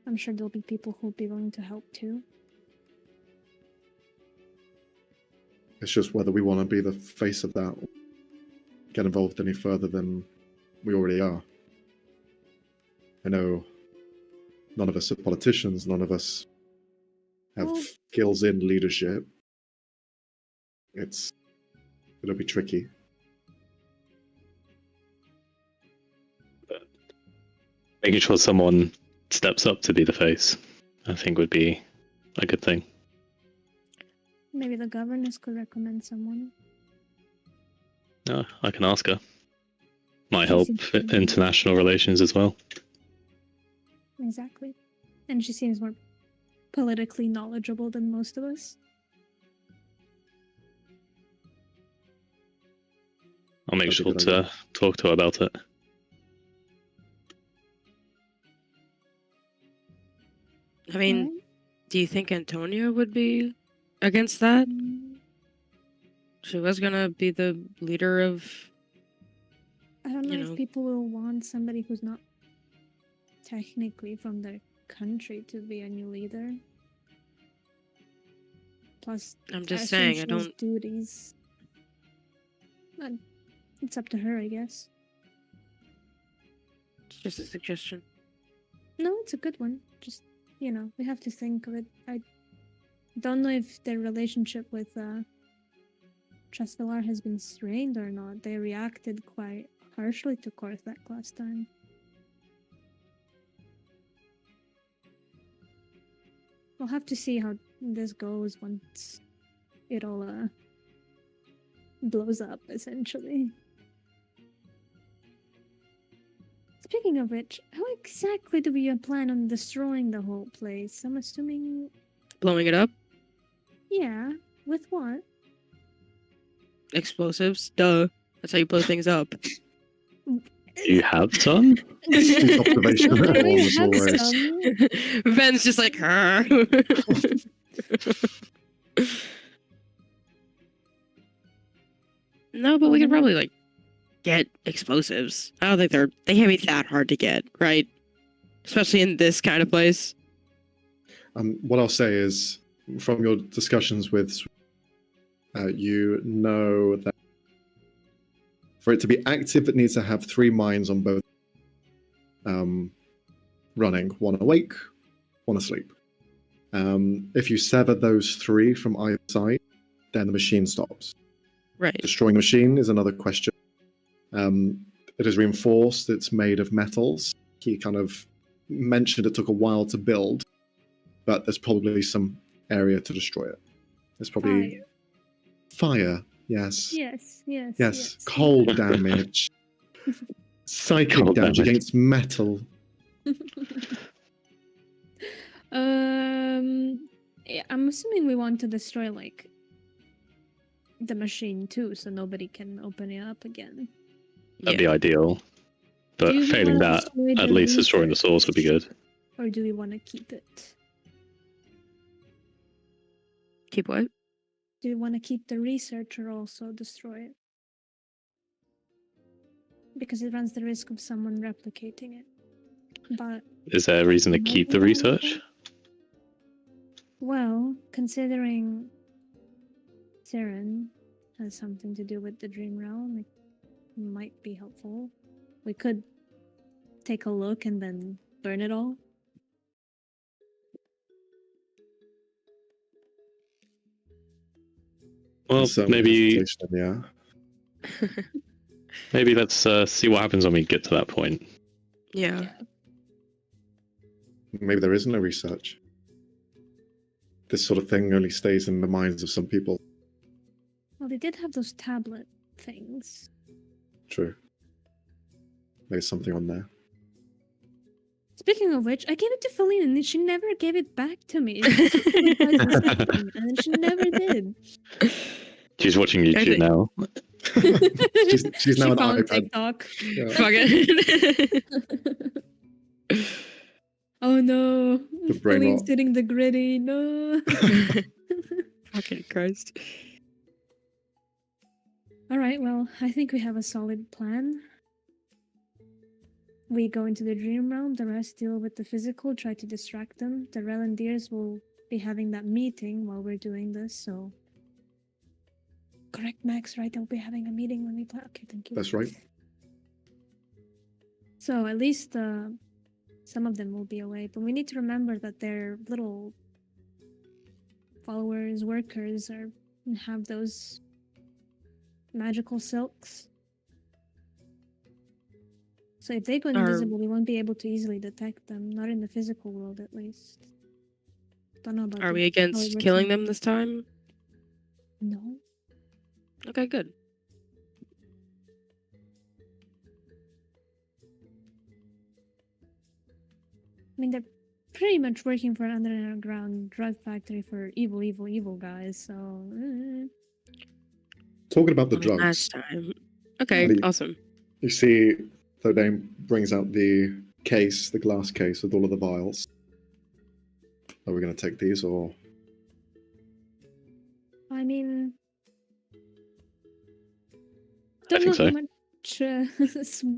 I'm sure there'll be people who'll be willing to help too. it's just whether we want to be the face of that, or get involved any further than we already are. I know none of us are politicians, none of us have skills in leadership. It'll be tricky. But making sure someone steps up to be the face, I think, would be a good thing. Maybe the governors could recommend someone. Oh, I can ask her. Might She help seems to be- international relations as well. Exactly. And she seems more politically knowledgeable than most of us. I'll make That'd be sure good to talk to her about it. I mean, do you think Antonia would be against that? She was gonna be the leader of. I don't know you if know. people will want somebody who's not technically from their country to be a new leader. Plus, I'm I just assume saying, she I has don't. duties. But it's up to her, I guess. It's just a suggestion. No, it's a good one. Just, we have to think of it. I don't know if their relationship with Trustvillar has been strained or not. They reacted quite harshly to Korthak last time. We'll have to see how this goes once it all blows up, essentially. Speaking of which, how exactly do we plan on destroying the whole place? I'm assuming... Blowing it up? Yeah. With what? Explosives? Duh. That's how you blow things up. You have some? Observation of I all as have always. some. Ven's just like, No, but we could probably, get explosives. I don't think they can't be that hard to get, right? Especially in this kind of place. What I'll say is, from your discussions with, you know that for it to be active, it needs to have 3 mines on both, running, 1 awake, 1 asleep. If you sever those 3 from either side, then the machine stops. Right. Destroying the machine is another question. It is reinforced. It's made of metals. He kind of mentioned it took a while to build, but there's probably some area to destroy it. There's probably fire. Yes. Yes. Cold damage. Psychic Cold damage damage. against metal. Yeah, I'm assuming we want to destroy like the machine too, so nobody can open it up again. That'd be ideal. But Do we failing wanna that, destroy at the least destroying the source would be good. Or do we want to keep it? Keep what? Do we want to keep the research or also destroy it? Because it runs the risk of someone replicating it. But Is there a reason to keep the research? well, considering Siren has something to do with the Dream Realm, it might be helpful. We could take a look and then burn it all. Well, Certainly maybe hesitation, yeah. maybe let's see what happens when we get to that point. Yeah. Maybe there is no research. This sort of thing only stays in the minds of some people. Well, they did have those tablet things. True. There's something on there. Speaking of which, I gave it to Feline and she never gave it back to me. She took it like 5 seconds, and then she never did. She's watching YouTube now. She's now She an found iPad. TikTok. Yeah. Fuck it. Oh no. The brain Feline's rot. sitting the gritty. No. Fucking Christ. Alright, well, I think we have a solid plan. We go into the dream realm, the rest deal with the physical, try to distract them. The Relandiers will be having that meeting while we're doing this, so. Correct, Max, right? They'll be having a meeting when we play. Okay, thank you. That's right. So at least some of them will be away, but we need to remember that their little followers, workers, have those magical silks. So if they go invisible, we won't be able to easily detect them. Not in the physical world, at least. Don't know about. Are the- we how it against works killing in- them this time? No. Okay, good. I mean, they're pretty much working for an underground drug factory for evil guys. So. Talking about the I mean, drugs, last time. Okay, Ready? awesome. you see Thodane brings out the case, the glass case with all of the vials. Are we going to take these or? I mean, I don't know think how much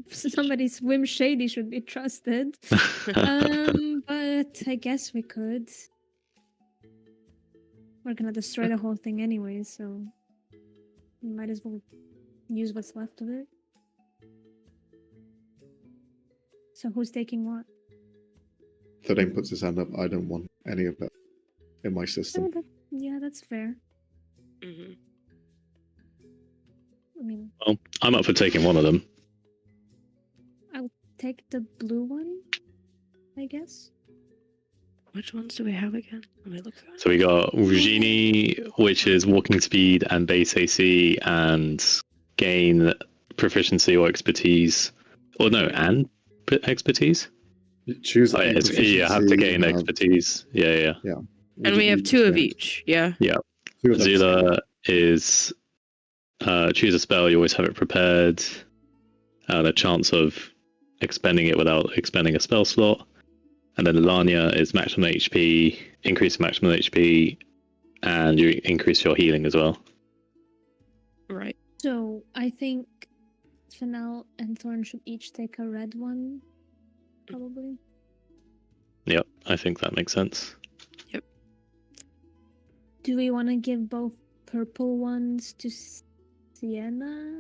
somebody swim shady should be trusted. But I guess we could. We're gonna destroy the whole thing anyway, so we might as well use what's left of it. So who's taking what? Thodane puts his hand up. I don't want any of that in my system. Yeah, that's fair. Hmm. I mean, Well, I'm up for taking one of them. take the blue one, I guess. Which ones do we have again? Let me look for So we got Ugini, which is walking speed and base AC, and gain proficiency or expertise. Or no, and expertise? You choose. Oh, yeah, any you have to proficiency gain you have. expertise. Yeah. And we have 2 of each, yeah? Two of them. Zula is choose a spell, you always have it prepared. A chance of expending it without expending a spell slot. And then Lania is maximum HP, increase maximum HP, and you increase your healing as well. Right. So I think Fennel and Thorn should each take a red one, probably. Yep, I think that makes sense. Do we want to give both purple ones to Sienna?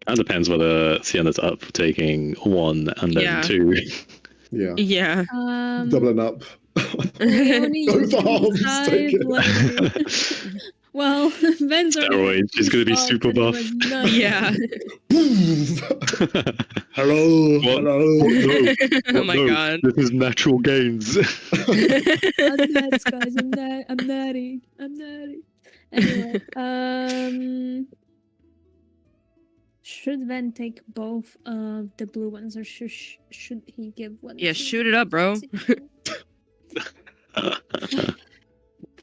That depends whether Sienna's up for taking 1 and then Yeah. 2. Yeah. Yeah. Doubling up. We only Both used arms, 5 take it. later. Well, Ben's already Steroids. She's gonna be buff super and it buff. was nuts. Yeah. Hello, What? hello. No, Oh my no, god. This is natural gains. I'm nuts, guys. I'm natty. Anyway, should Ven take both of the blue ones, or should he give one? Yeah, to shoot it up, bro.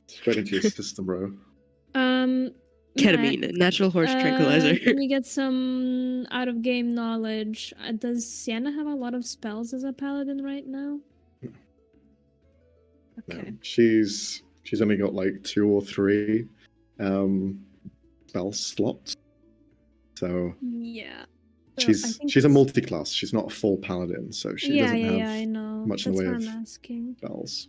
Straight into your system, bro. Ketamine, natural horse tranquilizer. Can we get some out of game knowledge? Does Sienna have a lot of spells as a paladin right now? Okay. No, she's only got like 2 or 3 spell slots. So Yeah. So I think she's a it's- multi-class. She's not a full paladin, so she doesn't have I know. much in the That's way what of I'm asking. spells.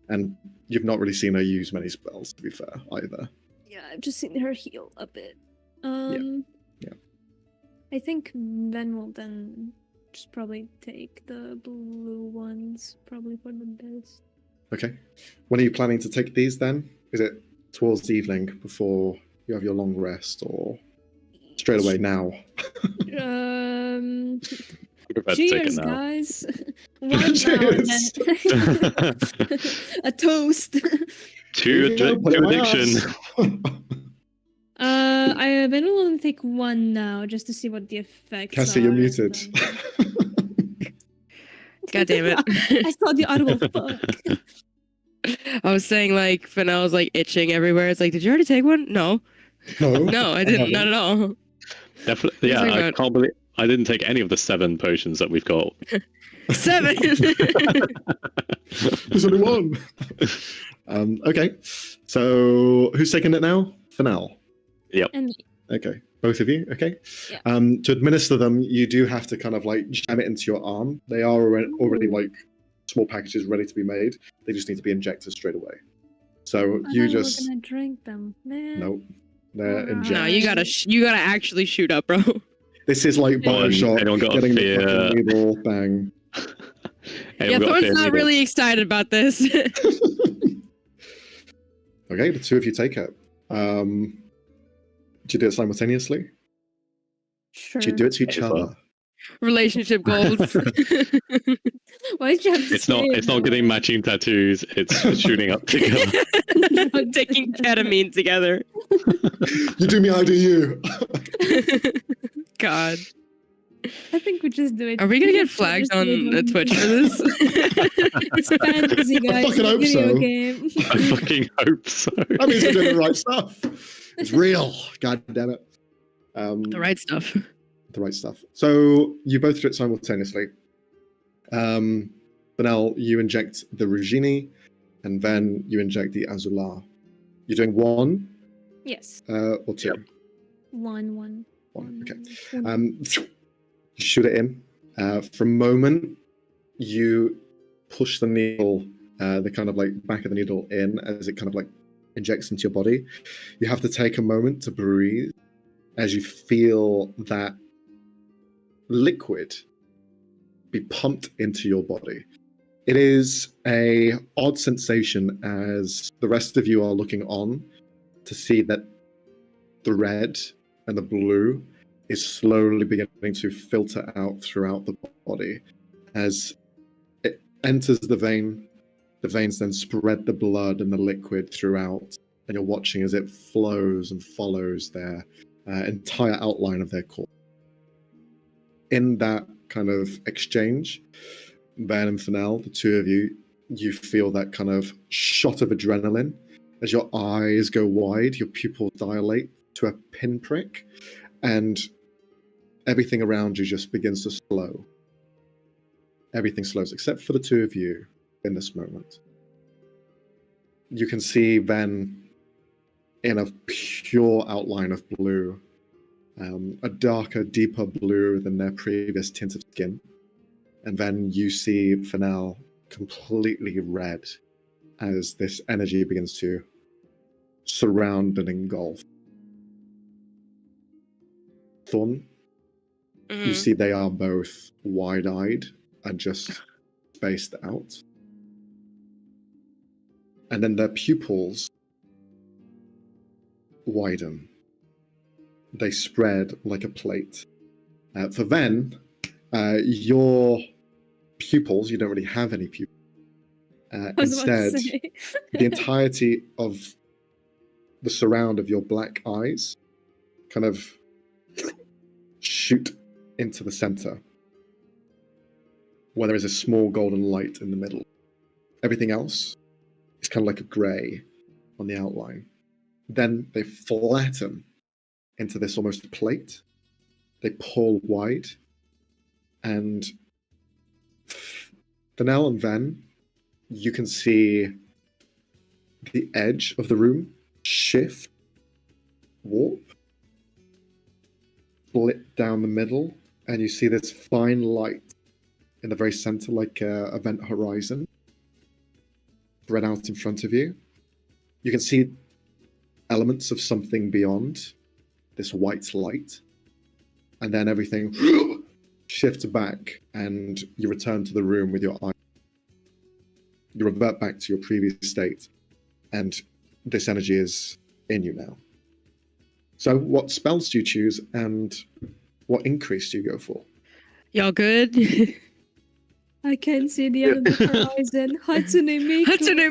And you've not really seen her use many spells, to be fair, either. Yeah, I've just seen her heal a bit. Yeah. I think Ven will then just probably take the blue ones, probably for the best. Okay. When are you planning to take these then? Is it towards the evening before you have your long rest, or straight away now? We're about to take it Cheers, now. guys! One now and Cheers. then a toast. Two addiction. I've been willing to take one now just to see what the effects Cassie, are. you're muted. God damn it. I saw the audible fuck. I was saying, like, Fennel's, like, itching everywhere. It's like, did you already take one? No. No, I didn't. Not at all. Definitely. Yeah, What are you talking I about? can't believe I didn't take any of the 7 potions that we've got. 7! There's only one. Okay. So who's taking it now? Fennel. And Okay. Both of you. Okay. Yeah. To administer them, you do have to kind of like jam it into your arm. They are already Ooh. like small packages ready to be made. They just need to be injected straight away. So I you thought we were just gonna drink them. Man. nope. They're Alright. injected. No, you gotta actually shoot up, bro. This is like Anyone- Bioshock, anyone got a getting the fear? fucking needle, bang. Hey, Yeah, we've got a Thorn's fair not needle. really excited about this. Okay, the 2 of you take it. Do you do it simultaneously? Sure. Do you do it to each Yes, other? Relationship goals. Why did you have to It's not. say it It's not that getting way? matching tattoos. It's shooting up together. Taking ketamine together. You do me, I do you. God. I think we just do it. Are we gonna get Just flagged do it on Twitch for this? It's fantasy, guys. fucking It's a hope video so. game. I fucking hope so. That means we're doing the right stuff. It's real. God damn it. The right stuff. The right stuff. So you both do it simultaneously. Benel, you inject the Rugini, and then you inject the Azular. You're doing 1 Yes. or 2? Yep. One. Okay. One. You shoot it in. For a moment, you push the needle, the kind of like back of the needle in as it kind of like injects into your body. You have to take a moment to breathe as you feel that liquid be pumped into your body. It is a odd sensation as the rest of you are looking on to see that the red and the blue is slowly beginning to filter out throughout the body. As it enters the vein, the veins then spread the blood and the liquid throughout, and you're watching as it flows and follows their entire outline of their core. In that kind of exchange, Ben and Fennel, the 2 of you, you feel that kind of shot of adrenaline as your eyes go wide, your pupils dilate to a pinprick, and everything around you just begins to slow. Everything slows, except for the 2 of you in this moment. You can see Ben in a pure outline of blue a darker, deeper blue than their previous tint of skin. And then you see Fennel completely red as this energy begins to surround and engulf. Thorn, you see they are both wide-eyed and just spaced out. And then their pupils widen. They spread like a plate. For Ven, your pupils, you don't really have any pupils. Instead, the entirety of the surround of your black eyes kind of shoot into the center, where there is a small golden light in the middle. Everything else is kind of like a grey on the outline. Then they flatten into this almost plate. They pull wide, and Fennel and Ven, you can see the edge of the room shift, warp, split down the middle, and you see this fine light in the very center, like an event horizon, spread out in front of you. You can see elements of something beyond this white light, and then everything shifts back, and you return to the room with your eyes. You revert back to your previous state, and this energy is in you now. So what spells do you choose, and what increase do you go for? Y'all good? I can see the end of the horizon. Hatsune Miku. Hatsune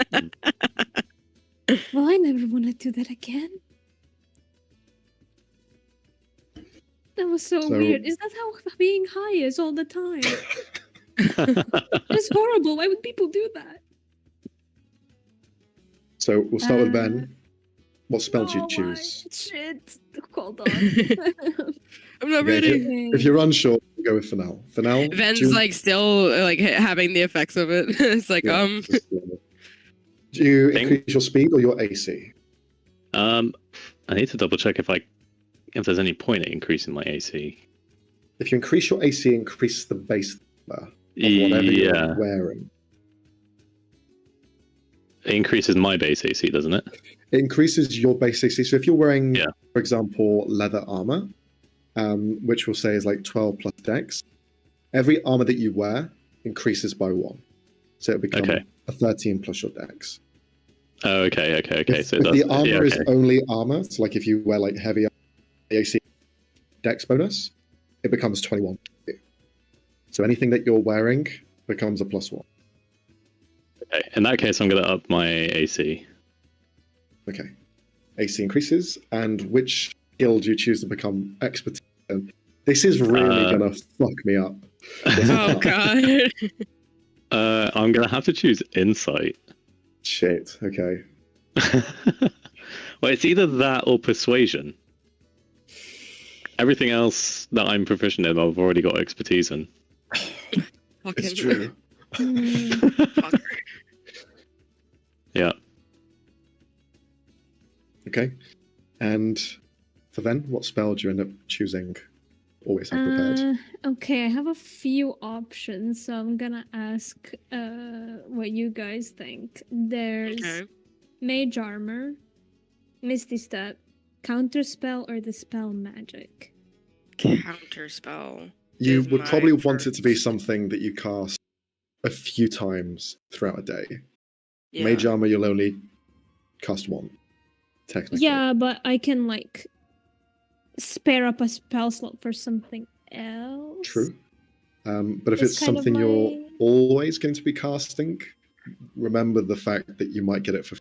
Miku! Well, I never want to do that again. That was so weird. Is that how being high is all the time? It's horrible. Why would people do that? So we'll start with Ben. What spell do you choose? Shit. Hold on. I'm not ready. If you're unsure, go with Fennel. Fennel? Ven's like still like having the effects of it. It's like Do you increase your speed or your AC? I need to double check if there's any point in increasing my AC. If you increase your AC, increase the base number of whatever you're wearing. It increases my base AC, doesn't it? It increases your base AC. So if you're wearing, for example, leather armor, which we'll say is like 12 plus dex, every armor that you wear increases by 1. So it'll become a 13 plus your dex. Oh, okay. If, So if the armor is only armor, so like if you wear like heavy AC dex bonus, it becomes 21. So anything that you're wearing becomes a +1. Okay, in that case, I'm going to up my AC. Okay. AC increases, and which skill do you choose to become expert in? This is really going to fuck me up. Oh, God. I'm going to have to choose Insight. Shit, okay. Well, it's either that or Persuasion. Everything else that I'm proficient in, I've already got expertise in. It's true. Yeah. Okay. And for then, what spell do you end up choosing? Always have prepared. Okay, I have a few options, so I'm gonna ask what you guys think. There's Mage Armor, Misty Step, Counterspell, or Dispel Magic. Counterspell. You would probably want it to be something that you cast a few times throughout a day. Yeah. Mage Armor, you'll only cast one, technically. Yeah, but I can, like, spare up a spell slot for something else. True. But if it's something you're always going to be casting, remember the fact that you might get it for...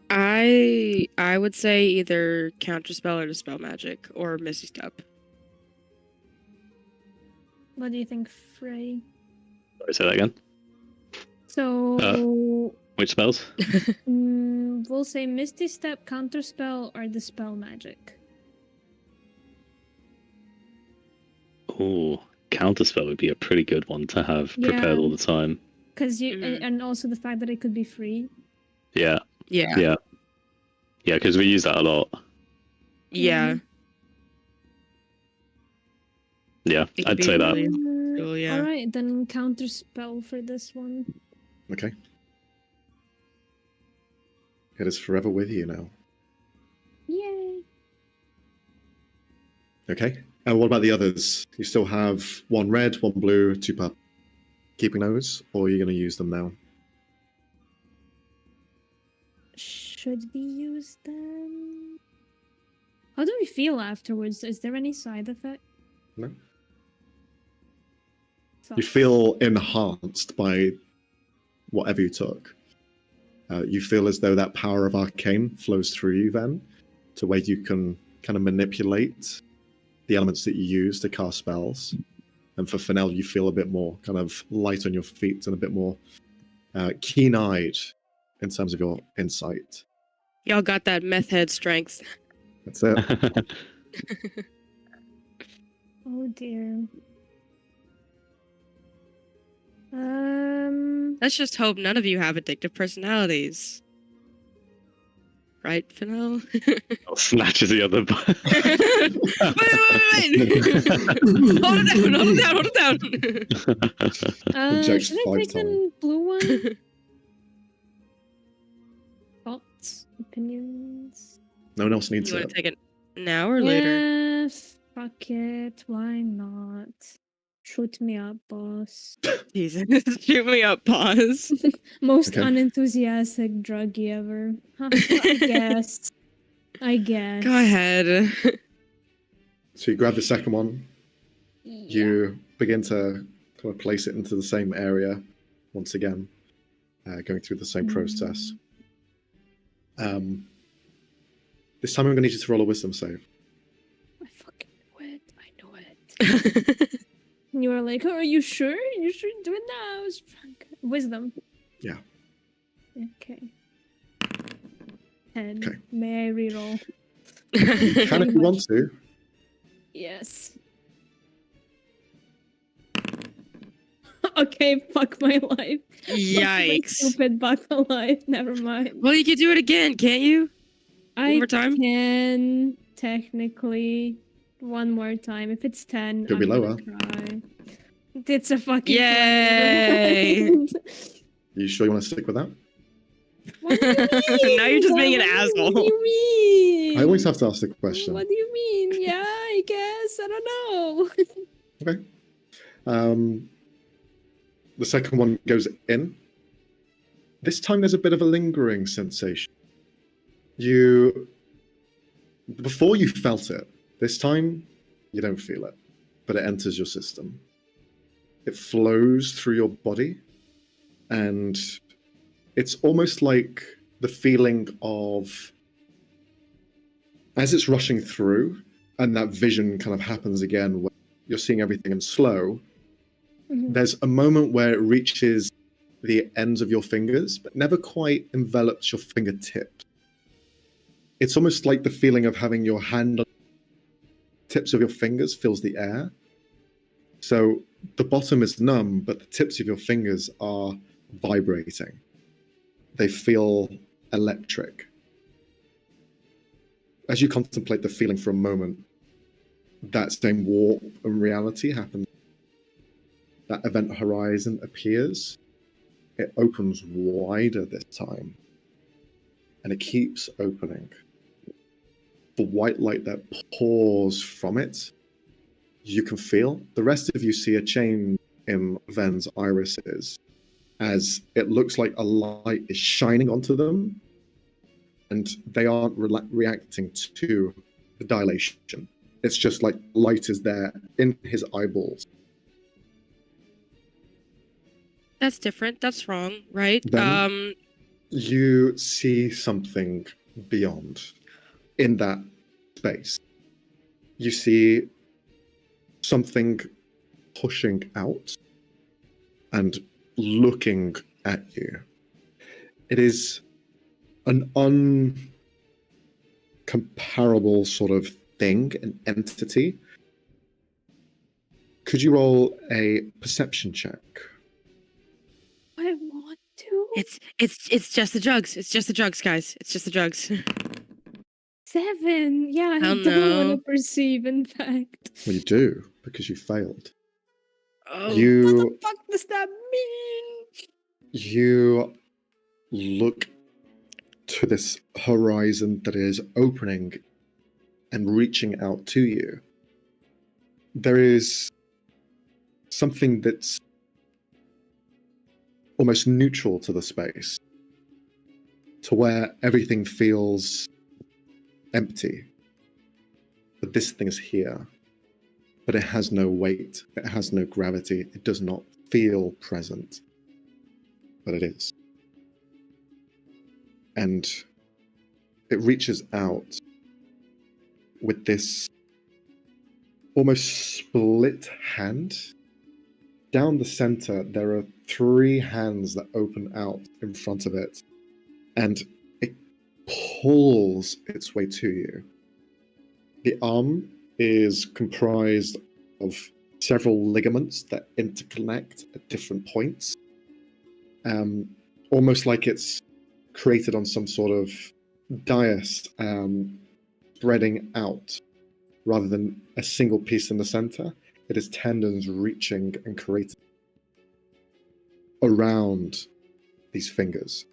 I would say either Counterspell or Dispel Magic, or Misty Step. What do you think, Frey? Sorry, say that again. So... which spells? We'll say Misty Step, Counterspell, or Dispel Magic. Ooh, Counterspell would be a pretty good one to have prepared all the time. Because you... And also the fact that it could be free. Yeah. Yeah. Yeah. Yeah, because we use that a lot. Yeah. Yeah, It could I'd be say that. really cool, yeah. All right, then counter spell for this one. Okay. It is forever with you now. Yay! Okay. And what about the others? You still have one red, one blue, two purple. Keeping those, or are you going to use them now? Should we use them? How do we feel afterwards? Is there any side effect? No. So- You feel enhanced by whatever you took. You feel as though that power of arcane flows through you then, to where you can kind of manipulate the elements that you use to cast spells. And for Fennel, you feel a bit more kind of light on your feet and a bit more keen-eyed in terms of your insight. Y'all got that meth head strength. That's it. Oh dear. Let's just hope none of you have addictive personalities. Right, Fennel? Snatches the other. Wait. Hold it down. Injects Should I 5 take times. the blue one? Thoughts, opinions? No one else needs You want it. to take it now or later? Yeah, fuck it. Why not? Shoot me up, boss. Jesus. Shoot me up, pause. Most Okay. unenthusiastic druggie ever. Huh, I guess. Go ahead. So you grab the second one. You begin to kind of place it into the same area once again, going through the same process. This time I'm going to need you to roll a wisdom save. I fucking knew it. I knew it. And you were like, oh, are you sure? You should do it now. It's wisdom. Yeah. Okay. 10. Okay. May I reroll? You can if you want to. Yes. Okay, fuck my life. Fuck my Yikes. stupid buckle life. Never mind. Well, you could do it again, can't you? I more time? can technically one more time. If it's 10, Could be I'm gonna lower. cry. It's a fucking Yay! You sure you want to stick with that? What do you mean? Now you're just being an What asshole. do you mean? I always have to ask the question. What do you mean? Yeah, I guess. I don't know. Okay. The second one goes in. This time there's a bit of a lingering sensation. Before you felt it, this time you don't feel it, but it enters your system. It flows through your body, and it's almost like the feeling of, as it's rushing through, and that vision kind of happens again, where you're seeing everything in slow. There's a moment where it reaches the ends of your fingers, but never quite envelops your fingertips. It's almost like the feeling of having your hand on the tips of your fingers fills the air. So the bottom is numb, but the tips of your fingers are vibrating. They feel electric. As you contemplate the feeling for a moment, that same warp in reality happens. That event horizon appears. It opens wider this time. And it keeps opening. The white light that pours from it, you can feel. The rest of you see a change in Ven's irises as it looks like a light is shining onto them and they aren't reacting to the dilation. It's just like light is there in his eyeballs. That's different. That's wrong, right? Then you see something beyond in that space. You see something pushing out and looking at you. It is an uncomparable sort of thing, an entity. Could you roll a perception check? I want to. It's just the drugs. It's just the drugs, guys. It's just the drugs. 7. Yeah, I Hell don't want no. to perceive, in fact. Well, you do, because you failed. Oh. What You the fuck does that mean? you look to this horizon that is opening and reaching out to you. There is something that's almost neutral to the space, to where everything feels empty. But this thing is here. But it has no weight, it has no gravity, it does not feel present. But it is. And it reaches out with this almost split hand. Down the center, there are 3 hands that open out in front of it, and it pulls its way to you. The arm is comprised of several ligaments that interconnect at different points, almost like it's created on some sort of dais, spreading out rather than a single piece in the center. It is tendons reaching and creating around these fingers.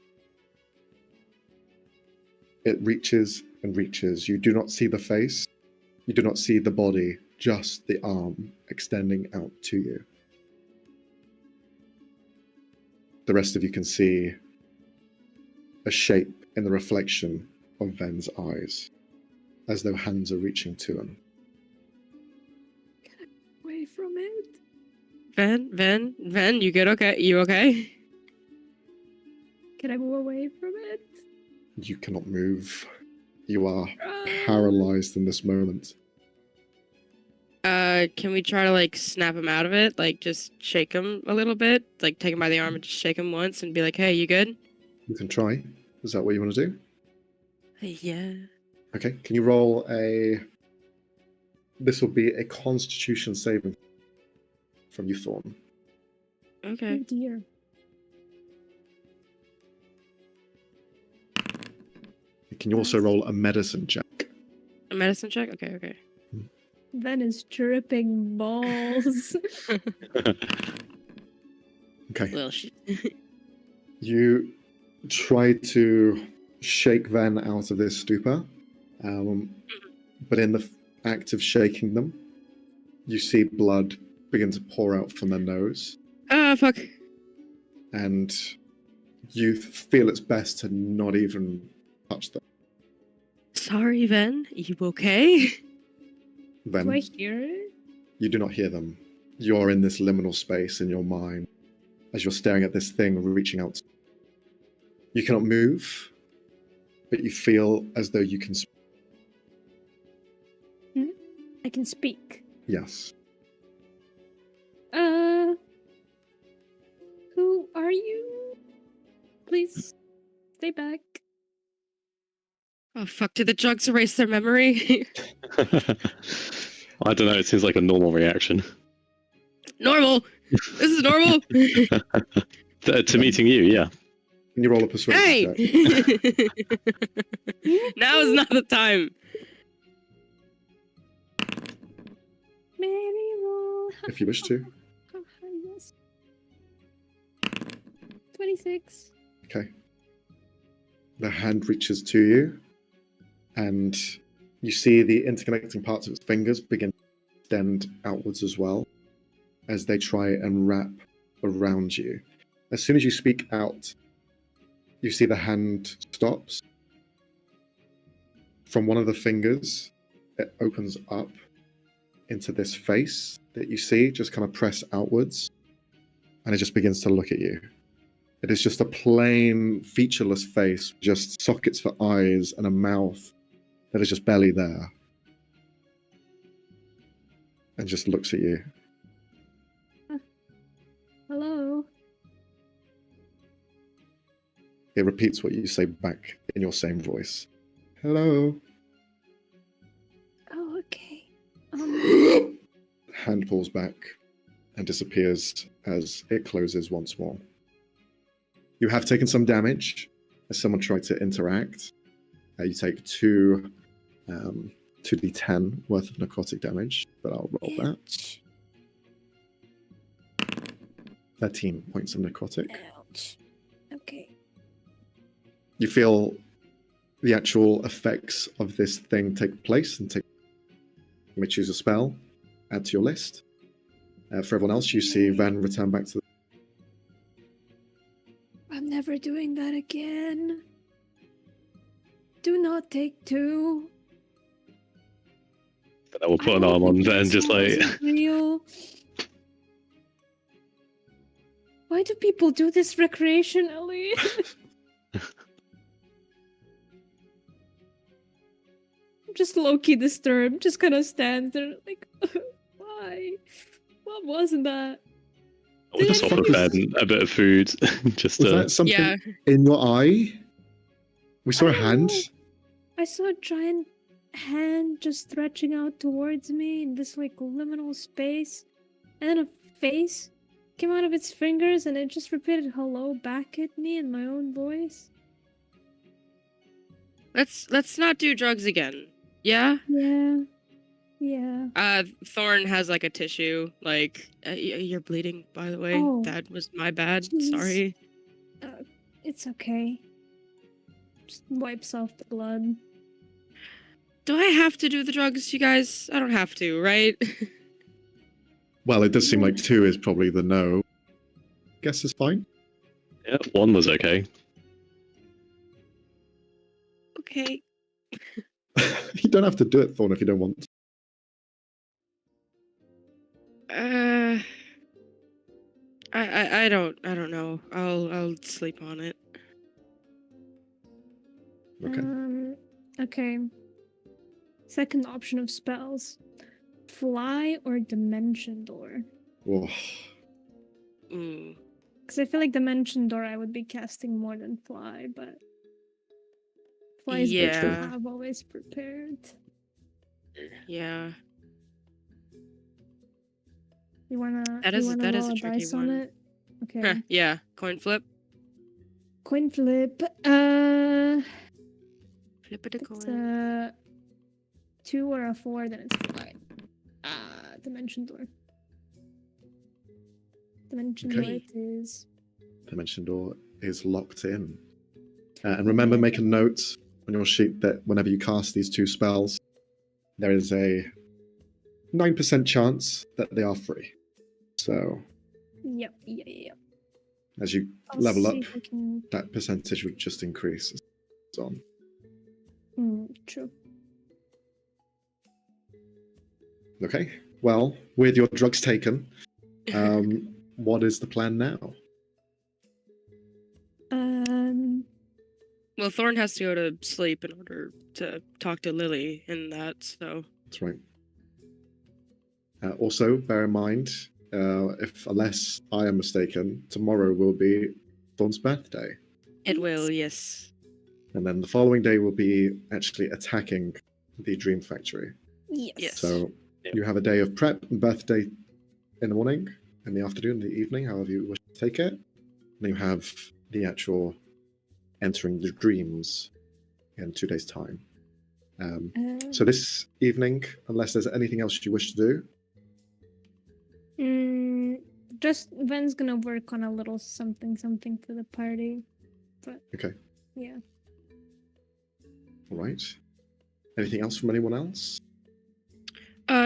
It reaches and reaches. You do not see the face. You do not see the body, just the arm extending out to you. The rest of you can see a shape in the reflection of Ven's eyes, as though hands are reaching to him. Away from it. Ven, you good? Okay, you okay? Can I move away from it? You cannot move. You are paralyzed in this moment. Can we try to like snap him out of it? Like just shake him a little bit? Like take him by the arm and just shake him once and be like, hey, you good? You can try. Is that what you want to do? Yeah. Okay, can you roll a... This will be a Constitution saving from you, Thorn. Oh Okay. dear. Can you also roll a medicine check? A medicine check? Okay. Ven is tripping balls. Okay. Little shit. You try to shake Ven out of this stupor, but in the act of shaking them, you see blood begin to pour out from their nose, Ah, fuck. and you feel it's best to not even touch them. Sorry, Ven. You okay? Do I Ven, hear it? you do not hear them. You're in this liminal space in your mind as you're staring at this thing reaching out. You cannot move, but you feel as though you can speak. I can speak. Yes. Who are you? Please stay back. Oh, fuck. Did the drugs erase their memory? I don't know. It seems like a normal reaction Normal. This is normal. to meeting you. Yeah. Can you roll a persuasion Hey! check? Now is not the time. Maybe roll. If you wish to. Yes. 26. Okay. The hand reaches to you, and you see the interconnecting parts of its fingers begin to extend outwards as well, as they try and wrap around you. As soon as you speak out, you see the hand stops. From one of the fingers, it opens up into this face that you see, just kind of press outwards, and it just begins to look at you. It is just a plain, featureless face, just sockets for eyes and a mouth that is just barely there. And just looks at you. Hello. It repeats what you say back in your same voice. Hello. Oh, okay. Hand pulls back and disappears as it closes once more. You have taken some damage as someone tried to interact. You take 2d10 worth of necrotic damage, but I'll roll that. Ouch. 13 points of necrotic. Ouch. Okay. You feel the actual effects of this thing take place and take. You may choose a spell, add to your list. For everyone else, you see Van return back to the. I'm never doing that again. Do not take 2. And I will put I an don't arm on think Ven, this just one like. is real. Why do people do this recreationally? I'm just low-key disturbed. Just kind of stands there like, why? What was that? I would Did just I offer do Ven this? a bit of food, just Was to. that something Yeah. in your eye? We saw I a don't hand. know. I saw a giant hand just stretching out towards me in this like liminal space, and then a face came out of its fingers, and it just repeated hello back at me in my own voice. Let's not do drugs again. Yeah. Yeah. Thorn has like a tissue. Like you're bleeding, by the way. Oh. That was my bad. Jeez. Sorry. It's okay. Just wipes off the blood. Do I have to do the drugs, you guys? I don't have to, right? Well, it does seem like 2 is probably the no. Guess is fine. Yeah, 1 was okay. Okay. You don't have to do it, Thorn, if you don't want to. I don't know. I'll sleep on it. Okay. Okay. Second option of spells. Fly or Dimension Door. Whoa. Mm. Because I feel like Dimension Door I would be casting more than Fly, but Fly is good to Yeah. have always prepared. Yeah. You wanna That is roll a a tricky dice on one. it? Okay. Huh, yeah. Coin flip. Coin flip. Flip it a It's coin. a 2 or a 4, then it's Fly. Dimension Door. Dimension Door Okay. it is. Dimension Door is locked in. And remember, make a note on your sheet that whenever you cast these 2 spells, there is a 9% chance that they are free. So Yep. as you I'll level see up, if I can... that percentage would just increase. As it's on. True. Okay. Well, with your drugs taken, what is the plan now? Well, Thorn has to go to sleep in order to talk to Lily in that, so... That's right. Also, bear in mind, unless I am mistaken, tomorrow will be Thorn's birthday. It will, yes. And then the following day will be actually attacking the Dream Factory. Yes. So Yep. you have a day of prep and birthday in the morning, in the afternoon, in the evening, however you wish to take it. And you have the actual entering the dreams in 2 days' time. So this evening, unless there's anything else you wish to do, just Ven's gonna work on a little something for the party. But okay, yeah. all right. Anything else from anyone else?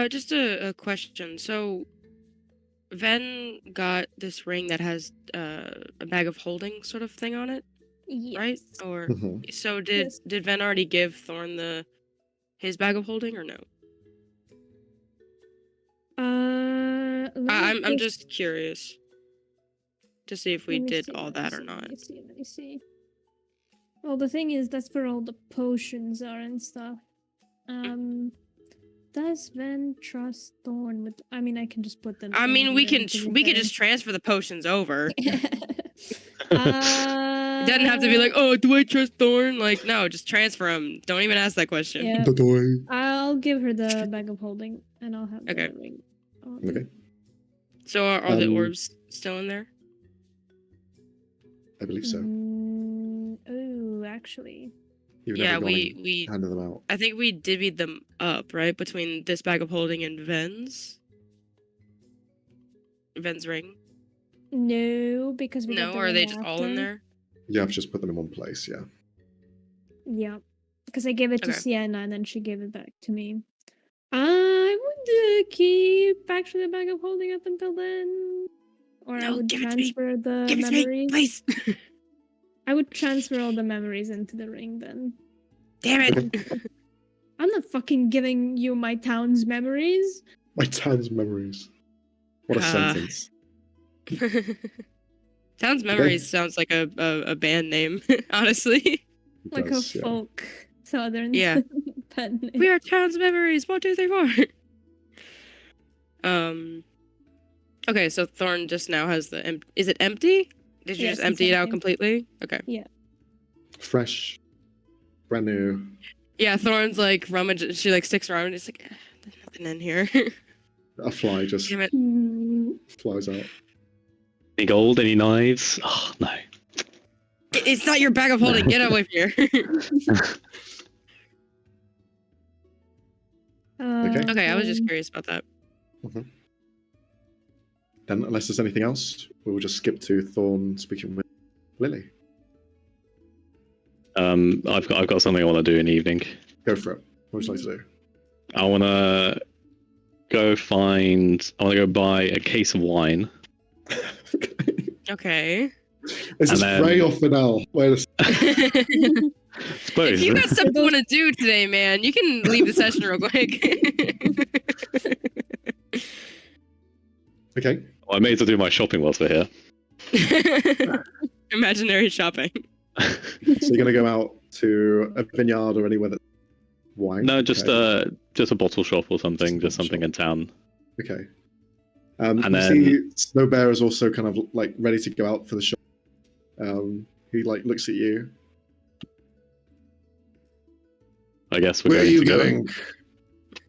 Just a question. So, Ven got this ring that has a bag of holding sort of thing on it, Yes. right? Or Mhm. so did Yes. did Ven already give Thorn his bag of holding or no? I'm just curious to see if we did all that or not. Let me see. Well, the thing is, that's where all the potions are and stuff. Does Ven trust Thorn with? I mean, I can just put them. I in mean, we here, can to be we could fair. just transfer the potions over. It It doesn't have to be like, oh, do I trust Thorn? Like, no, just transfer them. Don't even ask that question. Yeah. The toy. I'll give her the bag of holding, and I'll have Okay. the ring. Okay. So are all the Um, orbs still in there? I believe so. Oh, actually. You've Yeah, never gone and we handed them out. I think we divvied them up, right? Between this bag of holding and Ven's ring. No, because we got No, the or are they ring just all in after. there? Yeah, I've just put them in one place. Yeah. Yeah, because I gave it to Okay. Sienna and then she gave it back to me. I would keep actually the bag of holding up until then, or I No, would give it to me. transfer the Give it to me, memories. please. I would transfer all the memories into the ring then. Damn it. I'm not fucking giving you my town's memories. My town's memories. What a sentence. Town's Memories sounds like a band name, honestly. It Like does, a yeah. folk southern Yeah. pen name. We are Town's Memories. 1, 2, 3, 4. Okay, so Thorn just now has the is it empty? Did you Yes, just it's empty it out empty. completely? Okay. Fresh, brand new. Yeah, Thorn's like rummage. She like sticks around and it's like, there's nothing in here. A fly just Damn it. flies out. Any gold? Any knives? Oh no. It's not your bag of holding. Get away from here. Okay, I was just curious about that. Then, unless there's anything else, we will just skip to Thorn speaking with Lily. I've got something I want to do in the evening. Go for it. What would you like to do? I want to go buy a case of wine. Okay. Is this then- Frey or Fidel? Wait a second. Suppose. If you got stuff you want to do today, man, you can leave the session real quick. Okay. Well, I may as well do my shopping whilst we're here. Imaginary shopping. So you're going to go out to a vineyard or anywhere that's wine? No, just Okay. a bottle shop or something, Just just a something shop. in town. Okay. And you then- see Snow Bear is also kind of like ready to go out for the shop. He like looks at you. I guess we're Where are going you to go. going?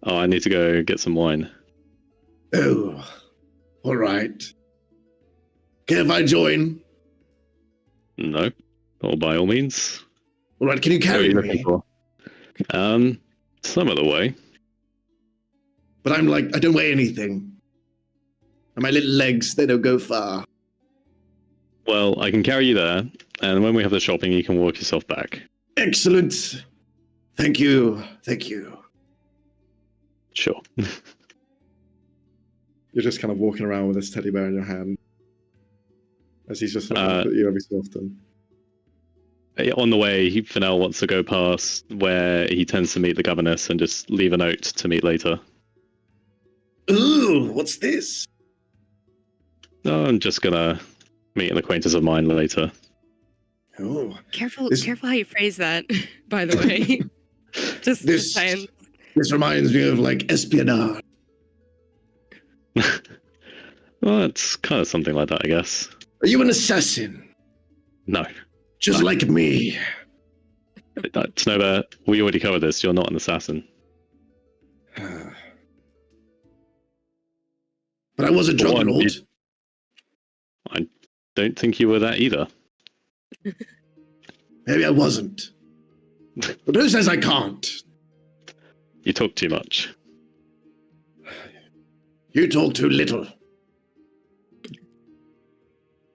Oh, I need to go get some wine. Oh, all right. Care if I join? No, or by all means. All right, can you What are carry you looking me? for? Some of the way. But I'm like, I don't weigh anything. And my little legs, they don't go far. Well, I can carry you there, and when we have the shopping, you can walk yourself back. Excellent. Thank you. Thank you. Sure. You're just kind of walking around with this teddy bear in your hand. As he's just looking at you every so often. On the way, Fennel wants to go past where he tends to meet the governess and just leave a note to meet later. Ooh, what's this? No, I'm just gonna meet an acquaintance of mine later. Oh, Careful, This- careful how you phrase that. By the way, just This- saying. this reminds me of like espionage. Well, it's kind of something like that, I guess. Are you an assassin? No. Just like me. Snowbear, we already covered this. You're not an assassin. But I was a drug One, lord. I don't think you were that either. Maybe I wasn't. But who says I can't? You talk too much. You talk too little.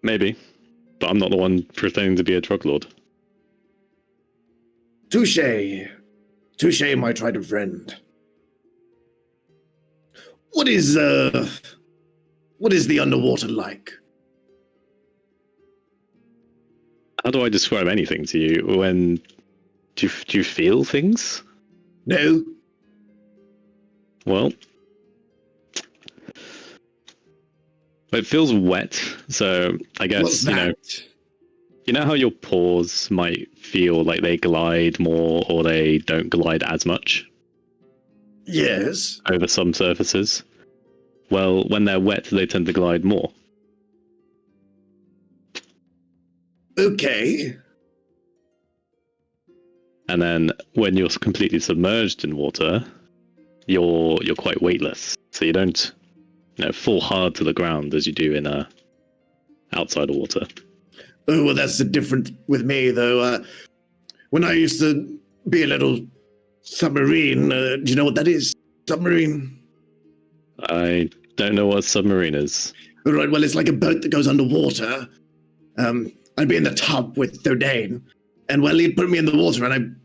Maybe. But I'm not the one pretending to be a drug lord. Touche. Touche, my tried friend. What is the underwater like? How do I describe anything to you when... Do you feel things? No? Well... It feels wet, so I guess, What's you know... that? You know how your paws might feel like they glide more or they don't glide as much Yes. over some surfaces? Well, when they're wet, they tend to glide more. Okay. And then when you're completely submerged in water, you're quite weightless. So you don't, fall hard to the ground as you do in outside of water. Oh, well, that's the difference with me, though. When I used to be a little submarine, do you know what that is? Submarine? I don't know what a submarine is. Right, well, it's like a boat that goes underwater. I'd be in the tub with Thordane, and well, he'd put me in the water, and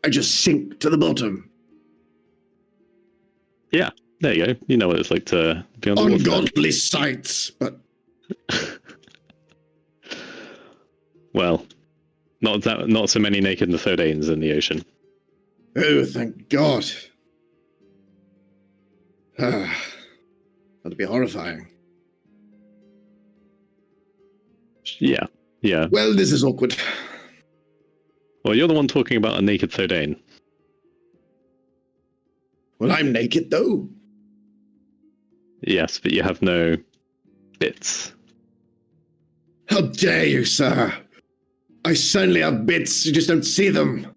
I just sink to the bottom. Yeah, there you go. You know what it's like to be on the water. Ungodly sights, but well, not so many naked Thordanes in the ocean. oh, thank God. That'd be horrifying. Yeah. Well, this is awkward. Well, you're the one talking about a naked Thordane. Well, I'm naked, though. Yes, but you have no bits. How dare you, sir? I certainly have bits, you just don't see them.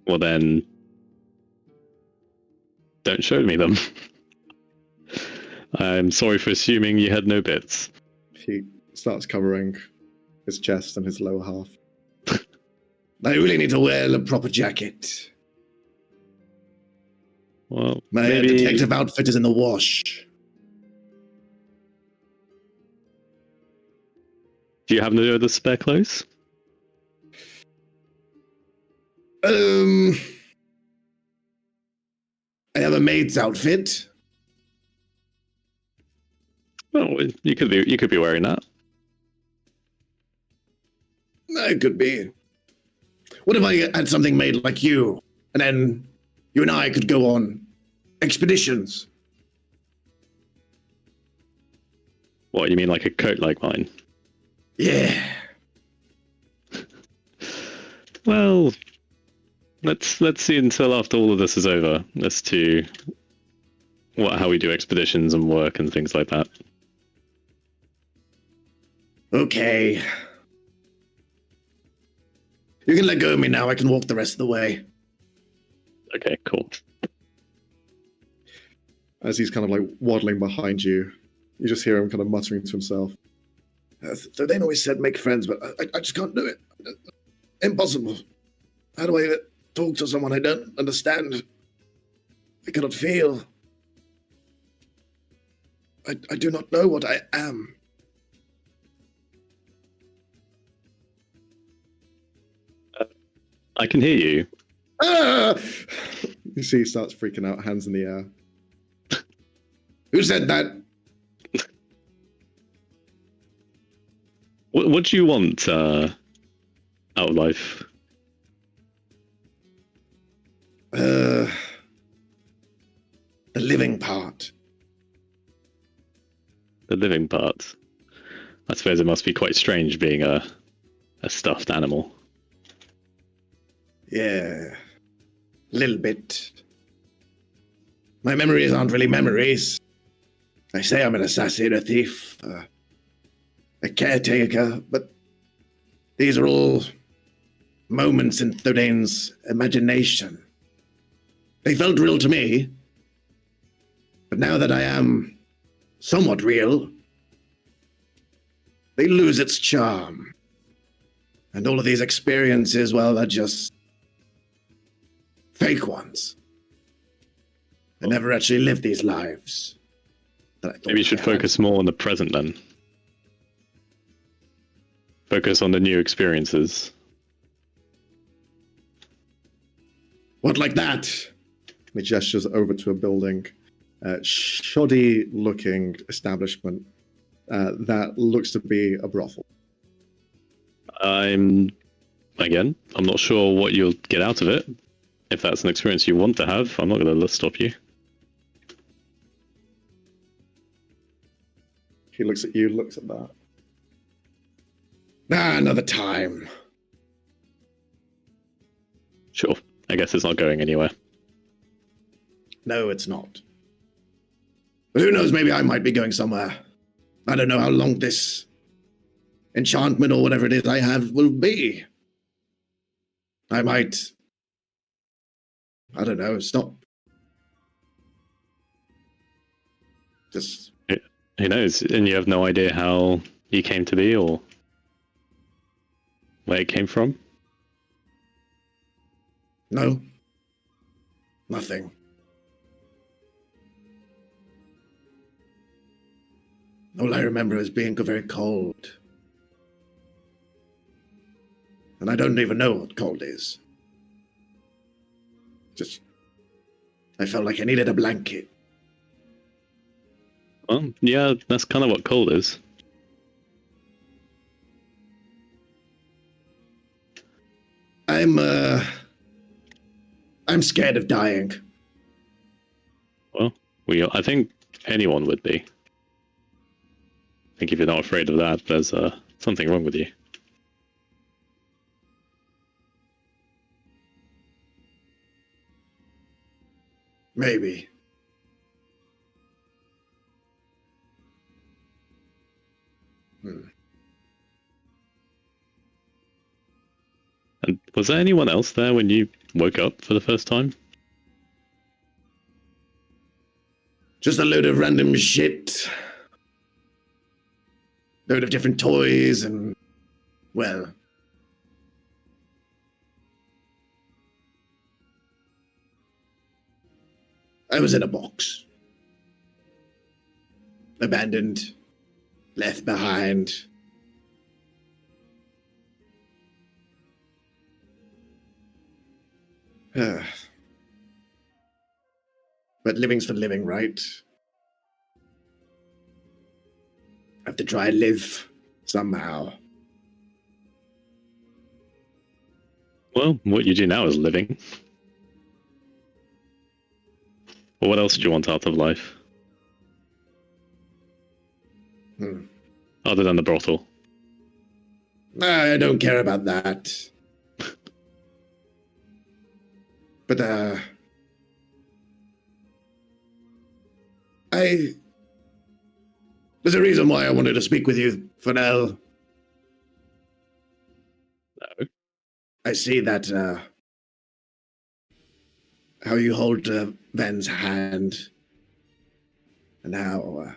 Well then, don't show me them. I'm sorry for assuming you had no bits. He starts covering his chest and his lower half. I really need to wear a proper jacket. Well, My maybe... detective outfit is in the wash. Do you have no other spare clothes? I have a maid's outfit. Well, you could be wearing that. It could be. What if I had something made like you, and then you and I could go on expeditions? What, you mean like a coat like mine? Yeah. Well, let's see until after all of this is over as to how we do expeditions and work and things like that. Okay. You can let go of me now. I can walk the rest of the way. Okay, cool. As he's kind of like waddling behind you, you just hear him kind of muttering to himself. So they always said make friends, but I just can't do it. Impossible. How do I talk to someone I don't understand? I cannot feel. I do not know what I am. I can hear you. Ah! You see he starts freaking out, hands in the air. Who said that? What do you want out of life? The living part. The living part. I suppose it must be quite strange being a stuffed animal. Yeah, a little bit. My memories aren't really memories. I say I'm an assassin, a thief, a caretaker, but these are all moments in Thordane's imagination. They felt real to me, but now that I am somewhat real, they lose its charm. And all of these experiences, well, are just fake ones. I never actually lived these lives. Maybe you should focus more on the present then. Focus on the new experiences. What, like that? He gestures over to a building, shoddy-looking establishment that looks to be a brothel. I'm not sure what you'll get out of it. If that's an experience you want to have, I'm not going to stop you. He looks at you, looks at that. Another time. Sure. I guess it's not going anywhere. No, it's not. But who knows, maybe I might be going somewhere. I don't know how long this enchantment or whatever it is I have will be. I might, I don't know, stop. Just... Who knows? And you have no idea how you came to be, or where it came from? No. Nothing. All I remember is being very cold. And I don't even know what cold is. Just, I felt like I needed a blanket. Well, yeah, that's kind of what cold is. I'm scared of dying. Well, I think anyone would be. I think if you're not afraid of that, there's something wrong with you. Maybe. And was there anyone else there when you woke up for the first time? Just a load of random shit. Load of different toys and, well, I was in a box. Abandoned. Left behind. But living's for living, right? Have to try and live somehow. Well, what you do now is living. Well, what else do you want out of life? Other than the brothel. I don't care about that. But, there's a reason why I wanted to speak with you, Fennel. No. I see that, how you hold Ven's hand, and how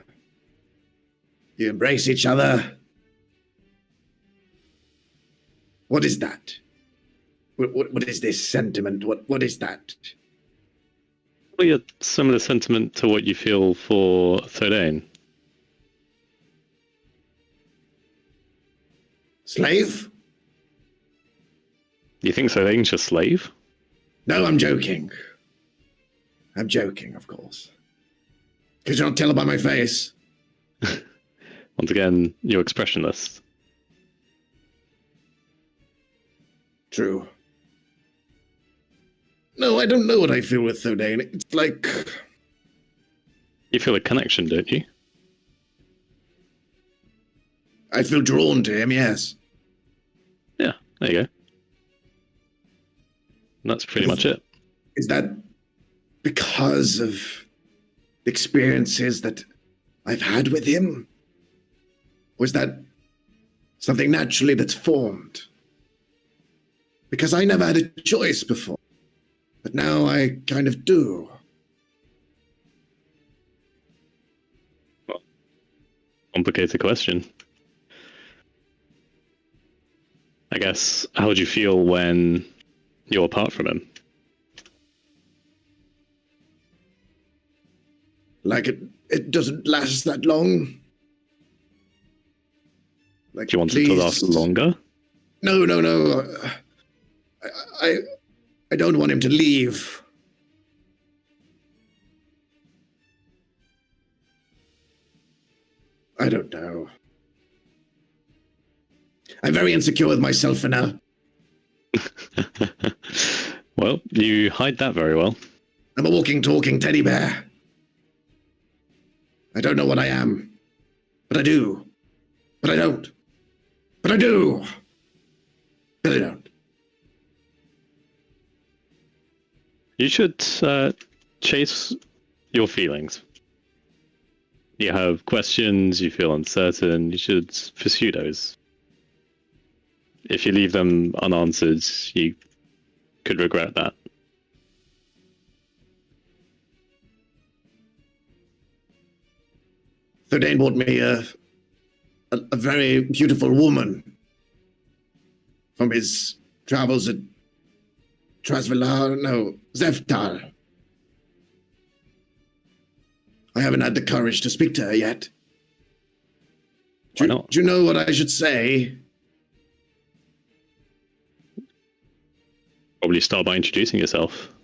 you embrace each other. What is that? What is this sentiment? What is that? Probably a similar sentiment to what you feel for Thordain. Slave? You think Thordain's your slave? No, I'm joking. I'm joking, of course. Could you not tell by my face? Once again, you're expressionless. True. No, I don't know what I feel with Thordain. It's like... You feel a connection, don't you? I feel drawn to him, yes. Yeah, there you go. And that's pretty much it. Is that because of the experiences that I've had with him? Or is that something naturally that's formed? Because I never had a choice before, but now I kind of do. Well, complicated question. I guess, how would you feel when you're apart from him? Like it doesn't last that long. Like, Do you want it to last longer? No. I don't want him to leave. I don't know. I'm very insecure with myself for now. Well, you hide that very well. I'm a walking, talking teddy bear. I don't know what I am. But I do. But I don't. But I do. But I don't. You should chase your feelings. You have questions, you feel uncertain, you should pursue those. If you leave them unanswered, you could regret that. Thordain bought me a very beautiful woman from his travels at Zeftal. I haven't had the courage to speak to her yet. Why not? Do you know what I should say? Probably start by introducing yourself.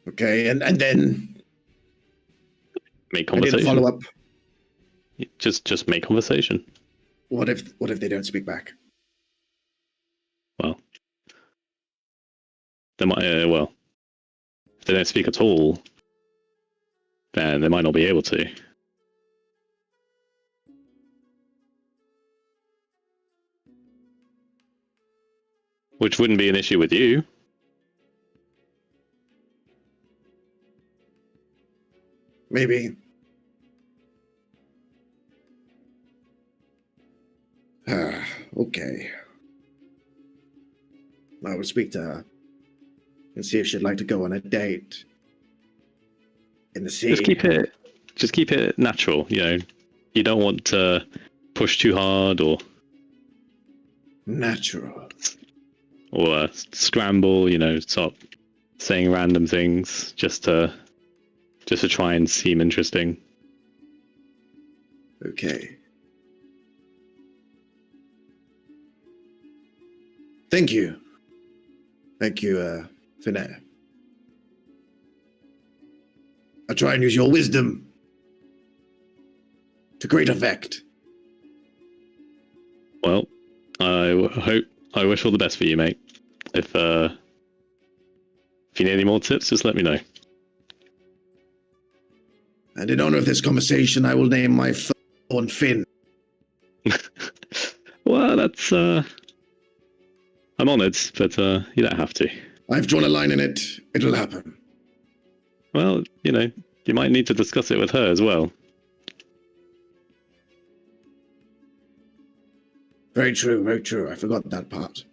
Okay, and then Make I need a conversation. follow up. Just make conversation. What if they don't speak back? Well, they might. Well, if they don't speak at all, then they might not be able to. Which wouldn't be an issue with you. Maybe. Okay. I will speak to her and see if she'd like to go on a date in the sea. Just keep it natural. You know, you don't want to push too hard or Natural. Scramble. You know, stop saying random things just to try and seem interesting. Okay. Thank you. Thank you, Finnair. I'll try and use your wisdom to great effect. Well, I wish all the best for you, mate. If you need any more tips, just let me know. And in honor of this conversation, I will name my firstborn Finn. Well, that's I'm honoured, but you don't have to. I've drawn a line in it. It'll happen. Well, you know, you might need to discuss it with her as well. Very true, very true. I forgot that part.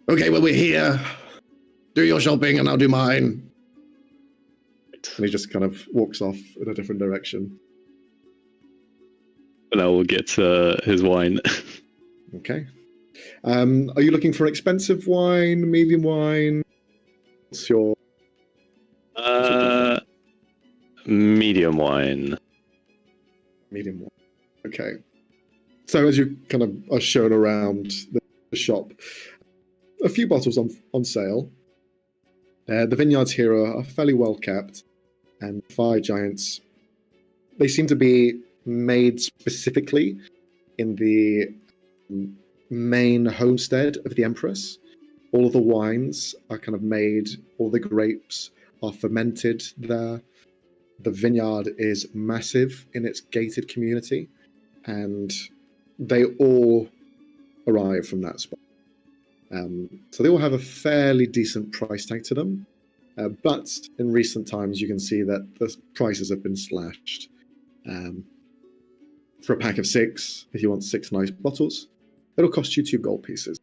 Okay, well, we're here. Do your shopping and I'll do mine. And he just kind of walks off in a different direction. And I will get his wine. Okay. Are you looking for expensive wine, medium wine? What's your... Medium wine. Medium wine. Okay. So as you kind of are shown around the shop, a few bottles on sale. The vineyards here are fairly well kept, and fire giants, they seem to be made specifically in the main homestead of the Empress. All of the wines are kind of made, all the grapes are fermented there. The vineyard is massive in its gated community, and they all arrive from that spot. So they all have a fairly decent price tag to them, but in recent times you can see that the prices have been slashed. For a pack of 6, if you want 6 nice bottles, it'll cost you 2 gold pieces.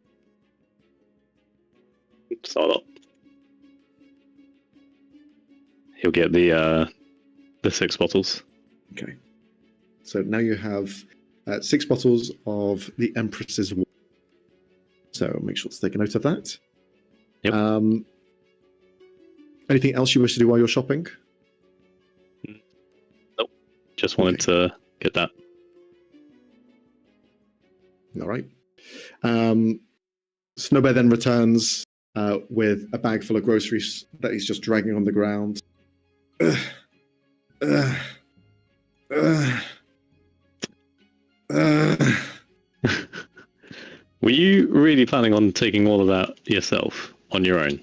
Start up. He'll get the 6 bottles. Okay. So now you have 6 bottles of the Empress's wine. So make sure to take a note of that. Yep. Anything else you wish to do while you're shopping? Nope. Just wanted to get that. All right. Snowbear then returns with a bag full of groceries that he's just dragging on the ground. Were you really planning on taking all of that yourself on your own?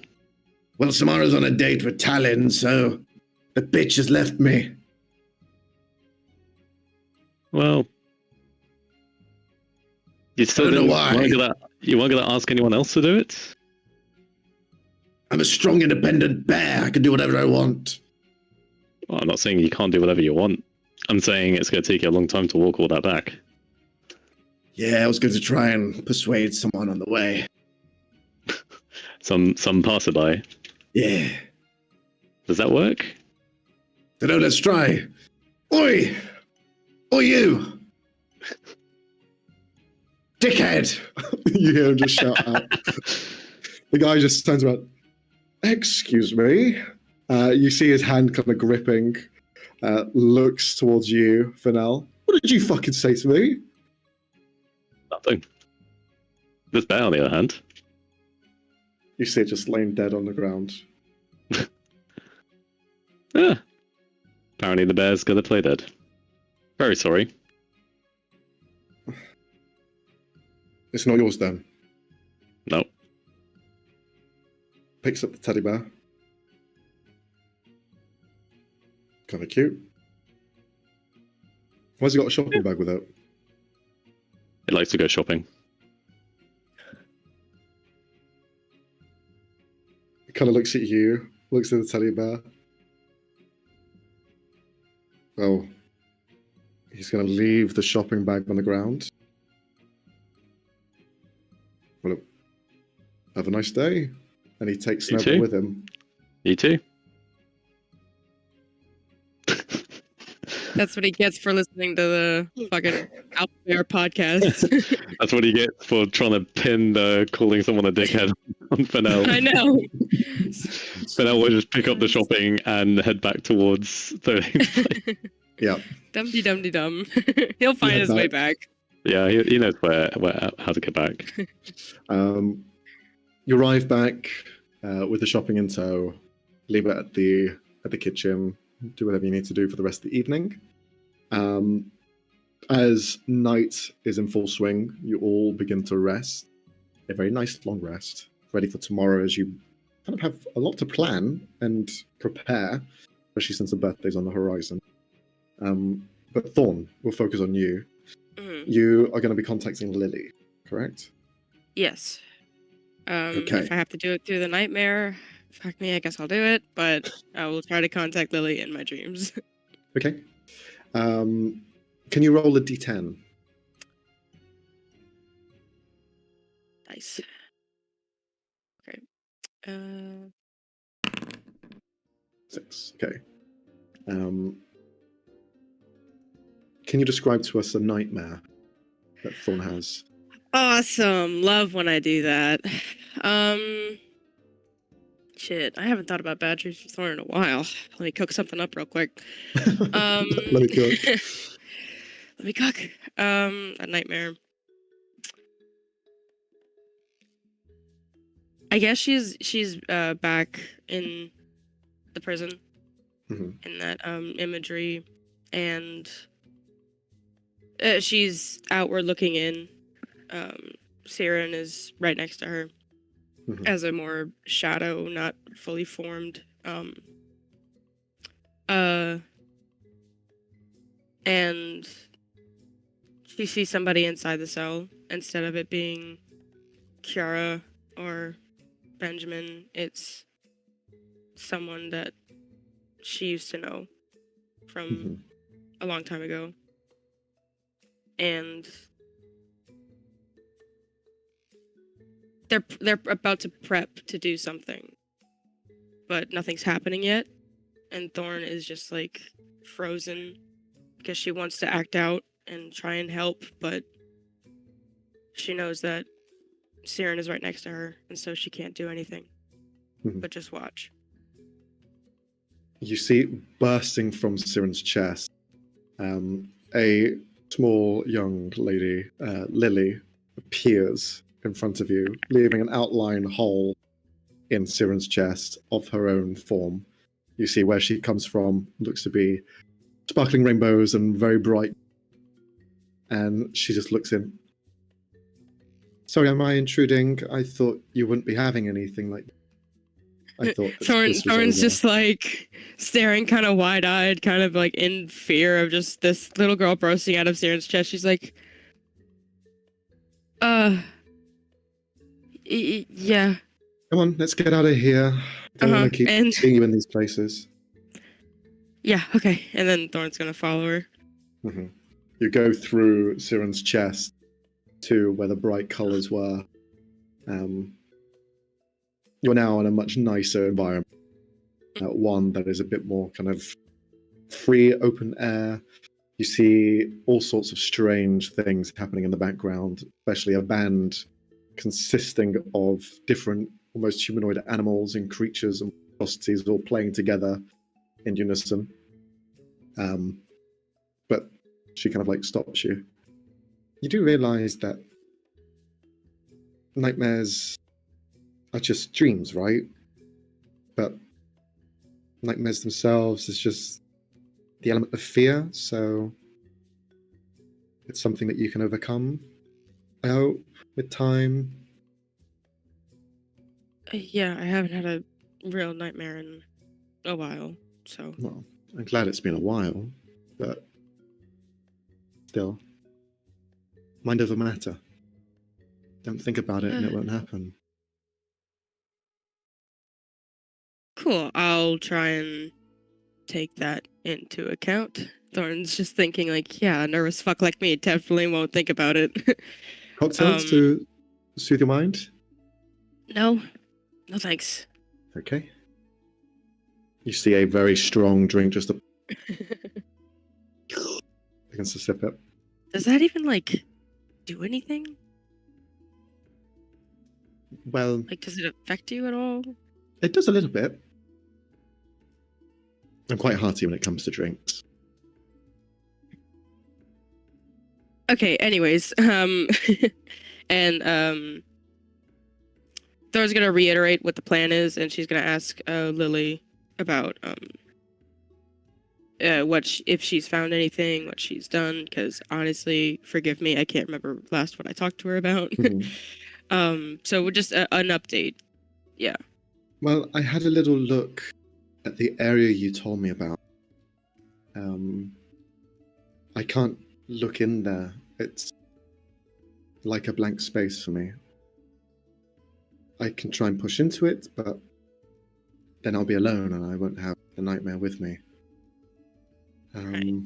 Well, Samara's on a date with Talon, so the bitch has left me. Well, you still I don't know why. You weren't gonna ask anyone else to do it? I'm a strong, independent bear. I can do whatever I want. Well, I'm not saying you can't do whatever you want. I'm saying it's going to take you a long time to walk all that back. Yeah, I was going to try and persuade someone on the way. Some passerby. Yeah. Does that work? So let's try. Oi! Oi, you! Dickhead! You hear him just shout out. The guy just turns around. Excuse me. You see his hand kind of gripping, looks towards you, Fennel. What did you fucking say to me? Nothing. This bear, on the other hand. You see it just laying dead on the ground. Yeah. Apparently the bear's gonna play dead. Very sorry. It's not yours then. No. Picks up the teddy bear. Kind of cute. Why's he got a shopping bag with it? It likes to go shopping. It kind of looks at you, looks at the teddy bear. Oh. He's going to leave the shopping bag on the ground. Well, have a nice day. And he takes You Snowball too. with him. You too? That's what he gets for listening to the fucking Out There podcast. That's what he gets for trying to pin calling someone a dickhead on Fennel. I know. Fennel will just pick up the shopping and head back towards the... Yeah. Dumpty dumpty dum. He'll find Yeah, his way back. Yeah, he knows how to get back. You arrive back with the shopping in tow, leave it at the kitchen, do whatever you need to do for the rest of the evening. As night is in full swing, you all begin to rest. A very nice long rest, ready for tomorrow as you kind of have a lot to plan and prepare, especially since the birthday's on the horizon. But Thorn, we'll focus on you. Mhm. You are going to be contacting Lily, correct? Yes. Okay. If I have to do it through the nightmare, fuck me, I guess I'll do it. But I will try to contact Lily in my dreams. Okay. Can you roll a d10? Nice. Okay. 6. Okay. Can you describe to us a nightmare that Thorn has? Awesome. Love when I do that. Shit, I haven't thought about bad dreams for Thorn in a while. Let me cook something up real quick. Let me cook. Let me cook. A nightmare. I guess she's back in the prison Mhm. in that imagery, and she's outward looking in. Siren is right next to her Mhm. as a more shadow, not fully formed. And she sees somebody inside the cell. Instead of it being Kiara or Benjamin, it's someone that she used to know from Mhm. a long time ago. And they're about to prep to do something, but nothing's happening yet. And Thorn is just like frozen because she wants to act out and try and help, but she knows that Siren is right next to her, and so she can't do anything Mhm. but just watch. You see bursting from Siren's chest a small young lady, Lily, appears in front of you, leaving an outline hole in Siren's chest of her own form. You see where she comes from, looks to be sparkling rainbows and very bright. And she just looks in. Sorry, am I intruding? I thought you wouldn't be having anything like that. I thought this was Thorn's over. just like staring kind of wide-eyed, kind of like in fear of just this little girl bursting out of Siren's chest. She's like, yeah. Come on, let's get out of here. Don't want to keep And seeing you in these places. yeah, okay. And then Thorn's gonna follow her. Mhm. You go through Siren's chest to where the bright colors were. You you're now in a much nicer environment. One that is a bit more kind of free, open air. You see all sorts of strange things happening in the background, especially a band consisting of different, almost humanoid animals and creatures and monstrosities all playing together in unison. But she kind of like stops you. You do realize that nightmares are just dreams, right? But nightmares themselves is just the element of fear, so it's something that you can overcome, I hope, with time. Yeah, I haven't had a real nightmare in a while, so. Well, I'm glad it's been a while, but still, mind over matter. Don't think about it and it won't happen. Cool. I'll try and take that into account. Thorn's just thinking like, yeah, a nervous fuck like me definitely won't think about it. Cocktails to soothe your mind? No thanks. Okay. You see a very strong drink just begins to sip it. Does that even like do anything? Well, Like, does it affect you at all? it does a little bit. I'm quite hearty when it comes to drinks. Okay, anyways, and Thor's gonna reiterate what the plan is, and she's gonna ask Lily about if she's found anything, what she's done. Because honestly, forgive me, I can't remember last what I talked to her about. So just an update. Yeah. Well, I had a little look at the area you told me about. I can't look in there. It's like a blank space for me. I can try and push into it, but then I'll be alone and I won't have the nightmare with me. Right.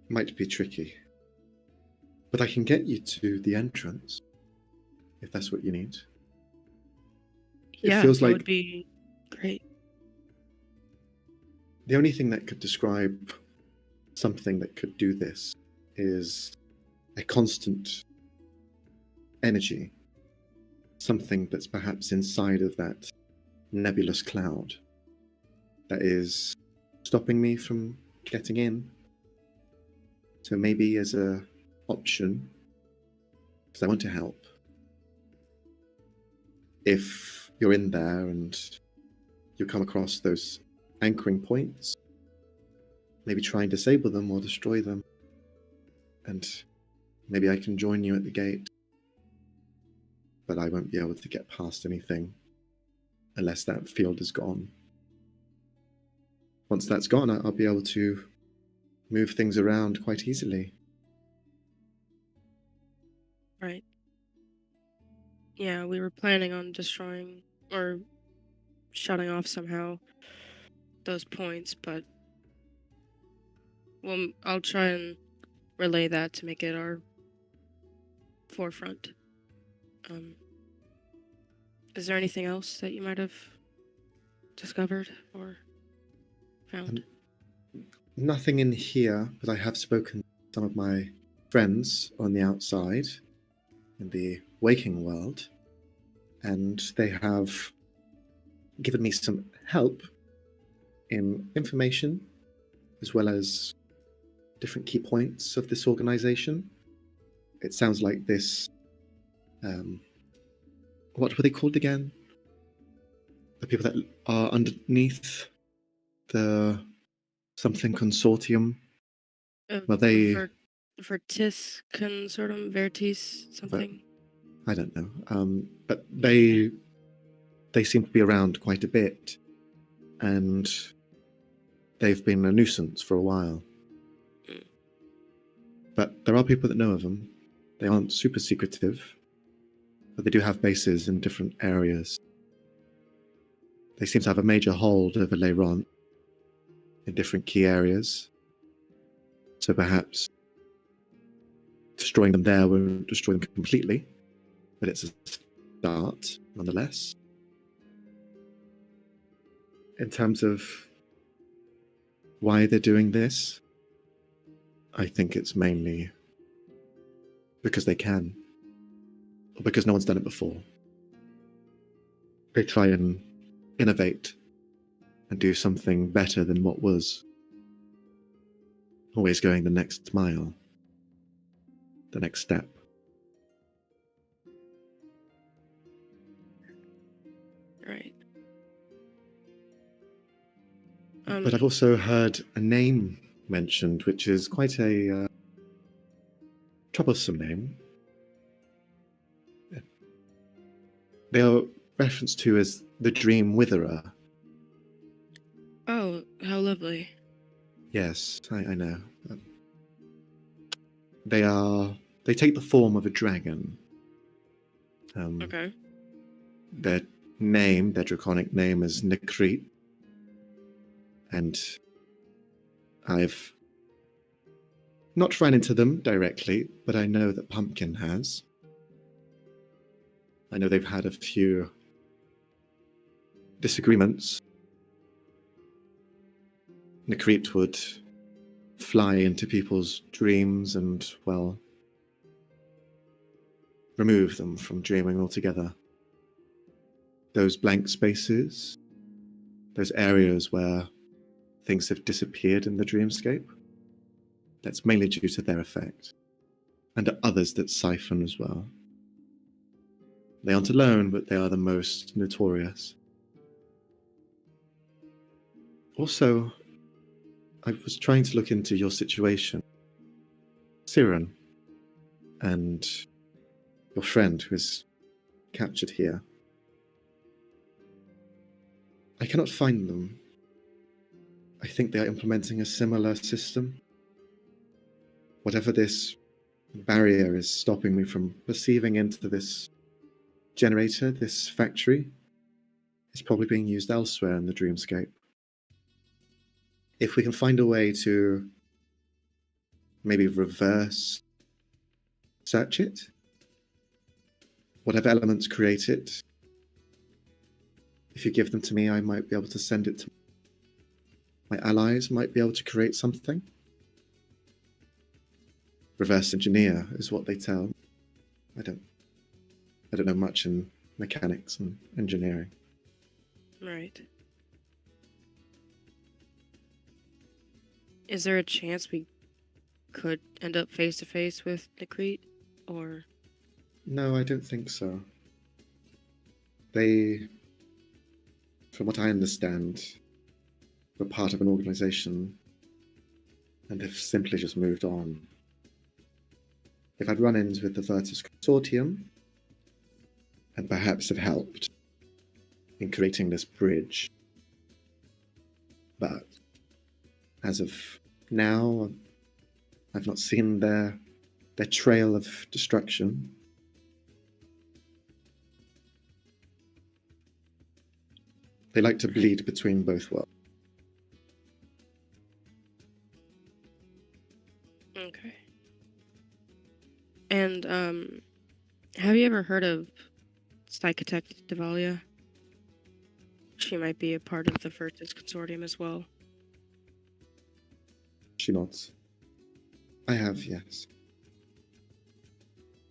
Might be tricky. But I can get you to the entrance, if that's what you need. Yeah, feels that like- would be great. The only thing that could describe something that could do this is a constant energy. Something that's perhaps inside of that nebulous cloud that is stopping me from getting in. So maybe as a option, because I want to help, if you're in there and you come across those anchoring points, maybe try and disable them or destroy them, and maybe I can join you at the gate, but I won't be able to get past anything unless that field is gone. Once that's gone, I'll be able to move things around quite easily. Right. Yeah, we were planning on destroying or shutting off somehow those points, but well, I'll try and relay that to make it our forefront. Is there anything else that you might have discovered or found? Nothing in here, but I have spoken to some of my friends on the outside in the waking world, and they have given me some help in information as well as different key points of this organization. It sounds like this what were they called again? The people that are underneath the something consortium. Well, they Vertis Consortium, Vertis, something. I don't know. But they seem to be around quite a bit, and they've been a nuisance for a while. But there are people that know of them. They aren't super secretive, but they do have bases in different areas. They seem to have a major hold over Leiron in different key areas. So perhaps destroying them there won't destroy them completely, but it's a start nonetheless. in terms of why they're doing this, I think it's mainly because they can, or because no one's done it before. They try and innovate and do something better than what was. Always going the next mile, the next step. Right. But I've also heard a name mentioned, which is quite a troublesome name. They are referenced to as the Dream Witherer. Oh, how lovely. Yes, I know. They take the form of a dragon. Okay. Their draconic name is Nikrit. And I've not ran into them directly, but I know that Pumpkin has. I know they've had a few disagreements. Nikrit would fly into people's dreams and, well, remove them from dreaming altogether. Those blank spaces, those areas where things have disappeared in the dreamscape, that's mainly due to their effect, and others that siphon as well. They aren't alone, but they are the most notorious. Also, I was trying to look into your situation, Siren, and your friend who is captured here. I cannot find them. I think they are implementing a similar system. Whatever this barrier is stopping me from perceiving into this generator, this factory, is probably being used elsewhere in the dreamscape. If we can find a way to maybe reverse search it, whatever elements create it, if you give them to me, I might be able to send it to my allies, might be able to create something. Reverse engineer is what they tell me. I don't know much in mechanics and engineering. Right. Is there a chance we could end up face to face with Nikrit, or? No, I don't think so. They, from what I understand, were part of an organization and have simply just moved on. If I'd run ins with the Virtus Consortium, and perhaps have helped in creating this bridge. But as of now, I've not seen their trail of destruction. They like to bleed between both worlds. Okay. And, have you ever heard of Psychotech Devalia? She might be a part of the Virtus Consortium as well. She nods. I have, yes.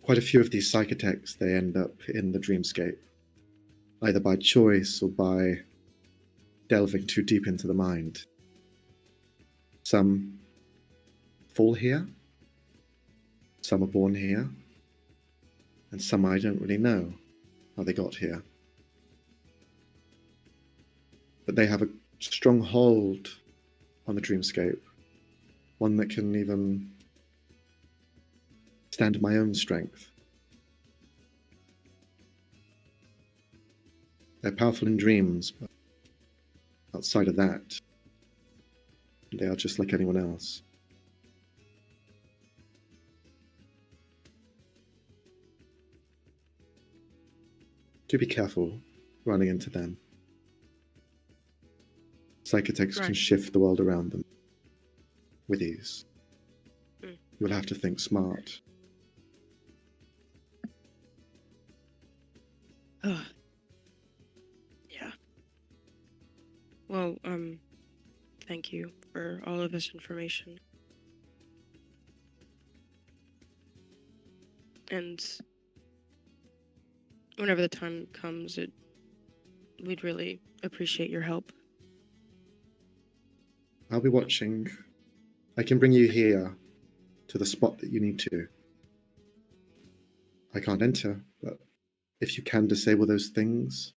Quite a few of these psychotechs, they end up in the dreamscape, either by choice or by delving too deep into the mind. Some fall here, some are born here, and some I don't really know how they got here. But they have a strong hold on the dreamscape, one that can even stand my own strength. They're powerful in dreams, but outside of that, they are just like anyone else. Do be careful running into them. Psychotechs can shift the world around them with ease. You'll have to think smart. Yeah. Well, thank you for all of this information. And whenever the time comes, we'd really appreciate your help. I'll be watching. I can bring you here to the spot that you need to. I can't enter, but if you can disable those things,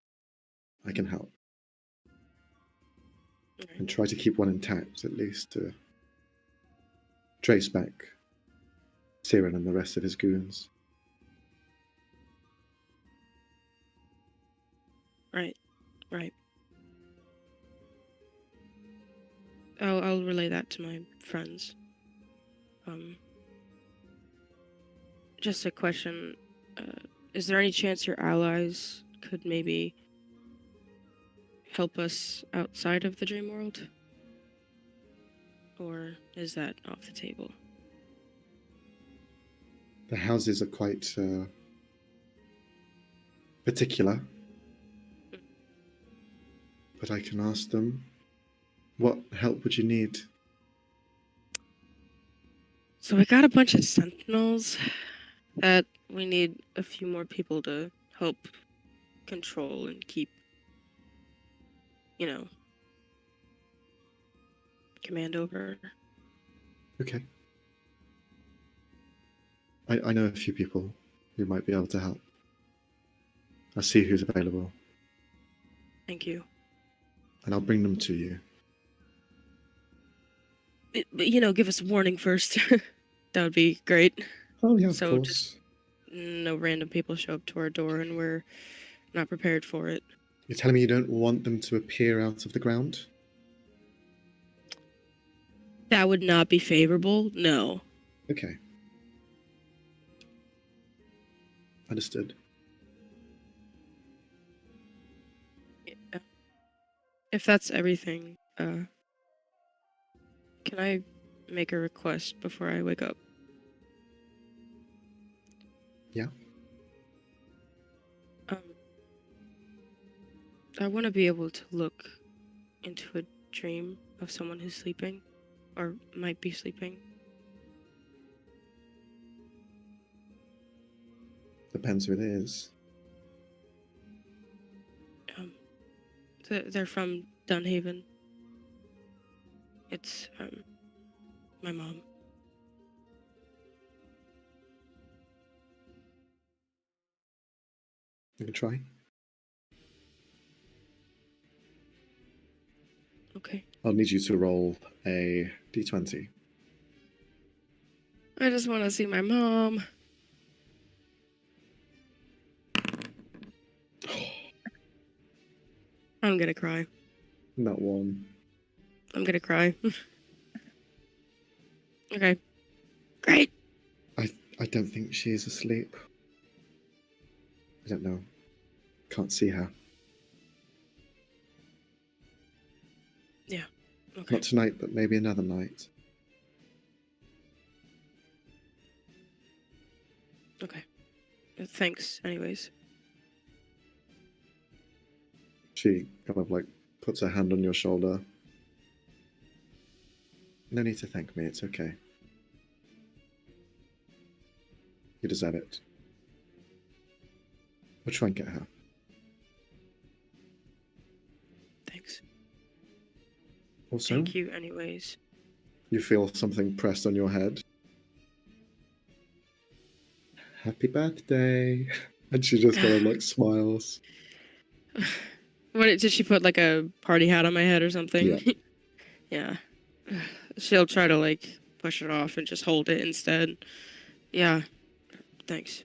I can help. And try to keep one intact, at least, to trace back Siren and the rest of his goons. Right. I'll relay that to my friends. Just a question. Is there any chance your allies could maybe help us outside of the dream world? Or is that off the table? The houses are quite particular. But I can ask them, what help would you need? So we got a bunch of sentinels that we need a few more people to help control and keep, command over. Okay. I know a few people who might be able to help. I'll see who's available. Thank you. And I'll bring them to you. But, give us a warning first. That would be great. Oh, yeah, of So course. just no random people show up to our door and we're not prepared for it. You're telling me you don't want them to appear out of the ground? That would not be favorable, no. Okay. Understood. If that's everything, can I make a request before I wake up? Yeah. I want to be able to look into a dream of someone who's sleeping, or might be sleeping. Depends who it is. They're from Dunhaven. It's, my mom. You can try. Okay. I'll need you to roll a d20. I just want to see my mom. I'm gonna cry. Not one. I'm gonna cry. Okay. Great! I don't think she is asleep. I don't know. Can't see her. Yeah. Okay. Not tonight, but maybe another night. Okay. Thanks, anyways. She kind of puts her hand on your shoulder. No need to thank me, it's okay. You deserve it. We'll try and get her. Thanks. Also, Thank you, anyways. you feel something pressed on your head. Happy birthday. And she just kind of smiles. What did she put a party hat on my head or something? Yeah. Yeah. She'll try to push it off and just hold it instead. Yeah. Thanks.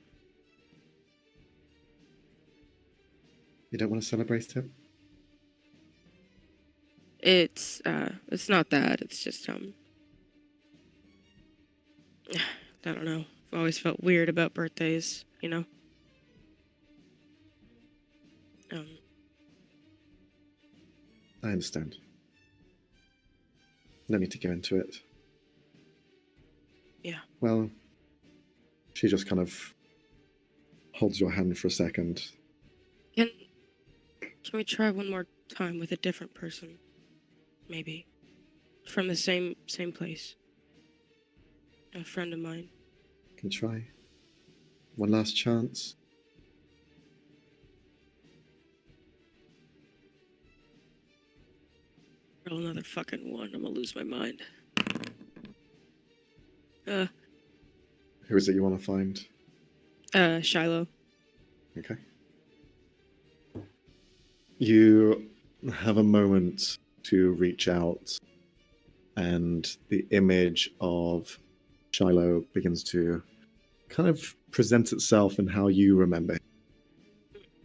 You don't want to celebrate it? It's not that. It's just I don't know. I've always felt weird about birthdays, I understand. No need to go into it. Yeah. Well, she just kind of holds your hand for a second. Can we try one more time with a different person? maybe. From the same place. A friend of mine. Can try. One last chance. Roll another fucking one. I'm gonna lose my mind. Who is it you want to find? Shiloh. Okay. You have a moment to reach out, and the image of Shiloh begins to kind of present itself in how you remember him.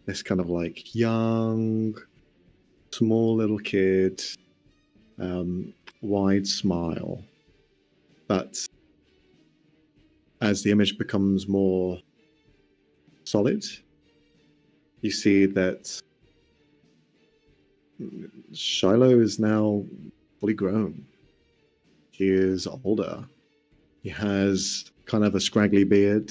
This kind of like young, small little kid, wide smile. But as the image becomes more solid, you see that Shiloh is now fully grown. He is older. He has kind of a scraggly beard.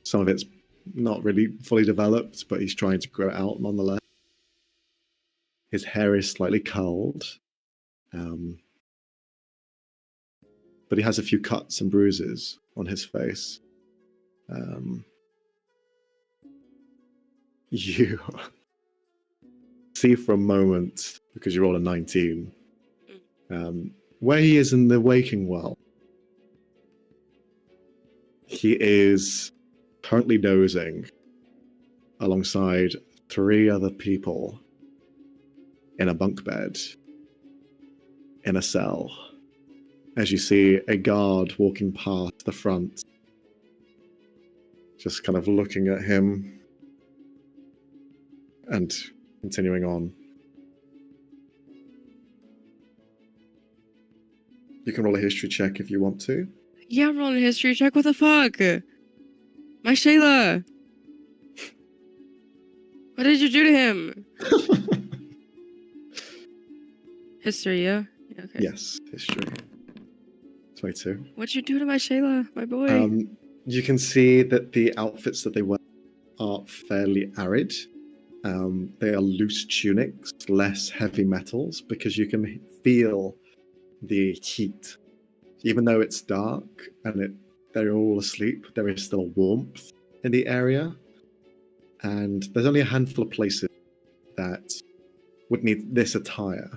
Some of it's not really fully developed, but he's trying to grow it out nonetheless. His hair is slightly curled. But he has a few cuts and bruises on his face. You see for a moment, because you rolled a 19, where he is in the waking world. He is currently dozing alongside 3 other people in a bunk bed in a cell. As you see a guard walking past the front, just kind of looking at him and continuing on. You can roll a history check if you want to. Yeah, I'm rolling a history check. What the fuck? My Shayla! What did you do to him? History, yeah? Yeah, okay. Yes, history. 22. What'd you do to my Shayla, my boy? You can see that the outfits that they wear are fairly arid. They are loose tunics, less heavy metals, because you can feel the heat. Even though it's dark and they're all asleep, there is still warmth in the area. And there's only a handful of places that would need this attire.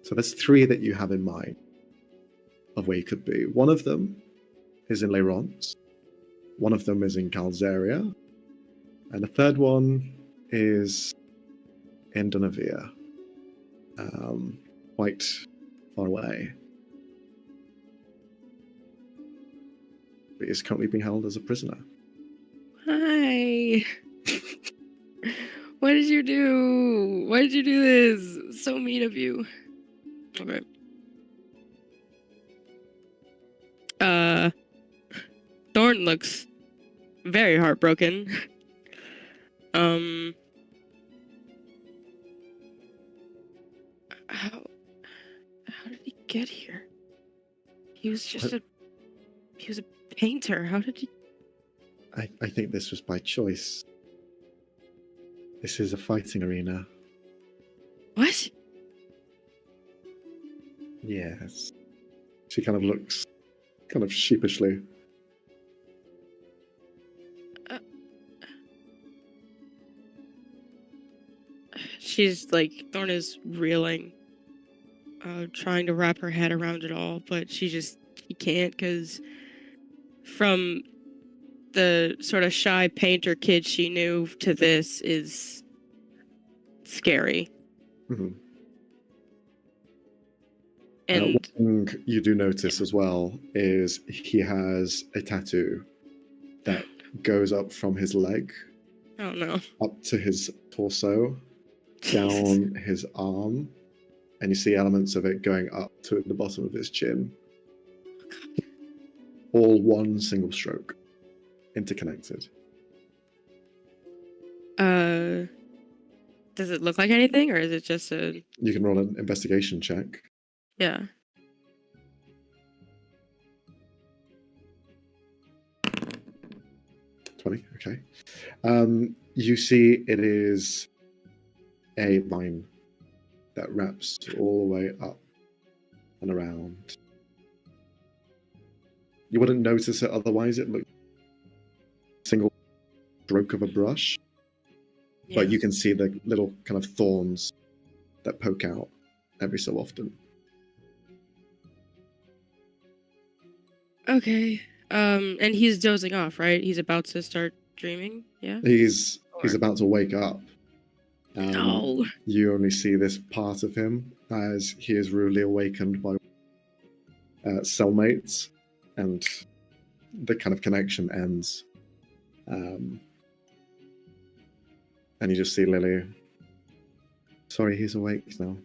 So there's 3 that you have in mind of where you could be. One of them is in Leyrons. One of them is in Calzaria. And the third one is in Donavia. Quite far away. But is currently being held as a prisoner. Hi. What did you do? Why did you do this? So mean of you. Okay. Thorn looks very heartbroken. How did he get here? He was just he was a painter. How did he? I think this was by choice. This is a fighting arena. What? Yes. She kind of looks kind of sheepishly. She's like, Thorn is reeling, trying to wrap her head around it all, but she can't, because from the sort of shy painter kid she knew to this is scary. Mm-hmm. And one thing you do notice as well is he has a tattoo that goes up from his leg, oh no, up to his torso, down his arm, and you see elements of it going up to the bottom of his chin. All one single stroke, interconnected. Does it look like anything, or is it just a? You can roll an investigation check. Yeah. Okay. You see it is a vine that wraps all the way up and around. You wouldn't notice it otherwise. It looks a single stroke of a brush, but you can see the little kind of thorns that poke out every so often. Okay. And he's dozing off, right? He's about to start dreaming. Yeah. He's about to wake up. No. You only see this part of him as he is rudely awakened by cellmates, and the kind of connection ends. And you just see Lily. Sorry, he's awake now.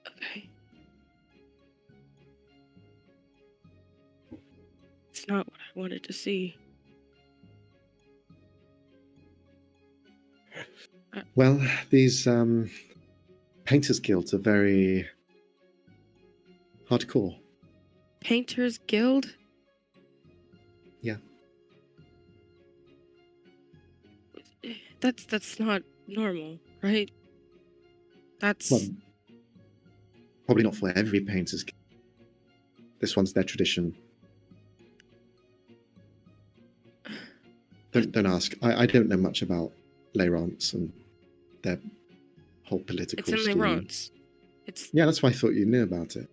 Okay. It's not what I wanted to see. Well, these Painters Guilds are very hardcore. Painters Guild? Yeah. That's not normal, right? That's Well, probably not for every Painters Guild. This one's their tradition. Don't ask. I don't know much about Layrance and their whole political it's in scheme. Layrance. It's Yeah, that's why I thought you knew about it.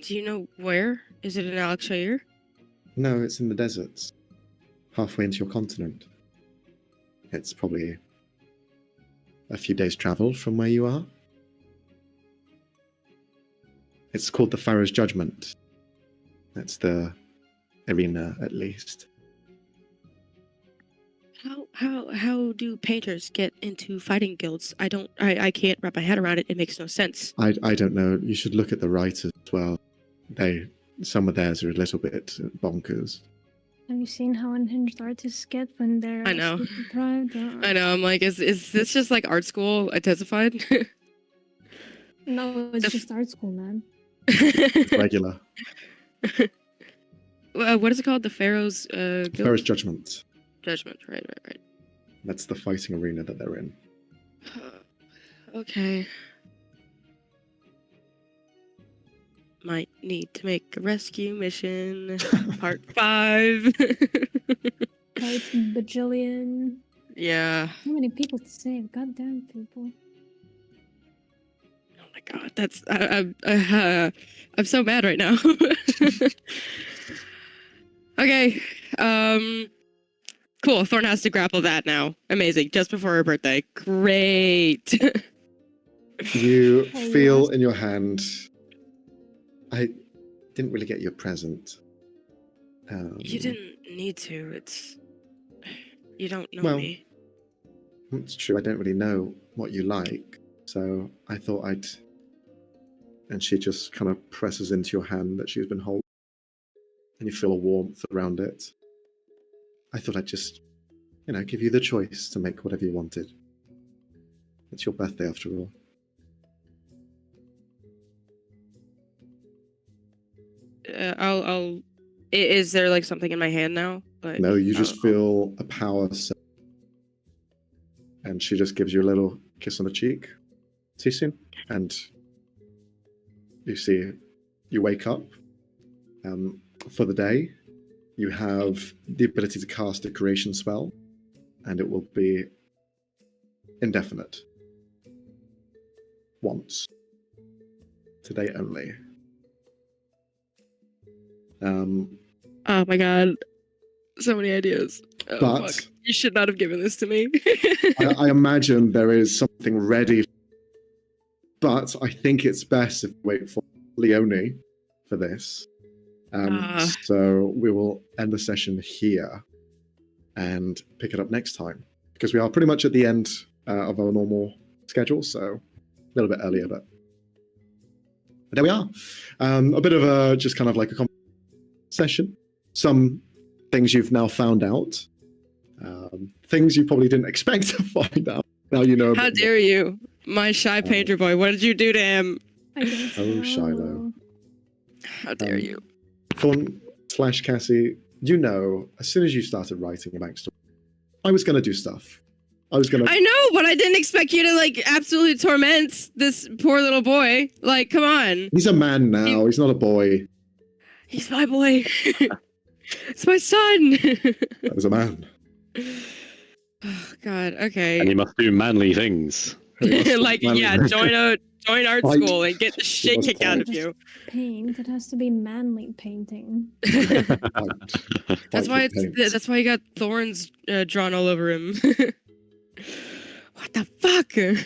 Do you know where? Is it in Alexshire? No, it's in the deserts, halfway into your continent. It's probably a few days' travel from where you are. It's called the Pharaoh's Judgment. That's the arena, at least. How do painters get into fighting guilds? I can't wrap my head around it. It makes no sense. I don't know. You should look at the writers as well. Some of theirs are a little bit bonkers. Have you seen how unhinged artists get when they're I know. sleep deprived? I know. I'm like, is this just like art school intensified? No, it's just art school, man. Regular. What is it called? The Pharaoh's Guild? Pharaoh's Judgment. Judgment. Right. That's the fighting arena that they're in. Okay. Might need to make a rescue mission. Part 5. Right, bajillion. Yeah. How many people to save? Goddamn people. Oh my god, that's I'm so mad right now. Okay. Cool. Thorn has to grapple that now. Amazing. Just before her birthday. Great. You Oh, feel yes. in your hand. I didn't really get you a present. You didn't need to. It's you don't know Well, me. It's true. I don't really know what you like, so I thought I'd. And she just kind of presses into your hand that she's been holding, and you feel a warmth around it. I thought I'd just, give you the choice to make whatever you wanted. It's your birthday after all. I'll. Is there like something in my hand now? Like, No, you I just don't know. feel a power set. And she just gives you a little kiss on the cheek. See you soon. And you wake up. For the day, you have the ability to cast a creation spell, and it will be indefinite. Once. Today only. Oh my god. So many ideas. Oh, But- fuck. You should not have given this to me. I imagine there is something ready, but I think it's best if we wait for Leonie for this. So we will end the session here and pick it up next time, because we are pretty much at the end of our normal schedule, so a little bit earlier, but there we are. A bit of a just kind of like a session. Some things you've now found out. Things you probably didn't expect to find out. Now you know. How dare you? My shy painter boy. What did you do to him? I don't Oh, know. Shiloh. How dare you? Thorn / Cassie, you know, as soon as you started writing a backstory, I was going to do stuff. I know, but I didn't expect you to like absolutely torment this poor little boy. Like, come on. He's a man now. He's not a boy. He's my boy. It's my son. That was a man. Oh, God. Okay. And you must do manly things. Like, yeah, join art Fight. school and get the shit must kicked out of fight. you. Paint. It has to be manly painting. That's why he got thorns drawn all over him. What the fuck? There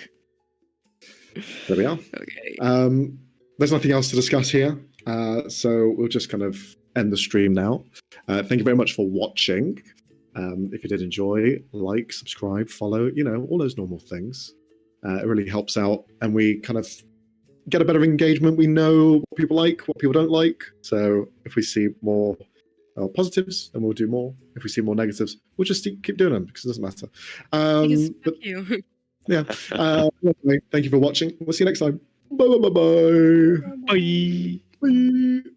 we are. Okay. There's nothing else to discuss here, so we'll just kind of end the stream now. Thank you very much for watching. If you did enjoy, like, subscribe, follow, you know, all those normal things. It really helps out, and we kind of get a better engagement. We know what people like, what people don't like. So if we see more positives, then we'll do more. If we see more negatives, we'll just keep doing them because it doesn't matter. Fuck you. Yeah. Anyway, thank you for watching. We'll see you next time. Bye. Bye. Bye.